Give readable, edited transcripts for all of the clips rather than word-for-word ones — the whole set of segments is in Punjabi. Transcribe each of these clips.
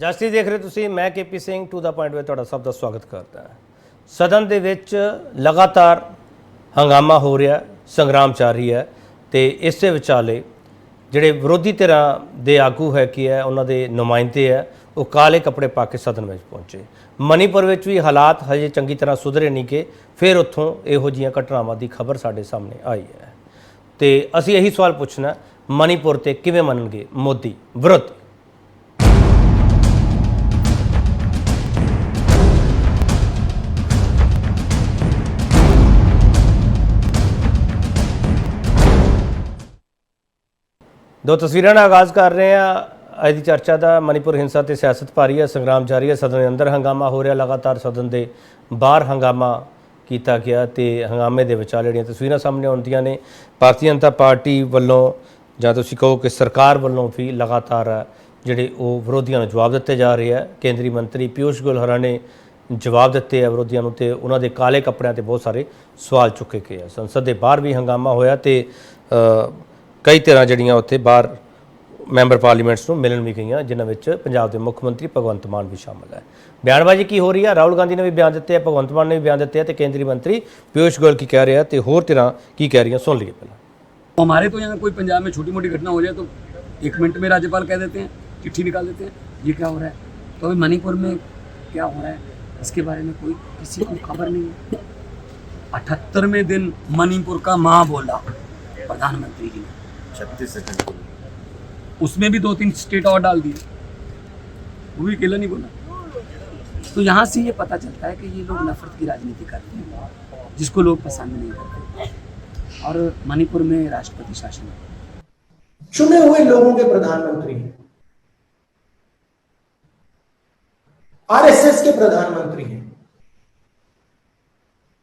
ਜਸਤੀ ਦੇਖ ਰਹੇ ਤੁਸੀਂ, ਮੈਂ KP Singh to the point ਵਿੱਚ ਤੁਹਾਡਾ ਸਭ ਦਾ ਸਵਾਗਤ ਕਰਦਾ ਹਾਂ। ਸਦਨ ਦੇ ਵਿੱਚ ਲਗਾਤਾਰ ਹੰਗਾਮਾ ਹੋ ਰਿਹਾ, ਸੰਗਰਾਮ ਜਾਰੀ ਹੈ ਤੇ ਇਸ ਦੇ ਵਿਚਾਲੇ ਜਿਹੜੇ ਵਿਰੋਧੀ ਧਿਰਾਂ ਦੇ ਆਗੂ ਹੈ ਕੀ ਹੈ, ਉਹਨਾਂ ਦੇ ਨੁਮਾਇੰਦੇ ਹੈ, ਉਹ ਕਾਲੇ ਕੱਪੜੇ ਪਾ ਕੇ ਸਦਨ ਵਿੱਚ ਪਹੁੰਚੇ। ਮਨੀਪੁਰ ਵਿੱਚ ਵੀ ਹਾਲਾਤ ਹਜੇ ਚੰਗੀ ਤਰ੍ਹਾਂ ਸੁਧਰੇ ਨਹੀਂ ਕਿ ਫਿਰ ਉੱਥੋਂ ਇਹੋ ਜਿਹੀਆਂ ਘਟਨਾਵਾਂ ਦੀ ਖਬਰ ਸਾਡੇ ਸਾਹਮਣੇ ਆਈ ਹੈ ਤੇ ਅਸੀਂ ਇਹੀ ਸਵਾਲ ਪੁੱਛਣਾ, ਮਨੀਪੁਰ ਤੇ ਕਿਵੇਂ ਮੰਨਣਗੇ ਮੋਦੀ ਵਿਰੋਧੀ। दो तस्वीरों का आगाज़ कर रहे हैं अज की चर्चा का। मणिपुर हिंसा ते सियासत भारी है, संग्राम जारी है, सदन के अंदर हंगामा हो रहा, लगातार सदन के बाहर हंगामा किया गया तो हंगामे के विचाल जिहड़ियां तस्वीरां सामने आउंदियां ने। भारतीय जनता पार्टी वालों जां तुसीं कहो कि सरकार वालों भी लगातार जिहड़े वो विरोधियों को जवाब दिते जा रहे हैं। केंद्रीय मंत्री पीयूष गोयल होरां ने जवाब दिते हैं विरोधियों को, तो उन्होंने काले कपड़ियां ते बहुत सारे सवाल चुके गए। संसद के बाहर भी हंगामा होया तो कई तरह जड़ियाँ उत्थे बाहर मैंबर पार्लीमेंट्स को मिलन भी गई, जिन्होंने पंजाब के मुख्य मंत्री भगवंत मान भी शामिल है। बयानबाजी की हो रही है, राहुल गांधी ने भी बयान दिते हैं, भगवंत मान ने भी बयान दिते हैं, तो केंद्रीय मंत्री पीयूष गोयल की कह रहे हैं तो होर तरह की कह रही हैं, सुन लीजिए पहले। हमारे तो यहाँ कोई पंजाब में छोटी मोटी घटना हो जाए तो 1 मिनट में राज्यपाल कह देते हैं, चिट्ठी निकाल देते हैं, ये क्या हो रहा है। तो अभी मणिपुर में क्या हो रहा है इसके बारे में कोई किसी को खबर नहीं है। 78वें दिन मणिपुर का माँ बोला प्रधानमंत्री जी ने, 36 सेकंड, उसमें भी 2-3 स्टेट और डाल दिए, वो भी अकेला नहीं बोला। तो यहाँ से ये पता चलता है कि ये लोग नफरत की राजनीति करते हैं, जिसको लोग पसंद नहीं करते। और मणिपुर में राष्ट्रपति शासन है, चुने हुए लोगों के प्रधानमंत्री हैं, आरएसएस के प्रधानमंत्री हैं,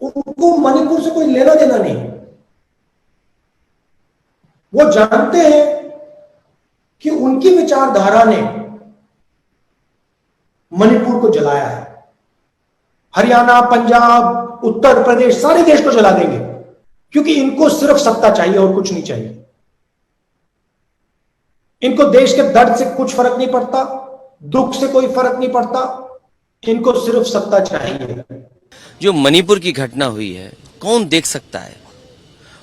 उनको मणिपुर से कोई लेना देना नहीं है। वो जानते हैं कि उनकी विचारधारा ने मणिपुर को जलाया है। हरियाणा, पंजाब, उत्तर प्रदेश, सारे देश को जला देंगे, क्योंकि इनको सिर्फ सत्ता चाहिए और कुछ नहीं चाहिए। इनको देश के दर्द से कुछ फर्क नहीं पड़ता, दुख से कोई फर्क नहीं पड़ता, इनको सिर्फ सत्ता चाहिए। जो मणिपुर की घटना हुई है कौन देख सकता है,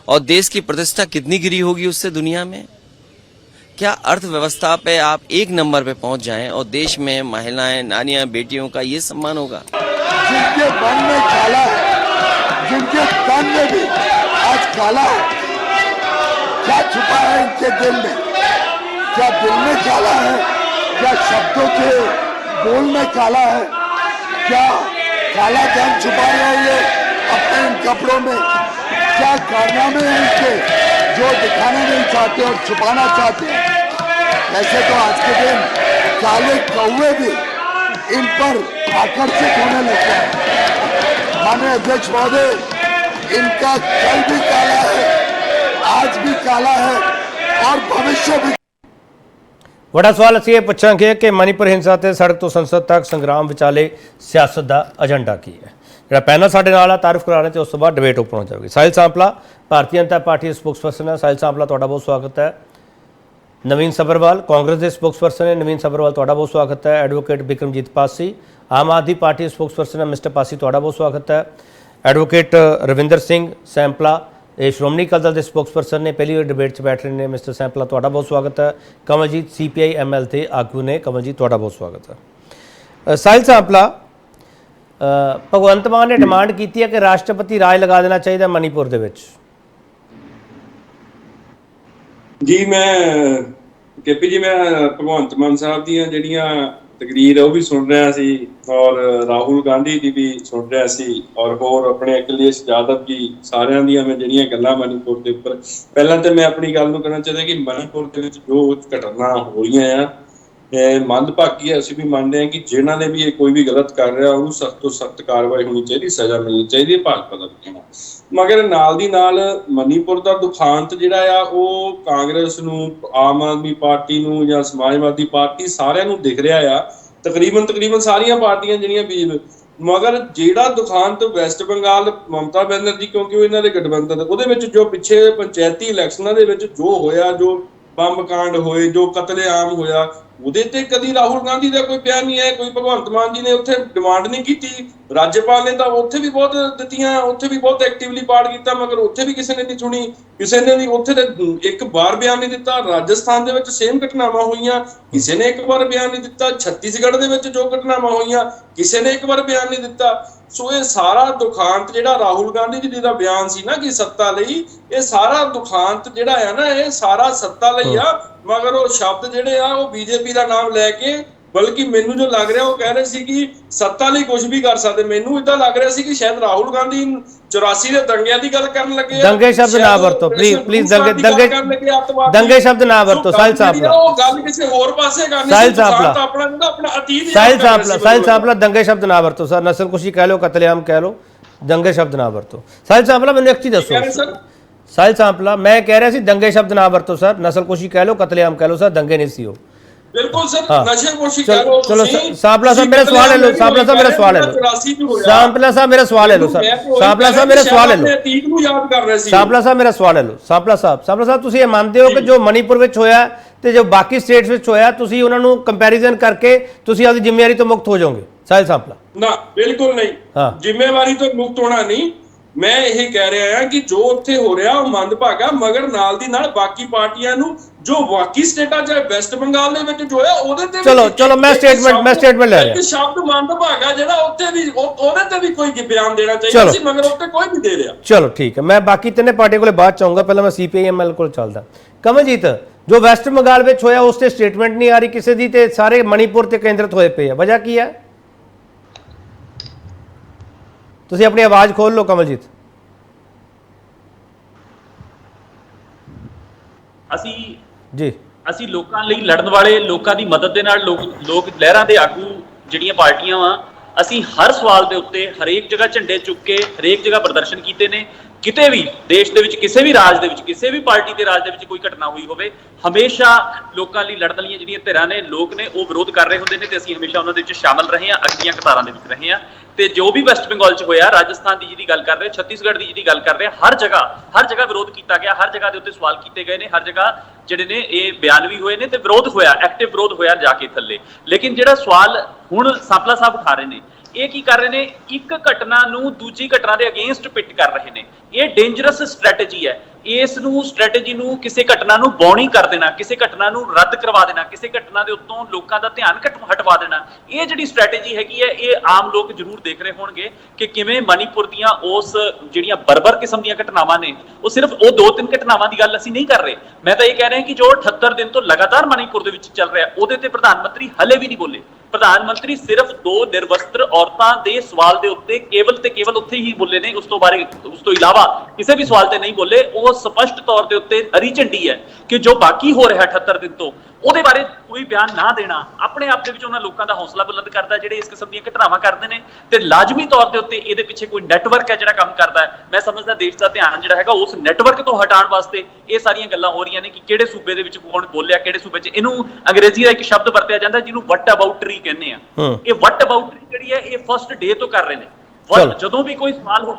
और देश की प्रतिष्ठा कितनी गिरी होगी उससे दुनिया में। क्या अर्थव्यवस्था पे आप 1 नंबर पे पहुंच जाएं और देश में महिलाएं, नारियां, बेटियों का ये सम्मान होगा। जिनके मन में काला है, जिनके तन में भी आज काला है, क्या छुपा है इनके दिल में, क्या दिल में काला है, क्या शब्दों के बोल में काला है, क्या काला धन छुपा रहे हैं ये अपने इन कपड़ों में, क्या कारनामे हैं इनके जो दिखाना नहीं चाहते और छुपाना चाहते हैं। ऐसे तो आज के दिन काले कौवे भी इन पर आकर्षित होने लगते हैं। माननीय अध्यक्ष महोदय, इनका कल भी काला है, आज भी काला है और भविष्य भी। बड़ा सवाल असीं ये पुछांगे कि मणिपुर हिंसा ते सड़क तो संसद तक संग्राम विचाले सियासत का एजेंडा की है। जो पैनल साडे नाल आ तारीफ करा रहे थे, उस तो बाद डिबेट ओपन हो जाएगी। साहिल सांपला भारतीय जनता पार्टी के स्पोक्सपर्सन है। साहिल सांपला तुहाडा बहुत स्वागत है। नवीन सभरवाल कांग्रेस के स्पोक्सपर्सन है। नवीन सभरवाल तुहाडा बहुत स्वागत है। एडवोकेट बिक्रमजीत पासी आम आदमी पार्टी के स्पोक्सपर्सन है। मिस्टर पासी तुहाडा बहुत स्वागत है। एडवोकेट रविंदर सिंह सैंपला ये श्रोमणी अकाली दल के स्पोक्सपर्सन ने, पहली बार डिबेट बैठ रहे हैं। मिस्टर सैंपला तुहाडा बहुत स्वागत है। कमलजीत CPI ML के आगू ने, कमलजीत तुहाडा बहुत स्वागत है। साहिल सांपला भगवंत मान ने डिमांड की है कि राष्ट्रपति राज लगा देना चाहिए मणिपुर दे विच। जी मैं केपी जी, मैं भगवंत मान साहब ਦੀਆਂ ਜਿਹੜੀਆਂ ਤਕਰੀਰ ਉਹ ਵੀ ਸੁਣ ਰਿਹਾ ਸੀ ਔਰ ਰਾਹੁਲ ਗਾਂਧੀ ਦੀ ਵੀ ਸੁਣ ਰਿਹਾ ਸੀ ਔਰ ਹੋਰ ਆਪਣੇ ਅਖਿਲੇਸ਼ ਯਾਦਵ ਜੀ ਸਾਰਿਆਂ ਦੀਆਂ ਮੈਂ ਜਿਹੜੀਆਂ ਗੱਲਾਂ ਮਣੀਪੁਰ ਦੇ ਉੱਪਰ। ਪਹਿਲਾਂ ਤਾਂ ਮੈਂ ਆਪਣੀ ਗੱਲ ਨੂੰ ਕਹਿਣਾ ਚਾਹੁੰਦਾ ਕਿ ਮਣੀਪੁਰ ਦੇ ਵਿੱਚ ਜੋ ਘਟਨਾ ਹੋ ਰਹੀਆਂ ਆ ਮੰਦਭਾਗੀ ਹੈ। ਅਸੀਂ ਵੀ ਮੰਨਦੇ ਹਾਂ ਕਿ ਜਿਨ੍ਹਾਂ ਨੇ ਵੀ ਇਹ ਕੋਈ ਵੀ ਗਲਤ ਕਰ ਰਿਹਾ ਉਹਨੂੰ ਸਖਤ ਤੋਂ ਸਖਤ ਕਾਰਵਾਈ ਹੋਣੀ ਚਾਹੀਦੀ, ਸਜ਼ਾ ਮਿਲਣੀ ਚਾਹੀਦੀ ਹੈ ਭਾਜਪਾ ਦਾ ਕਹਿਣਾ। ਮਗਰ ਨਾਲ ਦੀ ਨਾਲ ਮਣੀਪੁਰ ਦਾ ਦੁਖਾਂਤ ਜਿਹੜਾ ਆ ਉਹ ਕਾਂਗਰਸ ਨੂੰ, ਆਮ ਆਦਮੀ ਪਾਰਟੀ ਨੂੰ ਜਾਂ ਸਮਾਜਵਾਦੀ ਪਾਰਟੀ ਸਾਰਿਆਂ ਨੂੰ ਦਿਖ ਰਿਹਾ ਆ, ਤਕਰੀਬਨ ਸਾਰੀਆਂ ਪਾਰਟੀਆਂ ਜਿਹੜੀਆਂ ਬੀਜੇਪੀ। ਮਗਰ ਜਿਹੜਾ ਦੁਖਾਂਤ ਵੈਸਟ ਬੰਗਾਲ ਮਮਤਾ ਬੈਨਰਜੀ, ਕਿਉਂਕਿ ਉਹ ਇਹਨਾਂ ਦੇ ਗਠਬੰਧਨ ਉਹਦੇ ਵਿੱਚ ਜੋ ਪਿੱਛੇ ਪੰਚਾਇਤੀ ਇਲੈਕਸ਼ਨਾਂ ਦੇ ਵਿੱਚ ਜੋ ਹੋਇਆ, ਜੋ ਬੰਬ ਕਾਂਡ ਹੋਏ, ਜੋ ਕਤਲੇਆਮ ਹੋਇਆ, ਉਹਦੇ ਤੇ ਕਦੀ ਰਾਹੁਲ ਗਾਂਧੀ ਦਾ ਕੋਈ ਬਿਆਨ ਨਹੀਂ ਹੈ, ਕੋਈ ਭਗਵੰਤ ਮਾਨ ਜੀ ਨੇ ਉੱਥੇ ਡਿਮਾਂਡ ਨਹੀਂ ਕੀਤੀ। ਰਾਜਪਾਲ ਨੇ ਤਾਂ ਉੱਥੇ ਵੀ ਬਹੁਤ ਦਿੱਤੀਆਂ, ਉੱਥੇ ਵੀ ਬਹੁਤ ਐਕਟਿਵਲੀ ਪਾਰਟ ਕੀਤਾ, ਮਗਰ ਉੱਥੇ ਵੀ ਕਿਸੇ ਨੇ ਨਹੀਂ ਸੁਣੀ, ਕਿਸੇ ਨੇ ਵੀ ਉੱਥੇ ਤੇ ਇੱਕ ਵਾਰ ਬਿਆਨ ਨਹੀਂ ਦਿੱਤਾ। ਰਾਜਸਥਾਨ ਦੇ ਵਿੱਚ ਸੇਮ ਘਟਨਾਵਾਂ ਹੋਈਆਂ, ਕਿਸੇ ਨੇ ਇੱਕ ਵਾਰ ਬਿਆਨ ਨਹੀਂ ਦਿੱਤਾ। ਛੱਤੀਸਗੜ੍ਹ ਦੇ ਵਿੱਚ ਜੋ ਘਟਨਾਵਾਂ ਹੋਈਆਂ, ਕਿਸੇ ਨੇ ਇੱਕ ਵਾਰ ਬਿਆਨ ਨਹੀਂ ਦਿੱਤਾ। ਸੋ ਇਹ ਸਾਰਾ ਦੁਖਾਂਤ ਜਿਹੜਾ ਰਾਹੁਲ ਗਾਂਧੀ ਜੀ ਦਾ ਬਿਆਨ ਸੀ ਨਾ ਕਿ ਸੱਤਾ ਲਈ, ਇਹ ਸਾਰਾ ਦੁਖਾਂਤ ਜਿਹੜਾ ਆ ਨਾ, ਇਹ ਸਾਰਾ ਸੱਤਾ ਲਈ ਆ, ਮਗਰ ਉਹ ਸ਼ਬਦ ਜਿਹੜੇ ਆ ਉਹ ਬੀਜੇਪੀ ਦਾ ਨਾਮ ਲੈ ਕੇ, ਬਲਕਿ ਮੈਨੂੰ ਜੋ ਲੱਗ ਰਿਹਾ ਉਹ ਕਹਿ ਰਹੇ ਸੀ ਕਿ ਸੱਤਾ ਲਈ ਕੁਝ ਵੀ ਕਰ ਸਕਦੇ। ਮੈਨੂੰ ਇਦਾਂ ਲੱਗ ਰਿਹਾ ਸੀ ਕਿ ਸ਼ਾਇਦ ਰਾਹੁਲ ਗਾਂਧੀ 84 ਦੇ ਦੰਗਿਆਂ ਦੀ ਗੱਲ ਕਰਨ ਲੱਗੇ। ਦੰਗੇ ਸ਼ਬਦ ਨਾ ਵਰਤੋ ਪਲੀਜ਼, ਦੰਗੇ ਸ਼ਬਦ ਨਾ ਵਰਤੋ। ਸਾਹਿਲ ਸਾਂਪਲਾ ਉਹ ਗੱਲ ਕਿਸੇ ਹੋਰ ਪਾਸੇ ਕਰਨੀ ਸੀ। ਸਾਹਿਲ ਸਾਂਪਲਾ ਆਪਣਾ ਅਤੀਤ ਸਾਹਿਲ ਸਾਂਪਲਾ ਦੰਗੇ ਸ਼ਬਦ ਨਾ ਵਰਤੋ ਸਰ। ਨਸਲਕੁਸ਼ੀ ਕਹਿ ਲਓ, ਕਤਲੇਆਮ ਕਹਿ ਲਓ, ਦੰਗੇ ਸ਼ਬਦ ਨਾ ਵਰਤੋ। ਸਾਹਿਲ ਸਾਂਪਲਾ ਮੈਨੂੰ ਇੱਕ ਚੀਜ਼ ਦੱਸੋ। ਸਾਹਿਲ ਸਾਂਪਲਾ ਮੈਂ ਕਹਿ ਰਿਹਾ ਸੀ ਦੰਗੇ ਸ਼ਬਦ ਨਾ ਵਰਤੋ ਸਰ। ਨਸਲਕੁਸ਼ੀ ਕਹਿ ਲਓ, ਕਤਲੇਆਮ ਕਹਿ ਲਓ ਸਰ, ਦੰਗੇ ਨਹੀਂ ਸੀ ਉਹ। ਬਿਲਕੁਲ ਸਰ, ਨਸ਼ੇਖੋਰੀ ਕਹਿ ਲਓ। ਚਲੋ ਸਾਂਪਲਾ ਸਾਹਿਬ ਮੇਰਾ ਸਵਾਲ ਲੈ ਲਓ। ਸਾਂਪਲਾ ਸਾਹਿਬ ਮੇਰਾ ਸਵਾਲ ਲੈ ਲਓ। ਸਾਂਪਲਾ ਸਾਹਿਬ ਮੇਰਾ ਸਵਾਲ ਲੈ ਲਓ ਸਰ। ਸਾਂਪਲਾ ਸਾਹਿਬ ਮੇਰਾ ਸਵਾਲ ਲੈ ਲਓ। ਅਤੀਤ ਨੂੰ ਯਾਦ ਕਰ ਰਹੇ ਸੀ। ਸਾਂਪਲਾ ਸਾਹਿਬ ਮੇਰਾ ਸਵਾਲ ਲੈ ਲਓ। ਸਾਂਪਲਾ ਸਾਹਿਬ ਤੁਸੀਂ ਇਹ ਮੰਨਦੇ ਹੋ ਕਿ ਜੋ ਮਣੀਪੁਰ ਵਿੱਚ ਹੋਇਆ ਤੇ ਜੋ ਬਾਕੀ ਸਟੇਟਸ ਵਿੱਚ ਹੋਇਆ, ਤੁਸੀਂ ਉਹਨਾਂ ਨੂੰ ਕੰਪੈਰੀਜ਼ਨ ਕਰਕੇ ਤੁਸੀਂ ਆਪਣੀ ਜ਼ਿੰਮੇਵਾਰੀ ਤੋਂ ਮੁਕਤ ਹੋ ਜਾਓਗੇ? ਸਾਹਿਲ ਸਾਂਪਲਾ ਨਾ, ਬਿਲਕੁਲ ਨਹੀਂ। ਜ਼ਿੰਮੇਵਾਰੀ ਤੋਂ ਮੁਕਤ ਹੋਣਾ ਨਹੀਂ। ਮੈਂ ਇਹ ਕਹਿ ਰਿਹਾ ਹਾਂ ਕਿ ਜੋ ਉੱਥੇ ਹੋ ਰਿਹਾ ਉਹ ਮੰਦਭਾਗਾ, ਮਗਰ ਨਾਲ ਦੀ ਨਾਲ ਬਾਕੀ ਪਾਰਟੀਆਂ ਨੂੰ ਜੋ ਬਾਕੀ ਸਟੇਟਾਂ ਚਾਹੇ ਵੈਸਟ ਬੰਗਾਲ ਦੇ ਵਿੱਚ ਜੋ ਹੈ ਉਹਦੇ ਤੇ ਚਲੋ ਮੈਂ ਸਟੇਟਮੈਂਟ ਲੈ ਰਿਹਾ। ਸ਼ਬਦ ਮੰਦਭਾਗਾ ਜਿਹੜਾ ਉੱਥੇ ਵੀ ਉਹਦੇ ਤੇ ਵੀ ਕੋਈ ਬਿਆਨ ਦੇਣਾ ਚਾਹੀਦਾ ਸੀ, ਮਗਰ ਉੱਥੇ ਕੋਈ ਨਹੀਂ ਦੇ ਰਿਹਾ। ਚਲੋ ਠੀਕ ਹੈ, ਮੈਂ ਬਾਕੀ ਤਿੰਨੇ ਪਾਰਟੀਆਂ ਕੋਲੇ ਬਾਅਦ ਚਾਹੂੰਗਾ, ਪਹਿਲਾਂ ਮੈਂ CPIML ਕੋਲ ਚੱਲਦਾ। ਕਮਲਜੀਤ, ਜੋ ਵੈਸਟ ਬੰਗਾਲ ਵਿੱਚ ਹੋਇਆ ਉਸ ਤੇ ਸਟੇਟਮੈਂਟ ਨਹੀਂ ਆ ਰਹੀ ਕਿਸੇ ਦੀ, ਤੇ ਸਾਰੇ ਮਣੀਪੁਰ ਤੇ ਕੇਂਦਰਿਤ ਹੋਏ ਪਏ ਆ, ਵਜ੍ਹਾ ਕੀ ਹੈ? ਤੁਸੀਂ ਆਪਣੀ ਆਵਾਜ਼ ਖੋਲ ਲਓ ਕਮਲਜੀਤ। ਅਸੀਂ ਲੋਕਾਂ ਲਈ ਲੜਨ ਵਾਲੇ, ਲੋਕਾਂ ਦੀ ਮਦਦ ਦੇ ਨਾਲ ਲੋਕ ਲਹਿਰਾਂ ਦੇ ਆਗੂ ਜਿਹੜੀਆਂ ਪਾਰਟੀਆਂ ਵਾ, ਅਸੀਂ ਹਰ ਸਵਾਲ ਦੇ ਉੱਤੇ ਹਰੇਕ ਜਗ੍ਹਾ ਝੰਡੇ ਚੁੱਕ ਕੇ ਹਰੇਕ ਜਗ੍ਹਾ ਪ੍ਰਦਰਸ਼ਨ ਕੀਤੇ ਨੇ। ਕਿਤੇ ਵੀ ਦੇਸ਼ ਦੇ ਵਿੱਚ, ਕਿਸੇ ਵੀ ਰਾਜ ਦੇ ਵਿੱਚ, ਕਿਸੇ ਵੀ ਪਾਰਟੀ ਦੇ ਰਾਜ ਦੇ ਵਿੱਚ ਕੋਈ ਘਟਨਾ ਹੋਈ ਹੋਵੇ, ਹਮੇਸ਼ਾ ਲੋਕਾਂ ਲਈ ਲੜਨ ਵਾਲੀਆਂ ਜਿਹੜੀਆਂ ਧਿਰਾਂ ਨੇ, ਲੋਕ ਨੇ, ਉਹ ਵਿਰੋਧ ਕਰ ਰਹੇ ਹੁੰਦੇ ਨੇ ਤੇ ਅਸੀਂ ਹਮੇਸ਼ਾ ਉਹਨਾਂ ਦੇ ਵਿੱਚ ਸ਼ਾਮਲ ਰਹੇ ਹਾਂ, ਅੱਗੀਆਂ ਕਤਾਰਾਂ ਦੇ ਵਿੱਚ ਰਹੇ ਹਾਂ। ਤੇ ਜੋ ਵੀ ਵੈਸਟ ਬੰਗਾਲ 'ਚ ਹੋਇਆ, ਰਾਜਸਥਾਨ ਦੀ ਜਿਹਦੀ ਗੱਲ ਕਰ ਰਹੇ, ਛੱਤੀਸਗੜ੍ਹ ਦੀ ਜਿਹਦੀ ਗੱਲ ਕਰ ਰਹੇ, ਹਰ ਜਗ੍ਹਾ ਵਿਰੋਧ ਕੀਤਾ ਗਿਆ, ਹਰ ਜਗ੍ਹਾ ਦੇ ਉੱਤੇ ਸਵਾਲ ਕੀਤੇ ਗਏ ਨੇ, ਹਰ ਜਗ੍ਹਾ ਜਿਹੜੇ ਨੇ ਇਹ ਬਿਆਨ ਵੀ ਹੋਏ ਨੇ ਤੇ ਵਿਰੋਧ ਹੋਇਆ, ਐਕਟਿਵ ਵਿਰੋਧ ਹੋਇਆ ਜਾ ਕੇ ਥੱਲੇ। ਲੇਕਿਨ ਜਿਹੜਾ ਸਵਾਲ ਹੁਣ ਸਾਂਪਲਾ ਸਾਹਿਬ ਉਠਾ ਰਹੇ ਨੇ, ਇਹ ਕੀ ਕਰ ਰਹੇ ਨੇ? ਇੱਕ ਘਟਨਾ ਨੂੰ ਦੂਜੀ ਘਟਨਾ ਦੇ ਅਗੇਂਸਟ ਪਿੱਟ ਕਰ ਰਹੇ ਨੇ। ਇਹ ਡੇਂਜਰਸ ਸਟ੍ਰੈਟੇਜੀ ਹੈ। ਇਸ ਨੂੰ ਸਟ੍ਰੈਟੇਜੀ ਨੂੰ, ਕਿਸੇ ਘਟਨਾ ਨੂੰ ਬੌਣੀ ਕਰ ਦੇਣਾ, ਕਿਸੇ ਘਟਨਾ ਨੂੰ ਰੱਦ ਕਰਵਾ ਦੇਣਾ, ਕਿਸੇ ਘਟਨਾ ਦੇ ਉੱਤੋਂ ਲੋਕਾਂ ਦਾ ਧਿਆਨ ਹਟਵਾ ਦੇਣਾ, ਇਹ ਜਿਹੜੀ ਸਟ੍ਰੈਟੇਜੀ ਹੈਗੀ ਹੈ, ਇਹ ਆਮ ਲੋਕ ਜ਼ਰੂਰ ਦੇਖ ਰਹੇ ਹੋਣਗੇ ਕਿ ਕਿਵੇਂ ਮਣੀਪੁਰ ਦੀਆਂ ਉਸ ਜਿਹੜੀਆਂ ਬਰਬਰ ਕਿਸਮ ਦੀਆਂ ਘਟਨਾਵਾਂ ਨੇ, ਉਹ ਸਿਰਫ ਉਹ 2-3 ਘਟਨਾਵਾਂ ਦੀ ਗੱਲ ਅਸੀਂ ਨਹੀਂ ਕਰ ਰਹੇ। ਮੈਂ ਤਾਂ ਇਹ ਕਹਿ ਰਿਹਾ ਕਿ ਜੋ 78 ਦਿਨ ਤੋਂ ਲਗਾਤਾਰ ਮਣੀਪੁਰ ਦੇ ਵਿੱਚ ਚੱਲ ਰਿਹਾ, ਉਹਦੇ ਤੇ ਪ੍ਰਧਾਨ ਮੰਤਰੀ ਹਲੇ ਵੀ ਨਹੀਂ ਬੋਲੇ। ਪ੍ਰਧਾਨ ਮੰਤਰੀ ਸਿਰਫ 2 ਨਿਰਵਸਤਰ ਔਰਤਾਂ ਦੇ ਸਵਾਲ ਦੇ ਉੱਤੇ ਕੇਵਲ ਤੇ ਕੇਵਲ ਉੱਥੇ ਹੀ ਬੋਲੇ ਨੇ, ਉਸ ਤੋਂ ਇਲਾਵਾ ਕਿਸੇ ਵੀ ਸਵਾਲ ਤੇ ਨਹੀਂ ਬੋਲੇ। ਉਹ ਸਪਸ਼ਟ ਤੌਰ ਦੇ ਉੱਤੇ ਹਰੀ ਝੰਡੀ ਹੈ ਕਿ ਜੋ ਬਾਕੀ ਹੋ ਰਿਹਾ 78 ਦਿਨ ਤੋਂ, ਉਹਦੇ ਬਾਰੇ ਕੋਈ ਬਿਆਨ ਨਾ ਦੇਣਾ ਆਪਣੇ ਆਪ ਦੇ ਵਿੱਚ ਉਹਨਾਂ ਲੋਕਾਂ ਦਾ ਹੌਸਲਾ ਬੁਲੰਦ ਕਰਦਾ ਜਿਹੜੇ ਇਸ ਕਿਸਮ ਦੀਆਂ ਘਟਨਾਵਾਂ ਕਰਦੇ ਨੇ। ਤੇ ਲਾਜ਼ਮੀ ਤੌਰ ਦੇ ਉੱਤੇ ਇਹਦੇ ਪਿੱਛੇ ਕੋਈ ਨੈਟਵਰਕ ਹੈ ਜਿਹੜਾ ਕੰਮ ਕਰਦਾ ਹੈ। ਮੈਂ ਸਮਝਦਾ ਦੇਸ਼ ਦਾ ਧਿਆਨ ਜਿਹੜਾ ਹੈਗਾ ਉਸ ਨੈਟਵਰਕ ਤੋਂ ਹਟਾਉਣ ਵਾਸਤੇ ਇਹ ਸਾਰੀਆਂ ਗੱਲਾਂ ਹੋ ਰਹੀਆਂ ਨੇ ਕਿ ਕਿਹੜੇ ਸੂਬੇ ਦੇ ਵਿੱਚ ਕੌਣ ਬੋਲਿਆ, ਕਿਹੜੇ ਸੂਬੇ 'ਚ। ਇਹਨੂੰ ਅੰਗਰੇਜ਼ੀ ਦਾ ਇੱਕ ਸ਼ਬਦ ਵਰਤਿਆ ਜਾਂਦਾ ਜਿਹਨੂੰ ਵਟ ਅਬਾਊਟਰੀ ਕਹਿੰਦੇ ਆ। ਇਹ ਵਟ ਅਬਾਊਟਰੀ ਜਿਹੜੀ ਹੈ, ਇਹ ਫਸਟ ਡੇ ਤੋਂ ਕਰ ਰਹੇ ਨੇ। ਜਦੋਂ ਵੀ ਕੋਈ ਸਵਾਲ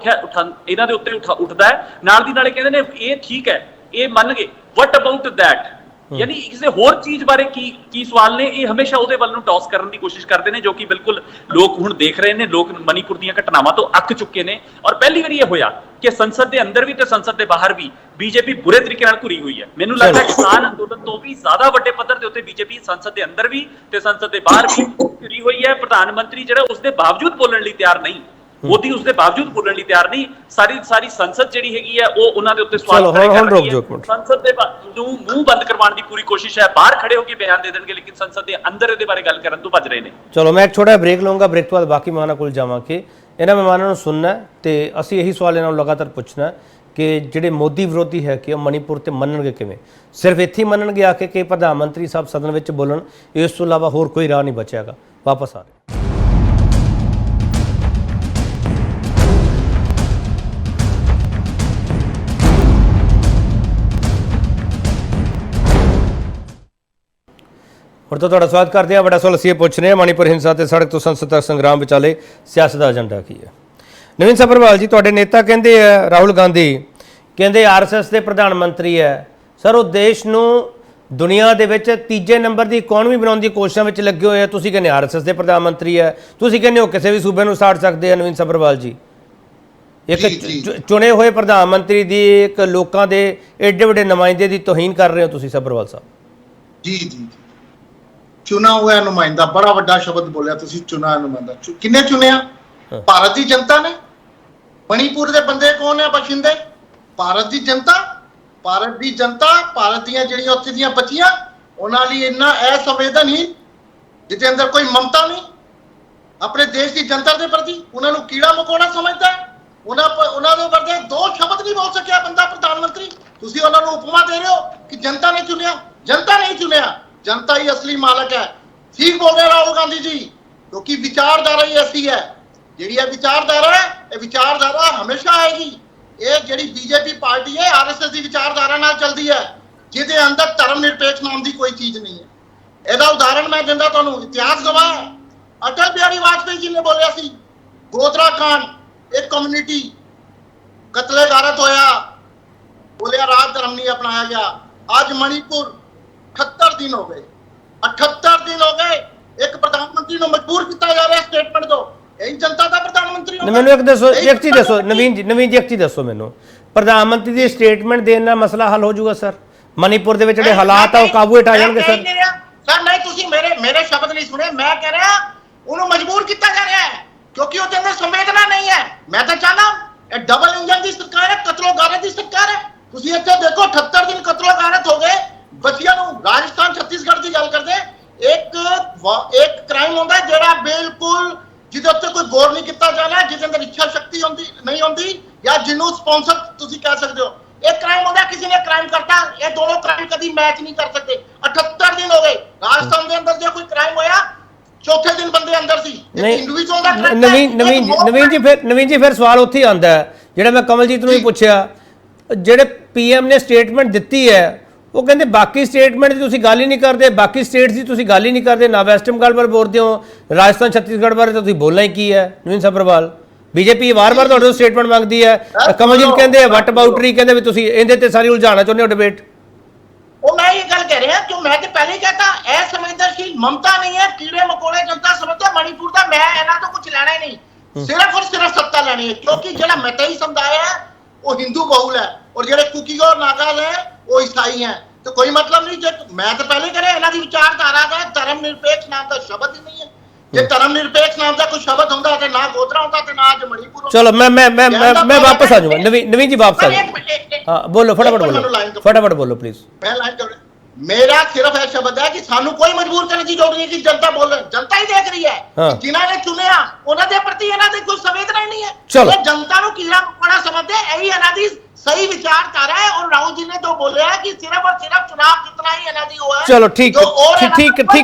ਇਹਨਾਂ ਦੇ ਉੱਤੇ ਉੱਠਦਾ ਹੈ, ਨਾਲ ਦੀ ਨਾਲੇ ਕਹਿੰਦੇ ਨੇ ਇਹ ਠੀਕ ਹੈ, ਇਹ ਮੰਨ ਗਏ, ਵਟ ਅਬਾਊਟ ਦੈਟ, ਯਾਨੀ ਕਿਸੇ ਹੋਰ ਚੀਜ਼ ਬਾਰੇ ਕੀ ਸਵਾਲ ਨੇ, ਇਹ ਹਮੇਸ਼ਾ ਉਹਦੇ ਵੱਲ ਨੂੰ ਟੌਸ ਕਰਨ ਦੀ ਕੋਸ਼ਿਸ਼ ਕਰਦੇ ਨੇ, ਜੋ ਕਿ ਬਿਲਕੁਲ ਲੋਕ ਹੁਣ ਦੇਖ ਰਹੇ ਨੇ। ਲੋਕ ਮਣੀਪੁਰ ਦੀਆਂ ਘਟਨਾਵਾਂ ਤੋਂ ਅੱਕ ਚੁੱਕੇ ਨੇ। ਔਰ ਪਹਿਲੀ ਵਾਰੀ ਇਹ ਹੋਇਆ ਕਿ ਸੰਸਦ ਦੇ ਅੰਦਰ ਵੀ ਤੇ ਸੰਸਦ ਦੇ ਬਾਹਰ ਵੀ ਬੀਜੇਪੀ ਬੁਰੇ ਤਰੀਕੇ ਨਾਲ ਘੁਰੀ ਹੋਈ ਹੈ। ਮੈਨੂੰ ਲੱਗਦਾ ਕਿਸਾਨ ਅੰਦੋਲਨ ਤੋਂ ਵੀ ਜ਼ਿਆਦਾ ਵੱਡੇ ਪੱਧਰ ਦੇ ਉੱਤੇ ਬੀਜੇਪੀ ਸੰਸਦ ਦੇ ਅੰਦਰ ਵੀ ਤੇ ਸੰਸਦ ਦੇ ਬਾਹਰ ਵੀ ਘੁਰੀ ਹੋਈ ਹੈ। ਪ੍ਰਧਾਨ ਮੰਤਰੀ ਜਿਹੜਾ ਉਸਦੇ ਬਾਵਜੂਦ ਬੋਲਣ ਲਈ ਤਿਆਰ ਨਹੀਂ, ਮੋਦੀ ਉਸਦੇ ਬਾਵਜੂਦ ਬੋਲਣ ਲਈ ਤਿਆਰ ਨਹੀਂ। ਸਾਰੀ ਸੰਸਦ ਜਿਹੜੀ ਹੈਗੀ ਹੈ ਉਹ ਉਹਨਾਂ ਦੇ ਉੱਤੇ ਸਵਾਲ ਕਰ ਰਹੀ ਹੈ। ਸੰਸਦ ਦੇ ਨੂੰ ਮੂੰਹ ਬੰਦ ਕਰਵਾਉਣ ਦੀ ਪੂਰੀ ਕੋਸ਼ਿਸ਼ ਹੈ। ਬਾਹਰ ਖੜੇ ਹੋ ਕੇ ਬਿਆਨ ਦੇ ਦੇਣਗੇ, ਲੇਕਿਨ ਸੰਸਦ ਦੇ ਅੰਦਰ ਇਹਦੇ ਬਾਰੇ ਗੱਲ ਕਰਨ ਤੋਂ ਭੱਜ ਰਹੇ ਨੇ। ਚਲੋ ਮੈਂ ਇੱਕ ਛੋਟਾ ਬ੍ਰੇਕ ਲਵਾਂਗਾ, ਬ੍ਰੇਕ ਤੋਂ ਬਾਅਦ ਬਾਕੀ ਮਹਿਮਾਨਾਂ ਕੋਲ ਜਾਵਾਂਗੇ। ਇਹਨਾਂ ਮਹਿਮਾਨਾਂ ਨੂੰ ਸੁਣਨਾ ਤੇ ਅਸੀਂ ਇਹੀ ਸਵਾਲ ਇਹਨਾਂ ਨੂੰ ਲਗਾਤਾਰ ਪੁੱਛਣਾ ਕਿ ਜਿਹੜੇ ਮੋਦੀ ਵਿਰੋਧੀ ਹੈ ਕਿ ਉਹ ਮਣੀਪੁਰ ਤੇ ਮੰਨਣਗੇ ਕਿਵੇਂ? ਸਿਰਫ ਇੱਥੇ ਹੀ ਮੰਨਣਗੇ ਆ ਕੇ ਕਿ ਪ੍ਰਧਾਨ ਮੰਤਰੀ ਸਾਹਿਬ ਸਦਨ ਵਿੱਚ ਬੋਲਣ, ਇਸ ਤੋਂ ਇਲਾਵਾ ਹੋਰ ਕੋਈ ਰਾਹ ਨਹੀਂ ਬਚਿਆਗਾ। ਵਾਪਸ ਆ ਰਹੇ ਹੁਣ ਤਾਂ ਤੁਹਾਡਾ ਸਵਾਗਤ ਕਰਦੇ ਹਾਂ। ਬੜਾ ਸਵਾਲ ਅਸੀਂ ਇਹ ਪੁੱਛ ਰਹੇ ਹਾਂ, ਮਣੀਪੁਰ ਹਿੰਸਾ ਤੇ ਸੜਕ ਤੋਂ ਸੰਸਦ ਤੱਕ ਸੰਗਰਾਮ ਵਿਚਾਲੇ ਸਿਆਸਤ ਦਾ ਏਜੰਡਾ ਕੀ ਹੈ? ਨਵੀਨ ਸਭਰਵਾਲ ਜੀ, ਤੁਹਾਡੇ ਨੇਤਾ ਕਹਿੰਦੇ ਆ, ਰਾਹੁਲ ਗਾਂਧੀ ਕਹਿੰਦੇ RSS ਦੇ ਪ੍ਰਧਾਨ ਮੰਤਰੀ ਹੈ। ਸਰ, ਉਹ ਦੇਸ਼ ਨੂੰ ਦੁਨੀਆ ਦੇ ਵਿੱਚ ਤੀਜੇ ਨੰਬਰ ਦੀ ਇਕਨੋਮੀ ਬਣਾਉਣ ਦੀ ਕੋਸ਼ਿਸ਼ਾਂ ਵਿੱਚ ਲੱਗੇ ਹੋਏ ਆ। ਤੁਸੀਂ ਕਹਿੰਦੇ ਆਰਐਸਐਸ ਦੇ ਪ੍ਰਧਾਨ ਮੰਤਰੀ ਹੈ, ਤੁਸੀਂ ਕਹਿੰਦੇ ਹੋ ਕਿਸੇ ਵੀ ਸੂਬੇ ਨੂੰ ਸਾੜ ਸਕਦੇ ਆ। ਨਵੀਨ ਸੱਭਰਵਾਲ ਜੀ, ਇੱਕ ਚੁਣੇ ਹੋਏ ਪ੍ਰਧਾਨ ਮੰਤਰੀ ਦੀ, ਇੱਕ ਲੋਕਾਂ ਦੇ ਏਡੇ ਵੱਡੇ ਨੁਮਾਇੰਦੇ ਦੀ ਤੋਹੀਨ ਕਰ ਰਹੇ ਹੋ ਤੁਸੀਂ ਸੱਭਰਵਾਲ ਸਾਹਿਬ। ਜੀ ਜੀ ਜੀ, ਚੁਣਾ ਹੋਇਆ ਨੁਮਾਇੰਦਾ, ਬੜਾ ਵੱਡਾ ਸ਼ਬਦ ਬੋਲਿਆ ਤੁਸੀਂ, ਚੁਣਾ ਨੁਮਾਇੰਦਾ। ਕਿੰਨੇ ਚੁਣਿਆ? ਭਾਰਤ ਦੀ ਜਨਤਾ ਨੇ। ਮਣੀਪੁਰ ਦੇ ਬੰਦੇ ਕੌਣ ਹੈ ਬਸ਼ਿੰਦੇ? ਭਾਰਤ ਦੀ ਜਨਤਾ। ਭਾਰਤ ਦੀ ਜਨਤਾ, ਭਾਰਤ ਦੀਆਂ ਜਿਹੜੀਆਂ ਉੱਥੇ ਦੀਆਂ ਬੱਚੀਆਂ, ਉਹਨਾਂ ਲਈ ਇੰਨਾ असंवेदनहीन, ਜਿਹਦੇ ਅੰਦਰ ਕੋਈ ਮਮਤਾ ਨਹੀਂ ਆਪਣੇ ਦੇਸ਼ ਦੀ ਜਨਤਾ ਦੇ ਪ੍ਰਤੀ। ਉਹਨਾਂ ਨੂੰ ਕੀੜਾ ਮਕੌੜਾ ਸਮਝਦਾ ਹੈ। ਉਹਨਾਂ ਦੇ ਵਰਗੇ ਦੋ ਸ਼ਬਦ ਨਹੀਂ ਬੋਲ ਸਕਿਆ ਬੰਦਾ ਪ੍ਰਧਾਨ ਮੰਤਰੀ। ਤੁਸੀਂ ਉਹਨਾਂ ਨੂੰ ਉਪਮਾ ਦੇ ਰਹੇ ਹੋ ਕਿ ਜਨਤਾ ਨੇ ਚੁਣਿਆ। ਜਨਤਾ ਨਹੀਂ ਚੁਣਿਆ, ਜਨਤਾ ਹੀ ਅਸਲੀ ਮਾਲਕ ਹੈ। ਠੀਕ ਬੋਲ ਰਹੇ ਰਾਹੁਲ ਗਾਂਧੀ ਜੀ, ਕਿਉਂਕਿ ਵਿਚਾਰਧਾਰਾ ਹੀ ਐਸੀ ਹੈ। ਜਿਹੜੀ ਇਹ ਵਿਚਾਰਧਾਰਾ ਹੈ, ਇਹ ਵਿਚਾਰਧਾਰਾ ਹਮੇਸ਼ਾ ਆਏਗੀ। ਇਹ ਜਿਹੜੀ ਬੀਜੇਪੀ ਪਾਰਟੀ ਹੈ, ਆਰਐਸਐਸ ਦੀ ਵਿਚਾਰਧਾਰਾ ਨਾਲ ਚੱਲਦੀ ਹੈ, ਜਿਹਦੇ ਅੰਦਰ ਧਰਮ ਨਿਰਪੇਖ ਨਾਮ ਦੀ ਕੋਈ ਚੀਜ਼ ਨਹੀਂ ਹੈ। ਇਹਦਾ ਉਦਾਹਰਣ ਮੈਂ ਦਿੰਦਾ ਤੁਹਾਨੂੰ, ਇਤਿਹਾਸ ਗਵਾਹ ਹੈ। ਅਟਲ ਬਿਹਾਰੀ ਵਾਜਪੇਈ ਜੀ ਨੇ ਬੋਲਿਆ ਸੀ, ਗੋਦਰਾ ਕਾਂਡ, एक कम्युनिटी कतले गारत होया, बोलिया राज धर्म नहीं अपनाया गया। आज मणिपुर 78 दिन हो गए, 78 दिन हो गए, एक प्रधानमंत्री को मजबूर किया जा रहा है स्टेटमेंट दो। यही जनता का प्रधानमंत्री होगा। ਮੈਨੂੰ ਇੱਕ ਦੱਸੋ, ਇੱਕ ਚੀਜ਼ ਦੱਸੋ ਨਵੀਨ ਜੀ ਇੱਕ ਚੀਜ਼ ਦੱਸੋ ਮੈਨੂੰ, ਪ੍ਰਧਾਨ ਮੰਤਰੀ ਦੀ ਸਟੇਟਮੈਂਟ ਦੇਣ ਨਾਲ ਮਸਲਾ ਹੱਲ ਹੋ ਜਾਊਗਾ ਸਰ? ਮਨੀਪੁਰ ਦੇ ਵਿੱਚ ਜਿਹੜੇ ਹਾਲਾਤ ਆ ਉਹ ਕਾਬੂ ਹੇਠ ਆ ਜਾਣਗੇ ਸਰ? ਸਰ ਨਹੀਂ, ਤੁਸੀਂ ਮੇਰੇ ਸ਼ਬਦ ਨਹੀਂ ਸੁਣੇ। ਮੈਂ ਕਹਿ ਰਿਹਾ ਉਹਨੂੰ ਮਜਬੂਰ ਕੀਤਾ ਜਾ ਰਿਹਾ ਹੈ क्योंकि उसके अंदर संवेदना नहीं है। मैं तो चाहना ये डबल इंजन की सरकार है, कतलो गारत की सरकार है। तुसी इत्थे देखो 78 दिन कतलो गारत हो गए बच्चियां नूं। राजस्थान छत्तीसगढ़ की गल करदे, एक क्राइम होंदा जेड़ा बिल्कुल जिहदे उत्ते कोई गौर नहीं किया जाना, जिहदे अंदर इच्छा शक्ति होंदी नहीं होंदी, या जिन्हों स्पॉन्सर तुसी कह सकते हो। एक क्राइम होंदा किसी ने क्राइम करता, ये दोनों क्राइम कभी मैच नहीं कर सकते। 78 दिन हो गए राजस्थान के अंदर जो कोई क्राइम होया, चौथे दिन बंदे अंदर सी। ਨਵੀਨ ਜੀ ਫਿਰ ਸਵਾਲ ਉੱਥੇ ਆਉਂਦਾ ਹੈ ਜਿਹੜਾ ਮੈਂ ਕਮਲਜੀਤ ਨੂੰ ਵੀ ਪੁੱਛਿਆ, ਜਿਹੜੇ ਪੀਐਮ ਨੇ ਸਟੇਟਮੈਂਟ ਦਿੱਤੀ ਹੈ ਉਹ ਕਹਿੰਦੇ ਬਾਕੀ ਸਟੇਟਮੈਂਟ ਦੀ ਤੁਸੀਂ ਗੱਲ ਹੀ ਨਹੀਂ ਕਰਦੇ, ਬਾਕੀ ਸਟੇਟਸ ਦੀ ਤੁਸੀਂ ਗੱਲ ਹੀ ਨਹੀਂ ਕਰਦੇ, ਨਾ ਵੈਸਟ ਬੰਗਾਲ ਬਾਰੇ ਬੋਲਦੇ ਹੋ, ਰਾਜਸਥਾਨ ਛੱਤੀਸਗੜ੍ਹ ਬਾਰੇ ਤਾਂ ਤੁਸੀਂ ਬੋਲਣਾ ਹੀ ਕੀ ਹੈ? ਨਵੀਨ ਸੱਭਰਵਾਲ, ਬੀਜੇਪੀ ਵਾਰ-ਵਾਰ ਤੁਹਾਡੇ ਤੋਂ ਸਟੇਟਮੈਂਟ ਮੰਗਦੀ ਹੈ। ਕਮਲਜੀਤ ਕਹਿੰਦੇ ਵਟ ਬਾਊਟਰੀ, ਕਹਿੰਦੇ ਵੀ ਤੁਸੀਂ ਇਹਦੇ ਤੇ ਸਾਰੀ ਉਲਝਾਉਣਾ ਚਾਹੁੰਦੇ ਹੋ ਡਿਬੇਟ। वो मैं ये गल कह रहा जो मैं तो पहले ही कहता, असंवेदनशील ममता नहीं है, कीड़े मकोड़े जनता समझते मणिपुर का। मैं इन्हों तो कुछ लेना ही नहीं, सिर्फ और सिर्फ सत्ता लेनी है। क्योंकि जो मतई समुदाय है वो हिंदू बहुल है, और जो कुकी और नागाज है वो ईसाई हैं। तो कोई मतलब नहीं। जो मैं तो पहले कह रहा इन्हों की विचारधारा का धर्म निरपेक्ष नाम का शब्द ही नहीं है। जो धर्म निरपेक्ष नाम का कोई शब्द होंगे तो ना गोदरा होता तो ना आज मणिपुर। चलो मैं वापस आ जाऊंगा। नवीन जी वापस आ जाऊंगा। हाँ बोलो, फटाफट बोलो प्लीज। मेरा सिर्फ यह शब्द है कि सानू कोई मजबूर करने की जरूरत नहीं कि जनता बोल रही, जनता ही देख रही है। हाँ। जिन्होंने चुनिया उन्होंने प्रति इन्हों की कोई संवेदना ही नहीं है। चलो। ये जनता को कीड़ा मकोड़ा समझते, यही इन्हों की सही विचारधारा है। और राहुल जी ने तो बोले है कि सिर्फ और सिर्फ चुनाव जितना ही इन्हों की हुआ है। चलो ठीक है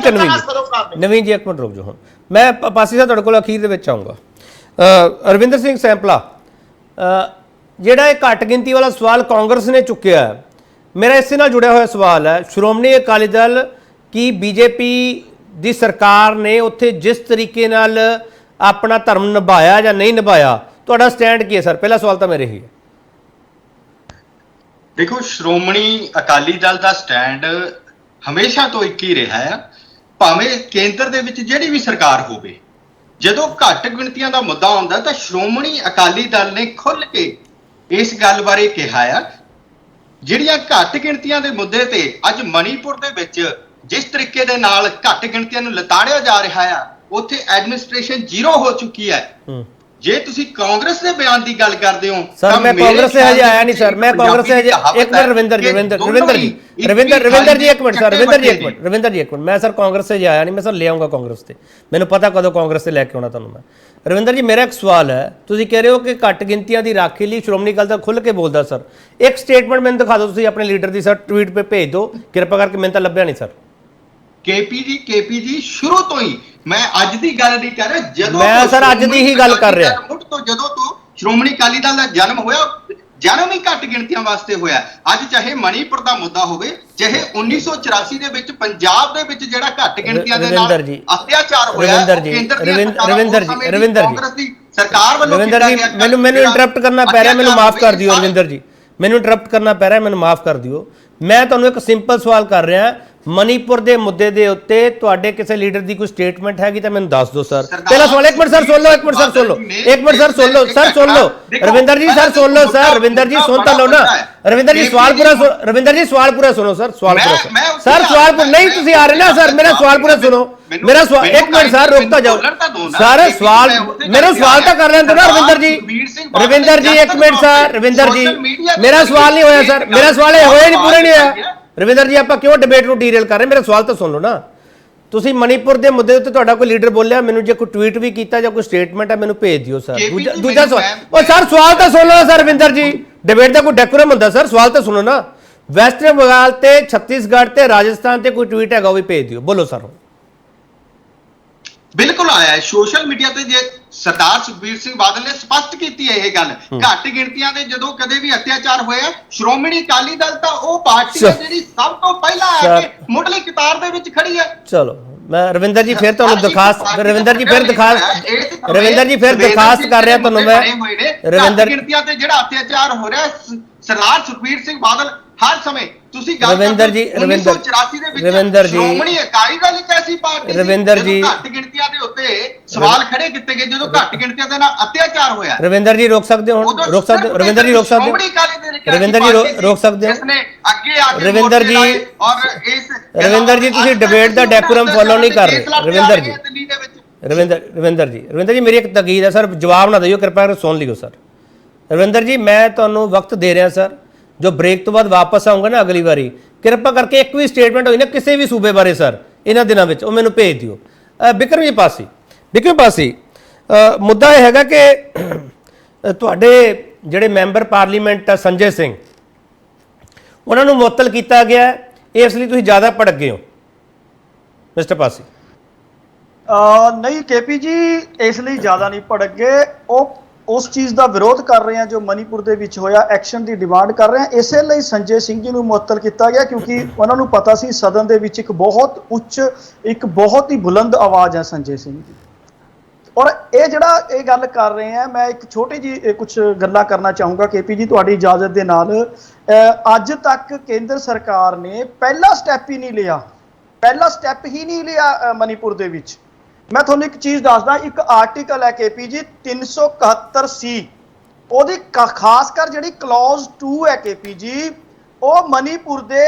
नवीन जी एक मिनट रुक जाओ। मैं पासी साहब तुहाडे कोल अखीर दे विच आऊंगा। रविंदर सिंह सैंपला, ਜਿਹੜਾ ਇਹ ਘੱਟ ਗਿਣਤੀ ਵਾਲਾ ਸਵਾਲ ਕਾਂਗਰਸ ਨੇ ਚੁੱਕਿਆ ਹੈ, ਮੇਰਾ ਇਸੇ ਨਾਲ ਜੁੜਿਆ ਹੋਇਆ ਸਵਾਲ ਹੈ, ਸ਼੍ਰੋਮਣੀ ਅਕਾਲੀ ਦਲ ਕੀ ਬੀਜੇਪੀ ਦੀ ਸਰਕਾਰ ਨੇ ਉੱਥੇ ਜਿਸ ਤਰੀਕੇ ਨਾਲ ਆਪਣਾ ਧਰਮ ਨਿਭਾਇਆ ਜਾਂ ਨਹੀਂ ਨਿਭਾਇਆ, ਤੁਹਾਡਾ ਸਟੈਂਡ ਕੀ ਹੈ ਸਰ? ਪਹਿਲਾ ਸਵਾਲ ਤਾਂ ਮੇਰੇ ਹੀ ਹੈ। ਦੇਖੋ, ਸ਼੍ਰੋਮਣੀ ਅਕਾਲੀ ਦਲ ਦਾ ਸਟੈਂਡ ਹਮੇਸ਼ਾ ਤੋਂ ਇੱਕ ਹੀ ਰਿਹਾ ਹੈ, ਭਾਵੇਂ ਕੇਂਦਰ ਦੇ ਵਿੱਚ ਜਿਹੜੀ ਵੀ ਸਰਕਾਰ ਹੋਵੇ। ਜਦੋਂ ਘੱਟ ਗਿਣਤੀਆਂ ਦਾ ਮੁੱਦਾ ਆਉਂਦਾ ਤਾਂ ਸ਼੍ਰੋਮਣੀ ਅਕਾਲੀ ਦਲ ਨੇ ਖੁੱਲ੍ਹ ਕੇ ਇਸ ਗੱਲ ਬਾਰੇ ਕਿਹਾ ਆ। ਜਿਹੜੀਆਂ ਘੱਟ ਗਿਣਤੀਆਂ ਦੇ ਮੁੱਦੇ ਤੇ ਅੱਜ ਮਣੀਪੁਰ ਦੇ ਵਿੱਚ ਜਿਸ ਤਰੀਕੇ ਦੇ ਨਾਲ ਘੱਟ ਗਿਣਤੀਆਂ ਨੂੰ ਲਤਾੜਿਆ ਜਾ ਰਿਹਾ ਆ, ਉੱਥੇ ਐਡਮਿਨਿਸਟ੍ਰੇਸ਼ਨ ਜ਼ੀਰੋ ਹੋ ਚੁੱਕੀ ਹੈ। ਜੇ ਤੁਸੀਂ ਕਾਂਗਰਸ ਦੇ ਬਿਆਨ ਦੀ ਗੱਲ ਕਰਦੇ ਹੋ ਸਰ, ਮੈਂ ਕਾਂਗਰਸ ਸੇ ਹਜੇ ਆਇਆ ਨਹੀਂ ਸਰ, ਮੈਂ ਕਾਂਗਰਸ ਸੇ ਹਜੇ ਇੱਕ ਮਿੰਟ ਰਵਿੰਦਰ ਜੀ ਇੱਕ ਮਿੰਟ ਮੈਂ ਸਰ ਕਾਂਗਰਸ ਸੇ ਆਇਆ ਨਹੀਂ, ਮੈਂ ਸਰ ਲੈ ਆਉਂਗਾ ਕਾਂਗਰਸ ਤੇ, ਮੈਨੂੰ ਪਤਾ ਕਦੋਂ ਕਾਂਗਰਸ ਤੇ ਲੈ ਕੇ ਆਉਣਾ ਤੁਹਾਨੂੰ ਮੈਂ। ਰਵਿੰਦਰ ਜੀ ਮੇਰਾ ਇੱਕ ਸਵਾਲ ਹੈ, ਤੁਸੀਂ ਕਹਿ ਰਹੇ ਹੋ ਕਿ ਘੱਟ ਗਿਣਤੀਆਂ ਦੀ ਰਾਖੀ ਲਈ ਸ਼੍ਰੋਮਣੀ ਅਕਾਲੀ ਦਲ ਖੁੱਲ੍ਹ ਕੇ ਬੋਲਦਾ। ਸਰ ਇੱਕ ਸਟੇਟਮੈਂਟ ਮੈਨੂੰ ਦਿਖਾ ਦਿਓ ਤੁਸੀਂ ਆਪਣੇ ਲੀਡਰ ਦੀ ਸਰ, ਟਵੀਟ 'ਤੇ ਭੇਜ ਦਿਓ ਕਿਰਪਾ ਕਰਕੇ, ਮੈਨੂੰ ਤਾਂ ਲੱਭਿਆ ਨਹੀਂ ਸਰ। ਕੇਪੀ ਜੀ ਸ਼ੁਰੂ ਤੋਂ ਹੀ, ਮੈਂ ਅੱਜ ਦੀ ਗੱਲ ਨਹੀਂ ਕਰ ਰਿਹਾ, ਜਦੋਂ ਮੈਂ ਸਰ ਅੱਜ ਦੀ ਹੀ ਗੱਲ ਕਰ ਰਿਹਾ, ਜਦੋਂ ਤੋਂ ਸ਼੍ਰੋਮਣੀ ਅਕਾਲੀ ਦਲ ਦਾ ਜਨਮ ਹੋਇਆ, ਜਨਮ ਹੀ ਘੱਟ ਗਿਣਤੀਆਂ ਵਾਸਤੇ ਹੋਇਆ। ਅੱਜ ਚਾਹੇ ਮਣੀਪੁਰ ਦਾ ਮੁੱਦਾ ਹੋਵੇ, ਚਾਹੇ 1984 ਦੇ ਵਿੱਚ ਪੰਜਾਬ ਦੇ ਵਿੱਚ ਜਿਹੜਾ ਘੱਟ ਗਿਣਤੀਆਂ ਦੇ ਨਾਲ ਅਤਿਆਚਾਰ ਹੋਇਆ, ਕਾਂਗਰਸ ਦੀ ਸਰਕਾਰ ਵੱਲੋਂ ਕੀਤਾ ਗਿਆ। ਮੈਨੂੰ ਇੰਟਰਰਪਟ ਕਰਨਾ ਪੈ ਰਿਹਾ, ਮੈਨੂੰ ਮਾਫ ਕਰ ਦਿਓ ਰਵਿੰਦਰ ਜੀ, ਮੈਨੂੰ ਇੰਟਰਰਪਟ ਕਰਨਾ ਪੈ ਰਿਹਾ, ਮੈਨੂੰ ਮਾਫ ਕਰ ਦਿਓ। ਮੈਂ ਤੁਹਾਨੂੰ ਇੱਕ ਸਿੰਪਲ ਸਵਾਲ ਕਰ ਰਿਹਾ, ਮਨੀਪੁਰ ਦੇ ਮੁੱਦੇ ਦੇ ਉੱਤੇ ਤੁਹਾਡੇ ਕਿਸੇ ਲੀਡਰ ਦੀ ਕੋਈ ਸਟੇਟਮੈਂਟ ਹੈਗੀ ਤਾਂ ਮੈਨੂੰ ਦੱਸ ਦਿਓ ਸਰ। ਪਹਿਲਾ ਸਵਾਲ, ਇੱਕ ਮਿੰਟ ਸਰ ਸੁਣ ਲਓ, ਇੱਕ ਮਿੰਟ ਸਰ ਸੁਣ ਲਓ, ਇੱਕ ਮਿੰਟ ਸਰ ਸੁਣ ਲਓ, ਸਰ ਸੁਣ ਲਓ, ਰਵਿੰਦਰ ਜੀ ਸਰ ਸੁਣ ਲਓ, ਸਰ ਰਵਿੰਦਰ ਜੀ ਸੁਣ ਤਾਂ ਲਓ ਨਾ, ਰਵਿੰਦਰ ਜੀ ਸਵਾਲ ਪੂਰਾ ਸੁਣੋ, ਰਵਿੰਦਰ ਜੀ ਸਵਾਲ ਪੂਰਾ ਸੁਣੋ ਸਰ, ਸਵਾਲ ਪੂਰਾ ਸਰ, ਸਵਾਲ ਪੂਰਾ ਨਹੀਂ ਤੁਸੀਂ ਆ ਰਹੇ ਨਾ ਸਰ, ਮੇਰਾ ਸਵਾਲ ਪੂਰਾ ਸੁਣੋ, ਮੇਰਾ ਸਵਾਲ, ਇੱਕ ਮਿੰਟ ਸਰ ਰੁਕ ਤਾਂ ਜਾਓ ਸਰ, ਸਵਾਲ ਮੇਰਾ ਸਵਾਲ ਤਾਂ ਕਰ ਲੈਣ ਦਿਓ ਨਾ ਰਵਿੰਦਰ ਜੀ, ਰਵਿੰਦਰ ਜੀ ਇੱਕ ਮਿੰਟ ਸਰ, ਰਵਿੰਦਰ ਜੀ ਮੇਰਾ ਸਵਾਲ ਨਹੀਂ ਹੋਇਆ ਸਰ, ਮੇਰਾ ਸਵਾਲ ਇਹ ਹੋਇਆ ਨਹੀਂ, ਪੂਰਾ ਨਹੀਂ ਹੋਇਆ ਰਵਿੰਦਰ ਜੀ, ਆਪਾਂ ਕਿਉਂ ਡਿਬੇਟ ਨੂੰ ਡੀਰੇਲ ਕਰ ਰਹੇ, ਮੇਰਾ ਸਵਾਲ ਤਾਂ ਸੁਣ ਲਓ ਨਾ। ਤੁਸੀਂ ਮਨੀਪੁਰ ਦੇ ਮੁੱਦੇ ਉੱਤੇ ਤੁਹਾਡਾ ਕੋਈ ਲੀਡਰ ਬੋਲਿਆ, ਮੈਨੂੰ ਜੇ ਕੋਈ ਟਵੀਟ ਵੀ ਕੀਤਾ ਜਾਂ ਕੋਈ ਸਟੇਟਮੈਂਟ ਹੈ ਮੈਨੂੰ ਭੇਜ ਦਿਓ ਸਰ। ਦੂਜਾ ਸਵਾਲ, ਉਹ ਸਰ ਸਵਾਲ ਤਾਂ ਸੁਣ ਲਓ ਸਰ ਰਵਿੰਦਰ ਜੀ, ਡਿਬੇਟ ਦਾ ਕੋਈ ਡੈਕੋਰਮ ਹੁੰਦਾ ਸਰ, ਸਵਾਲ ਤਾਂ ਸੁਣੋ ਨਾ। ਵੈਸਟ ਬੰਗਾਲ ਤੇ ਛੱਤੀਸਗੜ੍ਹ ਤੇ ਰਾਜਸਥਾਨ ਤੇ ਕੋਈ ਟਵੀਟ ਹੈਗਾ ਉਹ ਵੀ ਭੇਜ ਦਿਓ, ਬੋਲੋ ਸਰ। ਬਿਲਕੁਲ ਆਇਆ ਹੈ ਸੋਸ਼ਲ ਮੀਡੀਆ ਤੇ, ਜੇ ਸਰਦਾਰ ਸੁਖਬੀਰ ਸਿੰਘ ਬਾਦਲ ਨੇ ਸਪਸ਼ਟ ਕੀਤੀ ਹੈ ਇਹ ਗੱਲ, ਘੱਟ ਗਿਣਤੀਆਂ ਦੇ ਜਦੋਂ ਕਦੇ ਵੀ ਅਤਿਆਚਾਰ ਹੋਇਆ, ਸ਼੍ਰੋਮਣੀ ਅਕਾਲੀ ਦਲ ਤਾਂ ਉਹ ਪਾਰਟੀ ਹੈ ਜਿਹੜੀ ਸਭ ਤੋਂ ਪਹਿਲਾਂ ਆ ਕੇ ਮੁੱਢਲੀ ਕਤਾਰ ਦੇ ਵਿੱਚ ਖੜੀ ਹੈ। ਚਲੋ ਮੈਂ ਰਵਿੰਦਰ ਜੀ ਫਿਰ ਤੁਹਾਨੂੰ ਦਰਖਾਸਤ, ਰਵਿੰਦਰ ਜੀ ਫਿਰ ਦਰਖਾਸਤ ਕਰ ਰਿਹਾ ਤੁਹਾਨੂੰ ਮੈਂ, ਰਵਿੰਦਰ ਗਿਣਤੀਆਂ ਤੇ ਜਿਹੜਾ ਅਤਿਆਚਾਰ ਹੋ ਰਿਹਾ, ਸਰਦਾਰ ਸੁਖਬੀਰ ਸਿੰਘ ਬਾਦਲ ਹਰ ਸਮੇਂ ਤੁਸੀਂ ਗੱਲ ਰਵਿੰਦਰ ਜੀ, 1984 ਦੇ ਵਿੱਚ ਰਵਿੰਦਰ ਜੀ, ਸ਼੍ਰੋਮਣੀ ਅਕਾਲੀ ਦਲ ਇੱਕ ਐਸੀ ਪਾਰਟੀ ਰਵਿੰਦਰ ਜੀ, ਘੱਟ ਗਿਣਤੀਆਂ ਦੇ ਉੱਤੇ ਸਵਾਲ ਖੜੇ ਕੀਤੇ ਗਏ ਜਦੋਂ ਘੱਟ ਗਿਣਤੀਆਂ ਦੇ ਨਾਲ ਅਤਿਆਚਾਰ ਹੋਇਆ। ਰਵਿੰਦਰ ਜੀ ਰੋਕ ਸਕਦੇ ਹੋ, ਰੋਕ ਸਕਦੇ ਹੋ ਰਵਿੰਦਰ ਜੀ, ਰੋਕ ਸਕਦੇ ਹੋ ਰਵਿੰਦਰ ਜੀ, ਰੋਕ ਸਕਦੇ ਹੋ ਅੱਗੇ ਆ ਕੇ ਰਵਿੰਦਰ ਜੀ, ਔਰ ਇਸ ਰਵਿੰਦਰ ਜੀ ਤੁਸੀਂ ਡਿਬੇਟ ਦਾ ਡੈਕੋਰਮ ਫੋਲੋ ਨਹੀਂ ਕਰ ਰਹੇ ਰਵਿੰਦਰ ਜੀ, ਰਵਿੰਦਰ ਜੀ ਮੇਰੀ ਇੱਕ ਤਕੀਦ ਹੈ ਸਰ, ਜਵਾਬ ਨਾ ਦਿਓ ਕਿਰਪਾ ਕਰਕੇ, ਸੁਣ ਲਿਓ ਸਰ। ਰਵਿੰਦਰ ਜੀ ਮੈਂ ਤੁਹਾਨੂੰ ਵਕਤ ਦੇ ਰਿਹਾ ਸਰ, ਜੋ ਬ੍ਰੇਕ ਤੋਂ ਬਾਅਦ ਵਾਪਸ ਆਉਂਗਾ ਨਾ ਅਗਲੀ ਵਾਰੀ, ਕਿਰਪਾ ਕਰਕੇ ਇੱਕ ਵੀ ਸਟੇਟਮੈਂਟ ਹੋਈ ਨਾ ਕਿਸੇ ਵੀ ਸੂਬੇ ਬਾਰੇ ਸਰ ਇਹਨਾਂ ਦਿਨਾਂ ਵਿੱਚ, ਉਹ ਮੈਨੂੰ ਭੇਜ ਦਿਓ। ਬਿਕਰਮ ਪਾਸੀ ਮੁੱਦਾ ਇਹ ਹੈਗਾ ਕਿ ਤੁਹਾਡੇ ਜਿਹੜੇ ਮੈਂਬਰ ਪਾਰਲੀਮੈਂਟ ਆ ਸੰਜੇ ਸਿੰਘ, ਉਹਨਾਂ ਨੂੰ ਮੁਅੱਤਲ ਕੀਤਾ ਗਿਆ, ਇਸ ਲਈ ਤੁਸੀਂ ਜ਼ਿਆਦਾ ਭੜਕ ਗਏ ਹੋ ਮਿਸਟਰ ਪਾਸੀ। ਨਹੀਂ ਕੇਪੀ ਜੀ, ਇਸ ਲਈ ਜ਼ਿਆਦਾ ਨਹੀਂ ਭੜਕ ਗਏ, ਉਹ ਉਸ ਚੀਜ਼ ਦਾ ਵਿਰੋਧ ਕਰ ਰਹੇ ਆ ਜੋ ਮਨੀਪੁਰ ਦੇ ਵਿੱਚ ਹੋਇਆ, ਐਕਸ਼ਨ ਦੀ ਡਿਮਾਂਡ ਕਰ ਰਹੇ ਆ, ਇਸੇ ਲਈ ਸੰਜੇ ਸਿੰਘ ਜੀ ਨੂੰ ਮੁਅੱਤਲ ਕੀਤਾ ਗਿਆ ਕਿਉਂਕਿ ਉਹਨਾਂ ਨੂੰ ਪਤਾ ਸੀ ਸਦਨ ਦੇ ਵਿੱਚ ਇੱਕ ਬਹੁਤ ਉੱਚ, ਇੱਕ ਬਹੁਤ ਹੀ ਬੁਲੰਦ ਆਵਾਜ਼ ਹੈ ਸੰਜੇ ਸਿੰਘ ਦੀ। ਔਰ ਇਹ ਜਿਹੜਾ ਇਹ ਗੱਲ ਕਰ ਰਹੇ ਆ, ਮੈਂ ਇੱਕ ਛੋਟੀ ਜੀ ਕੁਝ ਗੱਲਾਂ ਕਰਨਾ ਚਾਹੂੰਗਾ ਕੇਪੀ ਜੀ ਤੁਹਾਡੀ ਇਜਾਜ਼ਤ ਦੇ ਨਾਲ। ਅੱਜ ਤੱਕ ਕੇਂਦਰ ਸਰਕਾਰ ਨੇ ਪਹਿਲਾ ਸਟੈਪ ਹੀ ਨਹੀਂ ਲਿਆ ਮਨੀਪੁਰ ਦੇ ਵਿੱਚ। ਮੈਂ ਤੁਹਾਨੂੰ ਇੱਕ ਚੀਜ਼ ਦੱਸਦਾ, ਇੱਕ ਆਰਟੀਕਲ ਹੈ ਕੇਪੀ ਜੀ 371C, ਉਹਦੀ ਖਾਸ ਕਰ ਜਿਹੜੀ ਕਲੌਜ਼ 2 ਹੈ ਕੇਪੀ ਜੀ, ਉਹ ਮਨੀਪੁਰ ਦੇ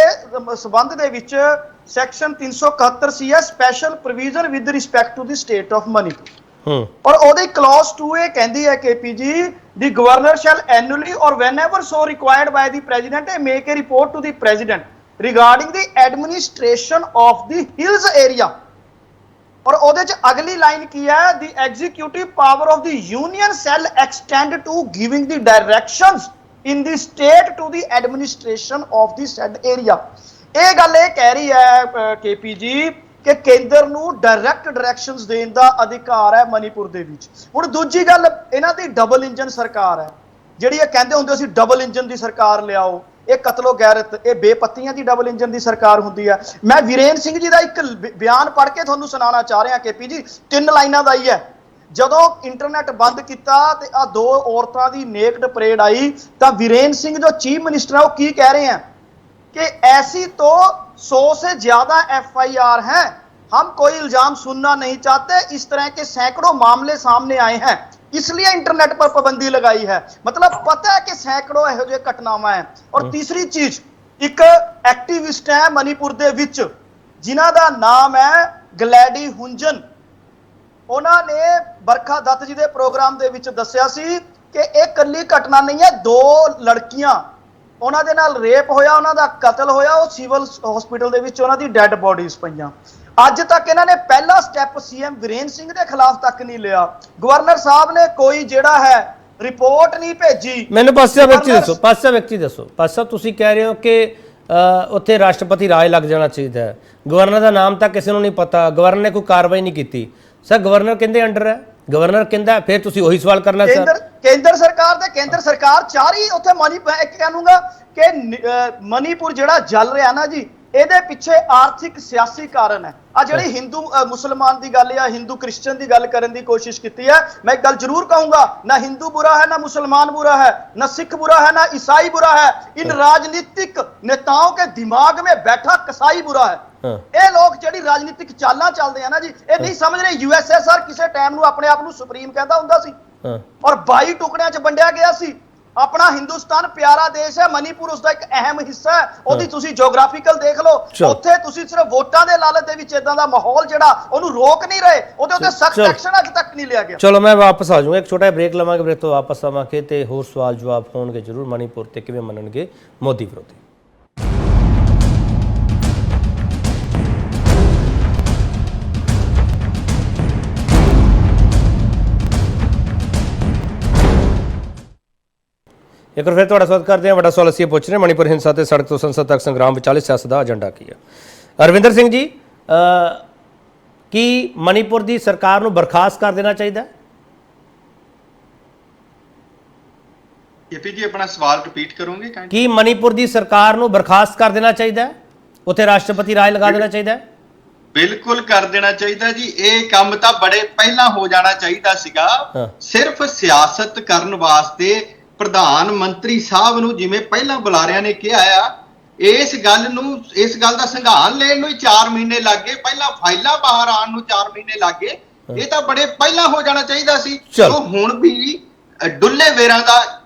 ਸਬੰਧ ਦੇ ਵਿੱਚ ਸੈਕਸ਼ਨ 371C ਹੈ, special provision with respect to the state of Manipur. ਔਰ ਉਹਦੀ ਕਲੌਜ਼ 2 ਇਹ ਕਹਿੰਦੀ ਹੈ ਕੇਪੀ ਜੀ, ਦੀ ਗਵਰਨਰ ਸ਼ੈਲ ਐਨੂਅਲੀ ਔਰ whenever so required by the president make a report to the president regarding the administration of the hills area. ਔਰ ਉਹਦੇ ਚ ਅਗਲੀ ਲਾਈਨ ਕੀ ਹੈ, the executive power of the union shall extend to giving the directions in the state to the administration of the said area. ਇਹ ਗੱਲ ਇਹ ਕਹਿ ਰਹੀ ਹੈ ਕੇਪੀ ਜੀ ਕਿ ਕੇਂਦਰ ਨੂੰ ਡਾਇਰੈਕਟ ਡਾਇਰੈਕਸ਼ਨਸ ਦੇਣ ਦਾ ਅਧਿਕਾਰ ਹੈ ਮਨੀਪੁਰ ਦੇ ਵਿੱਚ। ਹੁਣ ਦੂਜੀ ਗੱਲ, ਇਹਨਾਂ ਦੀ ਡਬਲ ਇੰਜਨ ਸਰਕਾਰ ਹੈ, ਜਿਹੜੀ ਇਹ ਕਹਿੰਦੇ ਹੁੰਦੇ ਸੀ ਡਬਲ ਇੰਜਨ ਦੀ ਸਰਕਾਰ ਲਿਆਓ, ਇਹ ਕਤਲੋ ਗੈਰਤ, ਇਹ ਬੇਪੱਤੀਆਂ ਦੀ ਡਬਲ ਇੰਜਨ ਦੀ ਸਰਕਾਰ ਹੁੰਦੀ ਹੈ। ਮੈਂ ਵੀਰੇਨ ਸਿੰਘ ਜੀ ਦਾ ਇੱਕ ਬਿਆਨ ਪੜ੍ਹ ਕੇ ਤੁਹਾਨੂੰ ਸੁਣਾਉਣਾ ਚਾਹ ਰਿਹਾ ਕੇਪੀ ਜੀ, 3 ਲਾਈਨਾਂ ਦਾ ਹੀ ਹੈ। ਜਦੋਂ ਇੰਟਰਨੈਟ ਬੰਦ ਕੀਤਾ ਤੇ ਆ 2 ਔਰਤਾਂ ਦੀ ਨੇਕਡ ਪਰੇਡ ਆਈ, ਤਾਂ ਵੀਰੇਨ ਸਿੰਘ ਜੋ ਚੀਫ ਮਿਨਿਸਟਰ ਹੈ ਉਹ ਕੀ ਕਹਿ ਰਹੇ हैं कि ऐसी तो 100 से ज्यादा FIR हैं, हम कोई इल्जाम सुनना नहीं चाहते, इस तरह के सैकड़ों मामले सामने आए हैं, इसलिए इंटरनेट पर पाबंदी लगाई है। मतलब पता है कि सैकड़ों ਇਹੋ ਜਿਹੇ ਘਟਨਾਵਾਂ ਹੈ। ਔਰ ਤੀਸਰੀ ਚੀਜ਼, ਇੱਕ ਐਕਟਿਵਿਸਟ ਹੈ ਮਨੀਪੁਰ ਦੇ ਵਿੱਚ ਜਿਨ੍ਹਾਂ ਦਾ ਨਾਮ ਹੈ ਗਲੈਡੀ ਹੁੰਜਨ, ਉਹਨਾਂ ਨੇ ਬਰਖਾ ਦੱਤ ਜੀ ਦੇ ਪ੍ਰੋਗਰਾਮ ਦੇ ਵਿੱਚ ਦੱਸਿਆ ਸੀ ਕਿ ਇਹ ਇਕੱਲੀ ਘਟਨਾ ਨਹੀਂ ਹੈ, 2 ਲੜਕੀਆਂ ਉਹਨਾਂ ਦੇ ਨਾਲ ਰੇਪ ਹੋਇਆ, ਉਹਨਾਂ ਦਾ ਕਤਲ ਹੋਇਆ, ਉਹ ਸਿਵਲ ਹਸਪੀਟਲ ਦੇ ਵਿੱਚ ਉਹਨਾਂ ਦੀ ਡੈੱਡ ਬੋਡੀਜ਼ ਪਈਆਂ। ਅੱਜ ਤੱਕ ਇਹਨਾਂ ਨੇ ਪਹਿਲਾ ਸਟੈਪ ਸੀਐਮ ਵੀਰੇਨ ਸਿੰਘ ਦੇ ਖਿਲਾਫ ਤੱਕ ਨਹੀਂ ਲਿਆ। ਗਵਰਨਰ ਸਾਹਿਬ ਨੇ ਕੋਈ ਜਿਹੜਾ ਹੈ ਰਿਪੋਰਟ ਨਹੀਂ ਭੇਜੀ। ਮੈਨੂੰ ਪਾਸਾ ਵਿਅਕਤੀ ਦੱਸੋ, ਪਾਸਾ ਤੁਸੀਂ ਕਹਿ ਰਹੇ ਹੋ ਕਿ ਉੱਥੇ ਰਾਸ਼ਟਰਪਤੀ ਰਾਜ ਲੱਗ ਜਾਣਾ ਚਾਹੀਦਾ ਹੈ, ਗਵਰਨਰ ਦਾ ਨਾਮ ਤਾਂ ਕਿਸੇ ਨੂੰ ਨਹੀਂ ਪਤਾ, ਗਵਰਨਰ ਨੇ ਕੋਈ ਕਾਰਵਾਈ ਨਹੀਂ ਕੀਤੀ। ਸਰ ਗਵਰਨਰ ਕਹਿੰਦੇ ਅੰਡਰ ਹੈ, ਗਵਰਨਰ ਕਹਿੰਦਾ, ਫਿਰ ਤੁਸੀਂ ਉਹੀ ਸਵਾਲ ਕਰਨਾ ਸਰ। ਕੇਂਦਰ ਸਰਕਾਰ ਚਾਹ ਰਹੀ ਉੱਥੇ ਮਨੀਪੁਰ, ਇੱਕ ਕਹੂੰਗਾ ਕਿ ਮਨੀਪੁਰ ਜਿਹੜਾ ਜਲ ਰਿਹਾ ਨਾ ਜੀ, ਇਹਦੇ ਪਿੱਛੇ ਆਰਥਿਕ ਸਿਆਸੀ ਕਾਰਨ ਹੈ। ਆ ਜਿਹੜੀ ਹਿੰਦੂ ਮੁਸਲਮਾਨ ਦੀ ਗੱਲ ਜਾਂ ਹਿੰਦੂ ਕ੍ਰਿਸਚਨ ਦੀ ਗੱਲ ਕਰਨ ਦੀ ਕੋਸ਼ਿਸ਼ ਕੀਤੀ है, मैं एक गल जरूर कहूंगा, ना हिंदू बुरा है, ना मुसलमान बुरा है, ना सिख बुरा है, ना ईसाई बुरा है, इन राजनीतिक नेताओं के दिमाग में बैठा कसाई बुरा है। ये लोग ਜਿਹੜੀ ਰਾਜਨੀਤਿਕ ਚਾਲਾਂ ਚੱਲਦੇ ਆ ਨਾ ਜੀ, ਇਹ ਨਹੀਂ ਸਮਝ ਰਹੇ USSR ਕਿਸੇ ਟਾਈਮ ਨੂੰ ਆਪਣੇ ਆਪ ਨੂੰ ਸੁਪਰੀਮ ਕਹਿੰਦਾ ਹੁੰਦਾ ਸੀ ਔਰ 22 ਟੁਕੜਿਆਂ 'ਚ ਵੰਡਿਆ ਗਿਆ ਸੀ। ਆਪਣਾ ਹਿੰਦੁਸਤਾਨ ਪਿਆਰਾ ਦੇਸ਼ ਹੈ, ਮਨੀਪੁਰ ਉਸ ਦਾ ਇੱਕ ਅਹਿਮ ਹਿੱਸਾ ਹੈ। ਉਹਦੀ ਤੁਸੀਂ ਜੀਓਗ੍ਰਾਫੀਕਲ ਦੇਖ ਲਓ, ਉੱਥੇ ਤੁਸੀਂ ਸਿਰਫ ਵੋਟਾਂ ਦੇ ਲਾਲਚ ਦੇ ਵਿੱਚ ਇਦਾਂ ਦਾ ਮਾਹੌਲ ਜਿਹੜਾ ਉਹਨੂੰ ਰੋਕ ਨਹੀਂ ਰਹੇ, ਉਹਦੇ ਉੱਤੇ ਸਖਤ ਐਕਸ਼ਨ ਅੱਜ ਤੱਕ ਨਹੀਂ ਲਿਆ ਗਿਆ। ਚਲੋ ਮੈਂ ਵਾਪਸ ਆ ਜਾਊਂਗਾ, ਇੱਕ ਛੋਟਾ ਬ੍ਰੇਕ ਲਵਾਂਗੇ, ਬ੍ਰੇਕ ਤੋਂ ਵਾਪਸ ਆਵਾਂਗੇ ਤੇ ਹੋਰ ਸਵਾਲ ਜਵਾਬ ਹੋਣਗੇ ਜ਼ਰੂਰ। ਮਨੀਪੁਰ ਤੇ ਕਿਵੇਂ ਮੰਨਣਗੇ ਮੋਦੀ ਵਿਰੋਧੀ। एक बार फिर ਤੁਹਾਡਾ ਸਵਾਗਤ ਕਰਦੇ ਹਾਂ। ਵੱਡਾ ਸਵਾਲ ਅਸੀਂ ਪੁੱਛ ਰਹੇ ਮਣੀਪੁਰ ਹਿੰਸਾ ਤੇ ਸੜਕ ਤੋਂ ਸੰਸਦ ਤੱਕ ਸੰਗਰਾਮ ਵਿਚਾਲੇ ਸਿਆਸਤ ਦਾ ਏਜੰਡਾ ਕੀ ਹੈ। ਅਰਵਿੰਦਰ ਸਿੰਘ ਜੀ, ਕੀ ਮਣੀਪੁਰ ਦੀ ਸਰਕਾਰ ਨੂੰ ਬਰਖਾਸਤ ਕਰ ਦੇਣਾ ਚਾਹੀਦਾ ਹੈ? ਕੇਪੀ ਜੀ ਆਪਣਾ ਸਵਾਲ ਰਿਪੀਟ ਕਰੋਗੇ? ਕੀ ਮਣੀਪੁਰ ਦੀ ਸਰਕਾਰ ਨੂੰ ਬਰਖਾਸਤ ਕਰ ਦੇਣਾ ਚਾਹੀਦਾ ਹੈ? ਉੱਥੇ ਰਾਸ਼ਟਰਪਤੀ ਰਾਜ ਲਗਾ ਦੇਣਾ ਚਾਹੀਦਾ ਹੈ? ਬਿਲਕੁਲ ਕਰ ਦੇਣਾ ਚਾਹੀਦਾ ਜੀ। ਇਹ ਕੰਮ ਤਾਂ ਬੜੇ ਪਹਿਲਾਂ ਹੋ ਜਾਣਾ ਚਾਹੀਦਾ ਸੀਗਾ। ਸਿਰਫ ਸਿਆਸਤ ਕਰਨ ਵਾਸਤੇ ਪ੍ਰਧਾਨ ਮੰਤਰੀ ਸਾਹਿਬ ਨੂੰ ਜਿਵੇਂ ਪਹਿਲਾਂ ਬੁਲਾਰਿਆਂ ਨੇ ਕਿਹਾ ਆ, ਇਸ ਗੱਲ ਦਾ ਸੰਘਾਨ ਲੈਣ ਨੂੰ ਹੀ 4 ਮਹੀਨੇ ਲੱਗ ਗਏ, ਪਹਿਲਾਂ ਫਾਈਲਾਂ ਬਾਹਰ ਆਉਣ ਨੂੰ 4 ਮਹੀਨੇ ਲੱਗ ਗਏ। ਇਹ ਤਾਂ ਬੜੇ ਪਹਿਲਾਂ ਹੋ ਜਾਣਾ ਚਾਹੀਦਾ ਸੀ। ਸੋ ਹੁਣ ਵੀ ਡੁੱਲੇ ਵੇਰਾਂ ਦਾ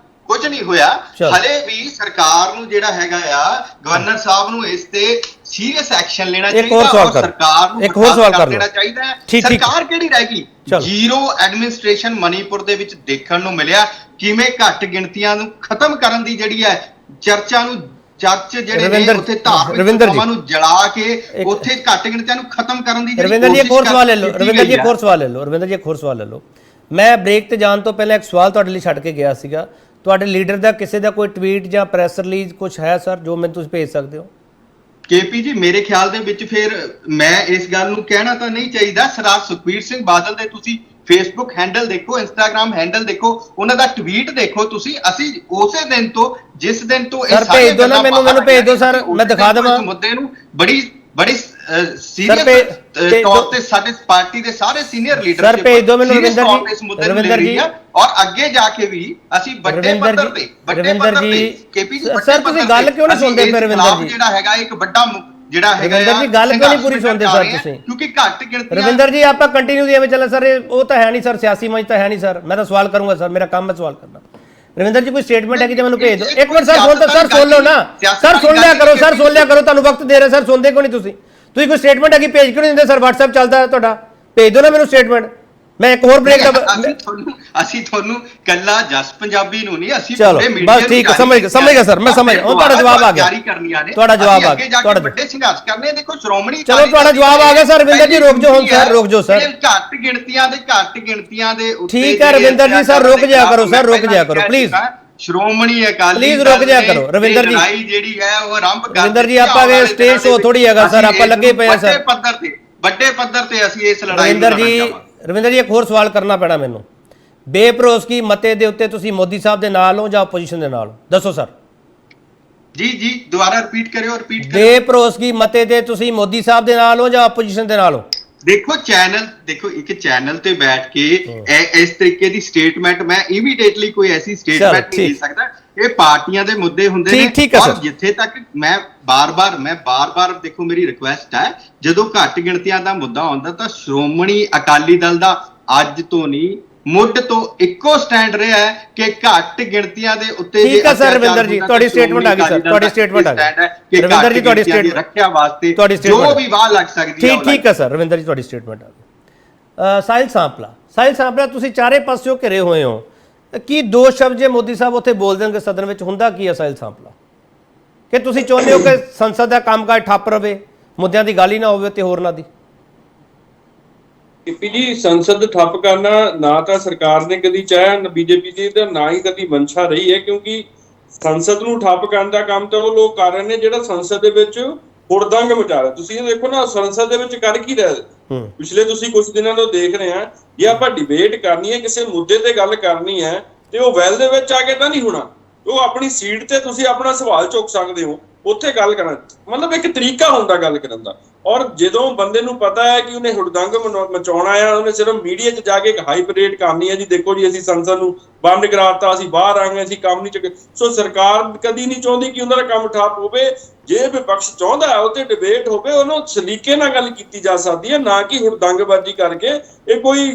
ਕੁਝ ਨਹੀਂ ਹੋਇਆ। ਹਲੇ ਵੀ ਸਰਕਾਰ ਨੂੰ ਜਿਹੜਾ ਹੈਗਾ ਆ, ਗਵਰਨਰ ਸਾਹਿਬ ਨੂੰ ਇਸ ਤੇ ਸੀਰੀਅਸ ਐਕਸ਼ਨ ਲੈਣਾ ਚਾਹੀਦਾ। ਸਰਕਾਰ ਨੂੰ ਇੱਕ ਹੋਰ ਸਵਾਲ ਕਰ ਦੇਣਾ ਚਾਹੀਦਾ ਹੈ। ਸਰਕਾਰ ਕਿਹੜੀ ਰਹਿ ਗਈ? ਜ਼ੀਰੋ ਐਡਮਿਨਿਸਟ੍ਰੇਸ਼ਨ ਮਣੀਪੁਰ ਦੇ ਵਿੱਚ ਦੇਖਣ ਨੂੰ ਮਿਲਿਆ। ਕਿਵੇਂ ਘੱਟ ਗਿਣਤੀਆਂ ਨੂੰ ਖਤਮ ਕਰਨ ਦੀ ਜਿਹੜੀ ਹੈ ਚਰਚ ਜਿਹੜੇ ਨੇ ਉੱਥੇ ਧਾਰਮਿਕ ਕੰਮਾਂ ਨੂੰ ਜਲਾ ਕੇ ਉੱਥੇ ਘੱਟ ਗਿਣਤੀਆਂ ਨੂੰ ਖਤਮ ਕਰਨ ਦੀ ਰਵਿੰਦਰ ਜੀ ਇੱਕ ਹੋਰ ਸਵਾਲ ਲੈ ਲਓ। ਰਵਿੰਦਰ ਜੀ ਇੱਕ ਹੋਰ ਸਵਾਲ ਲੈ ਲਓ। ਮੈਂ ਬ੍ਰੇਕ ਤੇ ਜਾਣ ਤੋਂ ਪਹਿਲਾਂ ਇੱਕ ਸਵਾਲ ਤੁਹਾਡੇ ਲਈ ਛੱਡ ਕੇ ਗਿਆ ਸੀਗਾ। ਤੁਹਾਡੇ ਲੀਡਰ ਦਾ ਕਿਸੇ ਦਾ ਕੋਈ ਟਵੀਟ ਜਾਂ ਪ੍ਰੈਸ ਰਿਲੀਜ਼ ਕੁਝ ਹੈ ਸਰ, ਜੋ ਮੈਨੂੰ ਤੁਸੀਂ ਭੇਜ ਸਕਦੇ ਹੋ? ਕੇਪੀ ਜੀ ਮੇਰੇ ਖਿਆਲ ਦੇ ਵਿੱਚ ਫਿਰ ਮੈਂ ਇਸ ਗੱਲ ਨੂੰ ਕਹਿਣਾ ਤਾਂ ਨਹੀਂ ਚਾਹੀਦਾ। ਸਰਦਾਰ ਸੁਖਬੀਰ ਸਿੰਘ ਬਾਦਲ ਦੇ ਤੁਸੀਂ ਫੇਸਬੁੱਕ ਹੈਂਡਲ ਦੇਖੋ, ਇੰਸਟਾਗ੍ਰਾਮ ਹੈਂਡਲ ਦੇਖੋ, ਉਹਨਾਂ ਦਾ ਟਵੀਟ ਦੇਖੋ ਤੁਸੀਂ। ਅਸੀਂ ਉਸੇ ਦਿਨ ਤੋਂ ਜਿਸ ਦਿਨ ਤੋਂ ਇਹ ਸਾਰੇ ਭੇਜ ਦਿਓ ਨਾ, ਮੈਨੂੰ ਭੇਜ ਦਿਓ ਸਰ, ਮੈਂ ਦਿਖਾ ਦੇਵਾਂ। ਮੁੱਦੇ ਨੂੰ ਬੜੀ ਸੀਰੀਅਸ ਤੌਰ ਤੇ ਸਾਡੇ ਪਾਰਟੀ ਦੇ ਸਾਰੇ ਸੀਨੀਅਰ ਲੀਡਰ ਸਰ ਭੇਜ ਦਿਓ ਮੈਨੂੰ ਰਵਿੰਦਰ ਜੀ। ਔਰ ਅੱਗੇ ਜਾ ਕੇ ਵੀ ਅਸੀਂ ਵੱਡੇ ਪੱਧਰ ਤੇ ਕੇਪੀ ਜੀ ਸਰ ਤੁਸੀਂ ਗੱਲ ਕਿਉਂ ਨਹੀਂ ਸੁਣਦੇ ਫਿਰ ਰਵਿੰਦਰ ਜੀ? ਜਿਹੜਾ ਹੈਗਾ ਇੱਕ ਵੱਡਾ ਜਿਹੜਾ ਹੈਗਾ ਰਵਿੰਦਰ ਜੀ ਗੱਲ ਕਿਉਂ ਨਹੀਂ ਪੂਰੀ ਸੁਣਦੇ ਸਰ ਤੁਸੀਂ? ਕਿਉਂਕਿ ਘੱਟ ਗਿਣਤੀ ਰਵਿੰਦਰ ਜੀ ਆਪਾਂ ਕੰਟੀਨਿਊ ਐਵੇਂ ਚੱਲੇ ਸਰ, ਉਹ ਤਾਂ ਹੈ ਨਹੀਂ ਸਰ, ਸਿਆਸੀ ਮੰਚ ਤਾਂ ਹੈ ਨਹੀਂ ਸਰ। ਮੈਂ ਤਾਂ ਸਵਾਲ ਕਰੂੰਗਾ ਸਰ, ਮੇਰਾ ਕੰਮ ਹੈ ਸਵਾਲ ਕਰਨਾ। ਰਵਿੰਦਰ ਜੀ ਕੋਈ ਸਟੇਟਮੈਂਟ ਹੈ ਕਿ ਮੈਨੂੰ ਭੇਜ ਦਿਓ। ਇੱਕ ਮਿੰਟ ਸਰ ਸੁਣ ਲਓ ਨਾ ਸਰ, ਸੁਣ ਲਿਆ ਕਰੋ, ਤੁਹਾਨੂੰ ਵਕਤ ਦੇ ਰਹੇ ਸਰ, ਸੁਣਦੇ ਕਿਉਂ ਨਹੀਂ ਤੁਸੀਂ? ਤੁਸੀਂ ਕੋਈ ਸਟੇਟਮੈਂਟ ਹੈਗੀ ਭੇਜ ਕਿਉਂ ਨਹੀਂ ਦਿੰਦੇ ਸਰ? WhatsApp ਚੱਲਦਾ ਤੁਹਾਡਾ, ਭੇਜ ਦਿਓ ਨਾ ਮੈਨੂੰ ਸਟੇਟਮੈਂਟ। ਮੈਂ ਇੱਕ ਹੋਰ ਬ੍ਰੇਕ ਅਸੀਂ ਤੁਹਾਨੂੰ ਕੱਲਾ ਜਸ ਪੰਜਾਬੀ ਨੂੰ ਨਹੀਂ, ਅਸੀਂ ਚਲੋ ਬਸ ਠੀਕ ਹੈ, ਸਮਝ ਗਿਆ ਸਰ, ਮੈਂ ਸਮਝ ਗਿਆ। ਹੁਣ ਤੁਹਾਡਾ ਜਵਾਬ ਆ ਗਿਆ, ਤੁਹਾਡਾ ਜਵਾਬ ਆ ਗਿਆ, ਤੁਹਾਡਾ ਵੱਡੇ ਸੰਘਰਸ਼ ਕਰਨੇ। ਦੇਖੋ ਸ਼੍ਰੋਮਣੀ, ਚਲੋ ਤੁਹਾਡਾ ਜਵਾਬ ਆ ਗਿਆ ਸਰ। ਰਵਿੰਦਰ ਜੀ ਰੁਕ ਜਾਓ ਹੁਣ ਸਰ, ਰੁਕ ਜਾਓ ਸਰ। ਘੱਟ ਗਿਣਤੀਆਂ ਦੇ ਉੱਤੇ ਠੀਕ ਹੈ ਰਵਿੰਦਰ ਜੀ ਸਰ, ਰੁਕ ਜਾਇਆ ਕਰੋ ਸਰ, ਰੁਕ ਜਾਇਆ ਕਰੋ ਪਲੀਜ਼। ਸ਼੍ਰੋਮਣੀ ਅਕਾਲੀ ਪਲੀਜ਼ ਰੁਕ ਜਾਇਆ ਕਰੋ ਰਵਿੰਦਰ ਜੀ। ਲੜਾਈ ਜਿਹੜੀ ਹੈ ਉਹ ਆਰੰਭ ਕਰ ਰਵਿੰਦਰ ਜੀ, ਆਪਾਂ ਇਹ ਸਟੇਜ ਸ਼ੋ ਥੋੜੀ ਹੈਗਾ ਸਰ, ਆਪਾਂ ਲੱਗੇ ਪਏ ਆ ਸਰ ਵੱਡੇ ਪੱਧਰ ਤੇ ਅਸੀਂ ਇਸ ਲੜਾਈ ਨੂੰ ਲੜਨਾ ਚਾਹਾਂਗੇ। ਰਵਿੰਦਰ ਜੀ ਇੱਕ ਹੋਰ ਸਵਾਲ ਕਰਨਾ ਪੈਣਾ ਮੈਨੂੰ। ਬੇਭਰੋਸਗੀ ਮਤੇ ਦੇ ਉੱਤੇ ਤੁਸੀਂ ਮੋਦੀ ਸਾਹਿਬ ਦੇ ਨਾਲ ਹੋ ਜਾਂ ਆਪੋਜੀਸ਼ਨ ਦੇ ਨਾਲ ਹੋ? ਦੱਸੋ ਸਰ। ਜੀ ਦੁਬਾਰਾ ਰਿਪੀਟ ਕਰਿਓ। ਬੇਭਰੋਸਗੀ ਮਤੇ ਦੇ ਤੁਸੀਂ ਮੋਦੀ ਸਾਹਿਬ ਦੇ ਨਾਲ ਹੋ ਜਾਂ ਆਪੋਜੀਸ਼ਨ ਦੇ ਨਾਲ ਹੋ? ਦੇਖੋ ਇੱਕ ਚੈਨਲ ਤੇ ਬੈਠ ਕੇ ਇਸ ਤਰੀਕੇ ਦੀ ਸਟੇਟਮੈਂਟ ਮੈਂ ਇਮੀਡੀਏਟਲੀ ਕੋਈ ਐਸੀ ਸਟੇਟਮੈਂਟ ਨਹੀਂ ਦੇ ਸਕਦਾ। ਇਹ ਪਾਰਟੀਆਂ ਦੇ ਮੁੱਦੇ ਹੁੰਦੇ ਨੇ। ਔਰ ਜਿੱਥੇ ਤੱਕ ਮੈਂ ਬਾਰ-ਬਾਰ ਦੇਖੋ ਮੇਰੀ ਰਿਕੁਐਸਟ ਹੈ, ਜਦੋਂ ਘੱਟ ਗਿਣਤੀਆਂ ਦਾ ਮੁੱਦਾ ਆਉਂਦਾ ਤਾਂ ਸ਼੍ਰੋਮਣੀ ਅਕਾਲੀ ਦਲ ਦਾ ਅੱਜ ਤੋਂ ਨਹੀਂ ਮੁੱਢ ਤੋਂ ਇੱਕੋ ਸਟੈਂਡ ਰਿਹਾ ਹੈ ਕਿ ਘੱਟ ਗਿਣਤੀਆਂ ਦੇ ਉੱਤੇ ਠੀਕ ਹੈ ਸਰ। ਰਵਿੰਦਰ ਜੀ ਤੁਹਾਡੀ ਸਟੇਟਮੈਂਟ ਆ ਗਈ ਸਰ, ਤੁਹਾਡੀ ਸਟੇਟਮੈਂਟ ਆ ਗਈ ਰਵਿੰਦਰ ਜੀ, ਤੁਹਾਡੀ ਸਟੇਟਮੈਂਟ ਰੱਖਿਆ ਵਾਸਤੇ ਜੋ ਵੀ ਵਾਹ ਲੱਗ ਸਕਦੀ ਹੈ। ਠੀਕ ਹੈ ਸਰ ਰਵਿੰਦਰ ਜੀ, ਤੁਹਾਡੀ ਸਟੇਟਮੈਂਟ ਆ ਗਈ। ਸਾਹਿਲ ਸਾਂਪਲਾ ਤੁਸੀਂ ਚਾਰੇ ਪਾਸਿਓਂ ਘਿਰੇ ਹੋਏ ਹੋ, ਕੀ ਦੋ ਸ਼ਬਦ ਜੇ ਮੋਦੀ ਸਾਹਿਬ ਉੱਥੇ ਬੋਲ ਦੇਣਗੇ ਸਦਨ ਵਿੱਚ, ਹੁੰਦਾ ਕੀ ਹੈ ਸਾਹਿਲ ਸਾਂਪਲਾ? ਕਿ ਤੁਸੀਂ ਚਾਹੁੰਦੇ ਹੋ ਕਿ ਸੰਸਦ ਦਾ ਕੰਮਕਾਜ ਠੱਪ ਰਵੇ, ਮੁੱਦਿਆਂ ਦੀ ਗੱਲ ਹੀ ਨਾ ਹੋਵੇ ਤੇ ਹੋਰ ਨਾ ਦੀ? ਕੇਪੀ ਜੀ, ਸੰਸਦ ਠੱਪ ਕਰਨਾ ਨਾ ਤਾਂ ਸਰਕਾਰ ਨੇ ਕਦੀ ਚਾਹਿਆ, ਨਾ ਬੀਜੇਪੀ ਦੀ, ਤੇ ਨਾ ਹੀ ਕਦੀ ਮਨਸ਼ਾ ਰਹੀ ਹੈ। ਕਿਉਂਕਿ ਸੰਸਦ ਨੂੰ ਠੱਪ ਕਰਨ ਦਾ ਕੰਮ ਤਾਂ ਉਹ ਲੋਕ ਕਰ ਰਹੇ ਨੇ ਜਿਹੜਾ ਸੰਸਦ ਦੇ ਵਿੱਚ ਹੁੜਦੰਗ ਮਚਾ ਰਿਹਾ। ਤੁਸੀਂ ਇਹ ਦੇਖੋ ਨਾ, ਸੰਸਦ ਦੇ ਵਿੱਚ ਕਰ ਕੀ ਰਹੇ ਪਿਛਲੇ ਤੁਸੀਂ ਕੁਝ ਦਿਨਾਂ ਤੋਂ ਦੇਖ ਰਹੇ ਆ। ਜੇ ਆਪਾਂ ਡਿਬੇਟ ਕਰਨੀ ਹੈ, ਕਿਸੇ ਮੁੱਦੇ ਤੇ ਗੱਲ ਕਰਨੀ ਹੈ, ਤੇ ਉਹ ਵੈਲ ਦੇ ਵਿੱਚ ਆ ਕੇ ਤਾਂ ਨਹੀਂ ਹੋਣਾ। ਉਹ ਆਪਣੀ ਸੀਟ ਤੇ ਤੁਸੀਂ ਆਪਣਾ ਸਵਾਲ ਚੁੱਕ ਸਕਦੇ ਹੋ, ਉੱਥੇ ਗੱਲ ਕਰਨਾ, ਮਤਲਬ ਇੱਕ ਤਰੀਕਾ ਹੁੰਦਾ ਗੱਲ ਕਰਨ ਦਾ। ਔਰ ਜਦੋਂ ਬੰਦੇ ਨੂੰ ਪਤਾ ਹੈ ਕਿ ਉਹਨੇ ਹੁੜਦੰਗ ਮਚਾਉਣਾ ਆ, ਉਹਨੇ ਸਿਰਫ ਮੀਡੀਆ 'ਚ ਜਾ ਕੇ ਇੱਕ ਹਾਈ ਪਰੇਡ ਕਰਨੀ ਹੈ ਜੀ, ਦੇਖੋ ਜੀ ਅਸੀਂ ਸੰਸਦ ਨੂੰ ਬੰਦ ਕਰਾਤਾ, ਅਸੀਂ ਬਾਹਰ ਆ ਗਏ, ਅਸੀਂ ਕੰਮ ਨਹੀਂ ਚੱਕੇ। ਸੋ ਸਰਕਾਰ ਕਦੀ ਨਹੀਂ ਚਾਹੁੰਦੀ ਕਿ ਉਹਨਾਂ ਦਾ ਕੰਮ ਠੱਪ ਹੋਵੇ। ਜੇ ਵਿਪਕਸ਼ ਚਾਹੁੰਦਾ ਹੈ ਉੱਥੇ ਡਿਬੇਟ ਹੋਵੇ, ਉਹਨੂੰ ਸਲੀਕੇ ਨਾਲ ਗੱਲ ਕੀਤੀ ਜਾ ਸਕਦੀ ਹੈ, ਨਾ ਕਿ ਹੁੜਦੰਗਬਾਜ਼ੀ ਕਰਕੇ। ਇਹ ਕੋਈ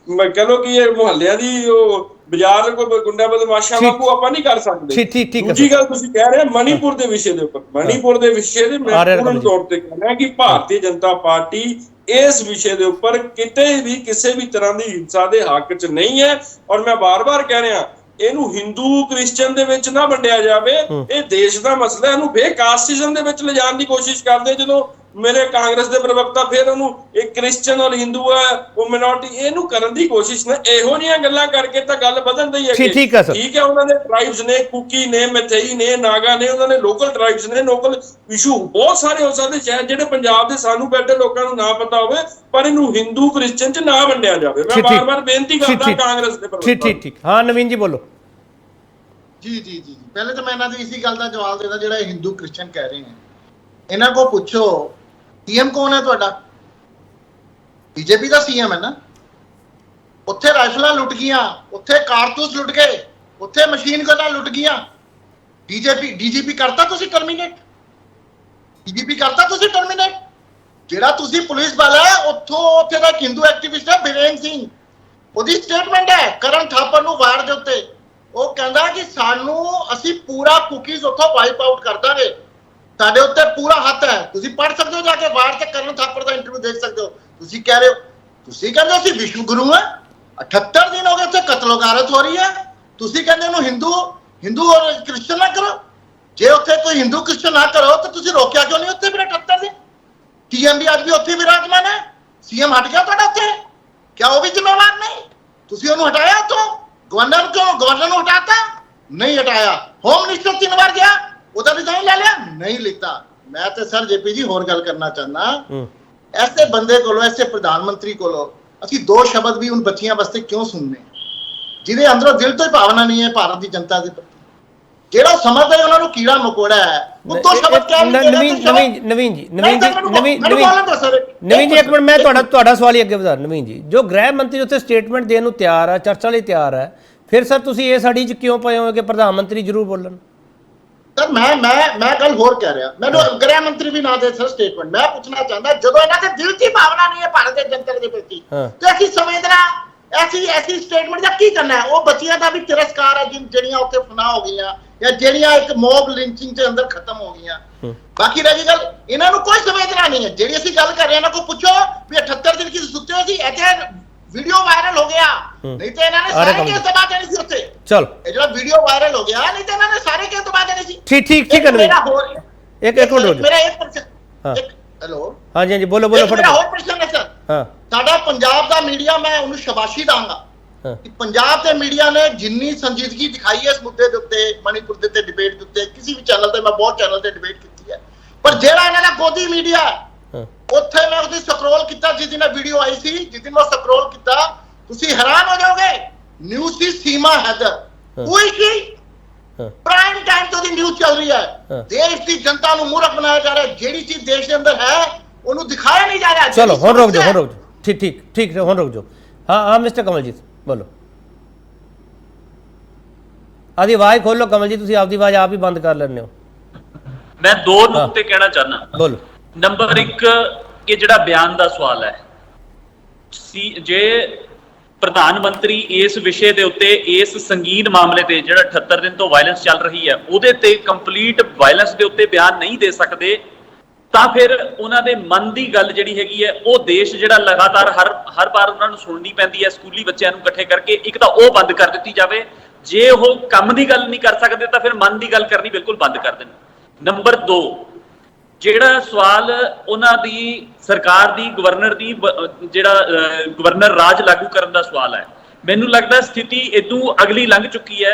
ਕਹਿ ਲਓ ਕਿ ਇਹ ਮੁਹੱਲਿਆਂ ਦੀ ਉਹ ਬਾਜ਼ਾਰ ਕੋਈ ਗੁੰਡਾ ਬਦਮਾਸ਼ਾਂ ਵਾਂਗੂ ਆਪਾਂ ਨਹੀਂ ਕਰ ਸਕਦੇ। ਦੂਜੀ ਗੱਲ ਤੁਸੀਂ ਕਹਿ ਰਹੇ ਮਣੀਪੁਰ ਦੇ ਵਿਸ਼ੇ ਦੇ ਉੱਪਰ, ਮਣੀਪੁਰ ਦੇ ਵਿਸ਼ੇ ਦੇ ਮੈਂ ਪੂਰਨ ਤੌਰ ਤੇ ਕਹਿ ਰਿਹਾ ਕਿ ਭਾਰਤੀ ਜਨਤਾ ਪਾਰਟੀ ਇਸ ਵਿਸ਼ੇ ਦੇ ਉੱਪਰ ਕਿਤੇ ਵੀ ਕਿਸੇ ਵੀ ਤਰ੍ਹਾਂ ਦੀ ਹਿੰਸਾ ਦੇ ਹੱਕ 'ਚ ਨਹੀਂ ਹੈ। ਔਰ ਮੈਂ ਬਾਰ-ਬਾਰ ਕਹਿ ਰਿਹਾ, ਇਹਨੂੰ ਹਿੰਦੂ ਕ੍ਰਿਸਚਨ ਦੇ ਵਿੱਚ ਨਾ ਵੰਡਿਆ ਜਾਵੇ, ਇਹ ਦੇਸ਼ ਦਾ ਮਸਲਾ। ਇਹਨੂੰ ਫੇਰ ਕਾਸਟਿਜ਼ਮ ਦੇ ਵਿੱਚ ਲਿਜਾਣ ਦੀ ਕੋਸ਼ਿਸ਼ ਕਰਦੇ, ਜਦੋਂ ਮੇਰੇ ਕਾਂਗਰਸ ਦੇ ਪ੍ਰਵਕਤਾ ਫਿਰ ਉਹਨੂੰ ਇੱਕ ਕ੍ਰਿਸਚਨ ਔਰ ਹਿੰਦੂ ਹੈ ਉਹ ਮਿਨੋਰਟੀ, ਇਹਨੂੰ ਕਰਨ ਦੀ ਕੋਸ਼ਿਸ਼ ਨੇ। ਇਹੋ ਜਿਹੀਆਂ ਗੱਲਾਂ ਕਰਕੇ ਤਾਂ ਗੱਲ ਬਦਲ ਰਹੀ ਹੈ। ਠੀਕ ਹੈ ਸਰ, ਠੀਕ ਹੈ, ਉਹਨਾਂ ਦੇ ਟ੍ਰਾਈਬਸ ਨੇ, ਕੁਕੀ ਨੇ, ਮੈਥਈ ਨੇ, ਨਾਗਾ ਨੇ, ਉਹਨਾਂ ਦੇ ਲੋਕਲ ਟ੍ਰਾਈਬਸ ਨੇ, ਲੋਕਲ ਇਸ਼ੂ ਬਹੁਤ ਸਾਰੇ ਹੋ ਸਕਦੇ ਸ਼ਾਇਦ ਜਿਹੜੇ ਪੰਜਾਬ ਦੇ ਸਾਨੂੰ ਬੈਠੇ ਲੋਕਾਂ ਨੂੰ ਨਾ ਪਤਾ ਹੋਵੇ, ਪਰ ਇਹਨੂੰ ਹਿੰਦੂ ਕ੍ਰਿਸਚਨ 'ਚ ਨਾ ਵੰਡਿਆ ਜਾਵੇ। ਮੈਂ ਬਾਰ-ਬਾਰ ਬੇਨਤੀ ਕਰਦਾ ਕਾਂਗਰਸ ਦੇ ਪ੍ਰਵਕਤਾ। ਠੀਕ। ਹਾਂ ਨਵੀਨ ਜੀ ਬੋਲੋ। ਜੀ ਪਹਿਲੇ ਤਾਂ ਮੈਂ ਇਹਨਾਂ ਦੀ ਇसी ਗੱਲ ਦਾ ਜਵਾਬ ਦੇਦਾ, ਜਿਹੜਾ ਹਿੰਦੂ ਕ੍ਰਿਸਚਨ ਕਹਿ ਰਹੇ ਨੇ, ਇਹਨਾਂ ਕੋ ਪੁੱਛੋ ਸੀਐਮ ਕੌਣ ਹੈ ਤੁਹਾਡਾ? ਬੀਜੇਪੀ ਦਾ ਸੀਐਮ ਹੈ ਨਾ। ਉੱਥੇ ਰਾਈਫਲਾਂ ਲੁੱਟ ਗਈਆਂ, ਉੱਥੇ ਕਾਰਤੂਸ ਲੁੱਟ ਗਏ, ਉੱਥੇ ਮਸ਼ੀਨ ਗਨਾਂ ਲੁੱਟ ਗਈਆਂ। ਡੀਜੀਪੀ ਕਰਤਾ ਤੁਸੀਂ ਟਰਮੀਨੇਟ? ਡੀਜੀਪੀ ਕਰਤਾ ਤੁਸੀਂ ਟਰਮੀਨੇਟ? ਜਿਹੜਾ ਤੁਸੀਂ ਪੁਲਿਸ ਵਾਲਾ ਹੈ ਉੱਥੇ ਦਾ ਹਿੰਦੂ ਐਕਟਿਵਿਸਟ ਹੈ ਬਿਰੇਨ ਸਿੰਘ, ਉਹਦੀ ਸਟੇਟਮੈਂਟ ਹੈ ਕਰਨ ਥਾਪਰ ਨੂੰ ਵਾਰ ਦੇ ਉੱਤੇ। ਉਹ ਕਹਿੰਦਾ ਕਿ ਅਸੀਂ ਪੂਰਾ ਕੁਕੀਜ਼ ਉੱਥੋਂ ਵਾਈਪ ਆਊਟ ਕਰ ਦਾਂਗੇ, ਸਾਡੇ ਉੱਤੇ ਪੂਰਾ ਹੱਥ ਹੈ। ਤੁਸੀਂ ਪੜ੍ਹ ਸਕਦੇ ਹੋ ਜਾ ਕੇ, ਵਾਰ ਤੇ ਕਰਨ ਥਾਪਰ ਦਾ ਇੰਟਰਵਿਊ ਦੇਖ ਸਕਦੇ ਹੋ। ਤੁਸੀਂ ਕਹਿ ਰਹੇ ਹੋ, ਤੁਸੀਂ ਕਹਿੰਦੇ ਅਸੀਂ ਵਿਸ਼ਵ ਗੁਰੂ ਹੈ, 78 ਦਿਨ ਹੋ ਗਏ ਉੱਥੇ ਕਤਲੋਗਾਰਤ ਹੋ ਰਹੀ ਹੈ, ਤੁਸੀਂ ਕਹਿੰਦੇ ਉਹਨੂੰ ਹਿੰਦੂ ਔਰ ਕ੍ਰਿਸਚਨ ਨਾ ਕਰੋ। ਜੇ ਉੱਥੇ ਕੋਈ ਹਿੰਦੂ ਕ੍ਰਿਸਚਨ ਨਾ ਕਰੋ ਤਾਂ ਤੁਸੀਂ ਰੋਕਿਆ ਕਿਉਂ ਨਹੀਂ ਉੱਥੇ ਫਿਰ 78 ਦਿਨ? ਸੀਐਮ ਵੀ ਅੱਜ ਵੀ ਉੱਥੇ ਵਿਰਾਜਮਾਨ ਹੈ। ਸੀਐਮ ਹਟ ਗਿਆ ਤੁਹਾਡਾ ਉੱਥੇ, ਕਿਆ ਉਹ ਵੀ ਜ਼ਿੰਮੇਵਾਰ ਨਹੀਂ? ਤੁਸੀਂ ਉਹਨੂੰ ਹਟਾਇਆ ਉੱਥੋਂ? ਗਵਰਨਰ ਨੂੰ ਹਟਾਤਾ? ਨਹੀਂ ਹਟਾਇਆ। ਹੋਮ ਮਿਨਿਸਟਰ 3 ਵਾਰ ਗਿਆ, ਉਹਦਾ ਰਿਜ਼ਾਈਨ ਲੈ ਲਿਆ? ਨਹੀਂ ਲਿੱਤਾ। ਮੈਂ ਤੇ ਸਰ ਜੇਪੀ ਜੀ ਹੋਰ ਗੱਲ ਕਰਨਾ ਚਾਹੁੰਦਾ, ਐਸੇ ਬੰਦੇ ਕੋਲੋਂ, ਐਸੇ ਪ੍ਰਧਾਨ ਮੰਤਰੀ ਕੋਲੋਂ ਅਸੀਂ 2 ਸ਼ਬਦ ਵੀ ਉਨ ਬੱਚੀਆਂ ਵਾਸਤੇ ਕਿਉਂ ਸੁਣਨੇ, ਜਿਹਦੇ ਅੰਦਰੋਂ ਦਿਲ ਤੋਂ ਹੀ ਭਾਵਨਾ ਨਹੀਂ ਹੈ ਭਾਰਤ ਦੀ ਜਨਤਾ ਦੇ ਪ੍ਰਤੀ, ਜਿਹੜਾ ਸਮਝਦਾ ਹੈ ਉਹਨਾਂ ਨੂੰ ਕੀੜਾ ਮਕੋੜਾ ਹੈ। ਉਹ 2 ਸ਼ਬਦ ਕਿਹਾ ਨਵੀਨ ਜੀ ਇੱਕ ਮਿੰਟ, ਮੈਂ ਤੁਹਾਡਾ ਸਵਾਲ ਹੀ ਅੱਗੇ ਵਧਾ। ਨਵੀਨ ਜੀ, ਜੋ ਗ੍ਰਹਿ ਮੰਤਰੀ ਉੱਥੇ ਸਟੇਟਮੈਂਟ ਦੇਣ ਨੂੰ ਤਿਆਰ ਹੈ, ਚਰਚਾ ਲਈ ਤਿਆਰ ਹੈ, ਫਿਰ ਸਰ ਤੁਸੀਂ ਇਹ ਸਾਡੀ 'ਚ ਕਿਉਂ ਪਏ ਹੋ ਕਿ ਪ੍ਰਧਾਨ ਮੰਤਰੀ ਜ਼ਰੂਰ ਬੋਲਣ? ਸਰ ਮੈਂ ਗੱਲ ਹੋਰ ਕਹਿ ਰਿਹਾ, ਮੈਨੂੰ ਗ੍ਰਹਿ ਮੰਤਰੀ ਵੀ ਨਾ ਦੇ ਸਰ ਸਟੇਟਮੈਂਟ। ਮੈਂ ਪੁੱਛਣਾ ਚਾਹੁੰਦਾ, ਜਦੋਂ ਇਹਨਾਂ ਦੇ ਦਿਲ 'ਚ ਭਾਵਨਾ ਨਹੀਂ ਹੈ ਭਾਰਤ ਦੇ ਜਨਤਾ ਦੇ ਪ੍ਰਤੀ, ਤੇ ਅਸੀਂ ਸਮਝਣਾ ਐਸੀ ਸਟੇਟਮੈਂਟ ਦਾ ਕੀ ਕਰਨਾ ਹੈ? ਉਹ ਬੱਚੀਆਂ ਦਾ ਵੀ ਤਿਰਸਕਾਰ ਹੈ ਜਿਹੜੀਆਂ ਉੱਥੇ ਫਨਾਹ ਹੋ ਗਈਆਂ, ਜਾਂ ਜਿਹੜੀਆਂ ਇੱਕ ਮੌਬ ਲਿੰਚਿੰਗ ਦੇ ਅੰਦਰ ਖਤਮ ਹੋ ਗਈਆਂ। ਬਾਕੀ ਰਹਿ ਗਈ ਗੱਲ, ਇਹਨਾਂ ਨੂੰ ਕੋਈ ਸਮਝਣਾ ਨਹੀਂ ਹੈ। ਜਿਹੜੀ ਅਸੀਂ ਗੱਲ ਕਰ ਰਹੇ ਇਹਨਾਂ ਕੋਲ ਪੁੱਛੋ ਵੀ 78 ਦਿਨ ਕੀ ਸੁੱਤੇ ਹੋ ਸੀ, ਇੱਥੇ ਵੀਡੀਓ ਵਾਇਰਲ ਹੋ ਗਿਆ, ਨਹੀਂ ਤੇ ਇਹਨਾਂ ਨੇ ਸਾਰੇ ਕੇਸ ਦਬਾ ਦੇਣੇ ਸੀ ਉੱਥੇ। ਚਲ ਇਹ ਜਿਹੜਾ ਵੀਡੀਓ ਵਾਇਰਲ ਹੋ ਗਿਆ, ਨਹੀਂ ਤੇ ਇਹਨਾਂ ਨੇ ਸਾਰੇ ਕੇਸ ਦਬਾ ਦੇਣੇ ਸੀ। ਠੀਕ ਹੈ ਨਵੀਨ, ਇੱਕ ਮਿੰਟ ਮੇਰਾ ਇੱਕ ਪ੍ਰਸ਼ਨ। ਹੈਲੋ, ਹਾਂਜੀ ਬੋਲੋ ਫਟਾਫਟ। ਹੋਰ ਪ੍ਰਸ਼ਨ ਹੈ ਸਰ, ਸਾਡਾ ਪੰਜਾਬ ਦਾ ਮੀਡੀਆ, ਮੈਂ ਉਹਨੂੰ ਸ਼ਾਬਾਸ਼ੀ ਦਾਂਗਾ ਕਿ ਪੰਜਾਬ ਦੇ ਮੀਡੀਆ ਨੇ ਜਿੰਨੀ ਸੰਜੀਦਗੀ ਦਿਖਾਈ ਹੈ ਇਸ ਮੁੱਦੇ ਦੇ ਉੱਤੇ, ਮਣੀਪੁਰ ਦੇ ਉੱਤੇ ਡਿਬੇਟ ਦੇ ਉੱਤੇ, ਕਿਸੇ ਵੀ ਚੈਨਲ ਤੇ, ਮੈਂ ਬਹੁਤ ਚੈਨਲ ਤੇ ਡਿਬੇਟ ਕੀਤੀ ਹੈ, ਪਰ ਜਿਹੜਾ ਇਹਨਾਂ ਦਾ ਗੋਦੀ ਮੀਡੀਆ, ਉੱਥੇ ਮੈਂ ਉਹਦੀ ਸਕਰੋਲ ਕੀਤਾ ਜਿਸ ਦਿਨ ਵੀਡੀਓ ਆਈ ਸੀ, ਜਿਸ ਦਿਨ ਮੈਂ ਸਕਰੋਲ ਕੀਤਾ, ਤੁਸੀਂ ਹੈਰਾਨ ਹੋ ਜਾਓਗੇ। ਨਿਊਜ਼ ਦੀ ਸੀਮਾ ਹੈਦਰ, ਕੋਈ ਕੀ ਪ੍ਰਾਈਮ ਟਾਈਮ ਤੋਂ ਦੀ ਨਿਊਜ਼ ਚੱਲ ਰਹੀ ਹੈ। ਦੇਸ਼ ਦੀ ਜਨਤਾ ਨੂੰ ਮੂਰਖ ਬਣਾਇਆ ਜਾ ਰਿਹਾ, ਜਿਹੜੀ ਚੀਜ਼ ਦੇਸ਼ ਦੇ ਅੰਦਰ ਹੈ ਉਹਨੂੰ ਦਿਖਾਇਆ ਨਹੀਂ ਜਾ ਰਿਹਾ। ਚਲੋ ਹੁਣ ਰੁਕ ਜਾਓ, ਠੀਕ ਹੁਣ ਰੁਕ ਜਾਓ। ਹਾਂ ਮਿਸਟਰ ਕਮਲਜੀਤ ਬੋਲੋ। ਆਦੀ ਆਵਾਜ਼ ਖੋਲੋ ਕਮਲ ਜੀ, ਤੁਸੀਂ ਆਪਦੀ ਆਵਾਜ਼ ਆਪ ਹੀ ਬੰਦ ਕਰ ਲੈਂਦੇ ਹੋ। ਮੈਂ 2 ਨੁਕਤੇ ਕਹਿਣਾ ਚਾਹਨਾ। ਬੋਲੋ। ਨੰਬਰ 1, ਕਿ ਜਿਹੜਾ ਬਿਆਨ ਦਾ ਸਵਾਲ ਹੈ, ਜੇ ਪ੍ਰਧਾਨ ਮੰਤਰੀ ਇਸ ਵਿਸ਼ੇ ਦੇ ਉੱਤੇ, ਇਸ ਸੰਗੀਨ ਮਾਮਲੇ ਤੇ ਜਿਹੜਾ 78 ਦਿਨ ਤੋਂ ਵਾਇਲੈਂਸ ਚੱਲ ਰਹੀ ਹੈ, ਉਹਦੇ ਤੇ ਕੰਪਲੀਟ ਵਾਇਲੈਂਸ ਦੇ ਉੱਤੇ ਬਿਆਨ ਨਹੀਂ ਦੇ ਸਕਦੇ, ਤਾਂ ਫਿਰ ਉਹਨਾਂ ਦੇ ਮਨ ਦੀ ਗੱਲ ਜਿਹੜੀ ਹੈਗੀ ਹੈ, ਉਹ ਦੇਸ਼ ਜਿਹੜਾ ਲਗਾਤਾਰ ਹਰ ਵਾਰ ਉਹਨਾਂ ਨੂੰ ਸੁਣਨੀ ਪੈਂਦੀ ਹੈ ਸਕੂਲੀ ਬੱਚਿਆਂ ਨੂੰ ਇਕੱਠੇ ਕਰਕੇ, ਇੱਕ ਤਾਂ ਉਹ ਬੰਦ ਕਰ ਦਿੱਤੀ ਜਾਵੇ। ਜੇ ਉਹ ਕੰਮ ਦੀ ਗੱਲ ਨਹੀਂ ਕਰ ਸਕਦੇ ਤਾਂ ਫਿਰ ਮਨ ਦੀ ਗੱਲ ਕਰਨੀ ਬਿਲਕੁਲ ਬੰਦ ਕਰ ਦੇਣ। ਨੰਬਰ 2, ਜਿਹੜਾ ਸਵਾਲ ਉਹਨਾਂ ਦੀ ਸਰਕਾਰ ਦੀ, ਗਵਰਨਰ ਦੀ, ਜਿਹੜਾ ਗਵਰਨਰ ਰਾਜ ਲਾਗੂ ਕਰਨ ਦਾ ਸਵਾਲ ਹੈ, ਮੈਨੂੰ ਲੱਗਦਾ ਸਥਿਤੀ ਇਦੋਂ ਅਗਲੀ ਲੰਘ ਚੁੱਕੀ ਹੈ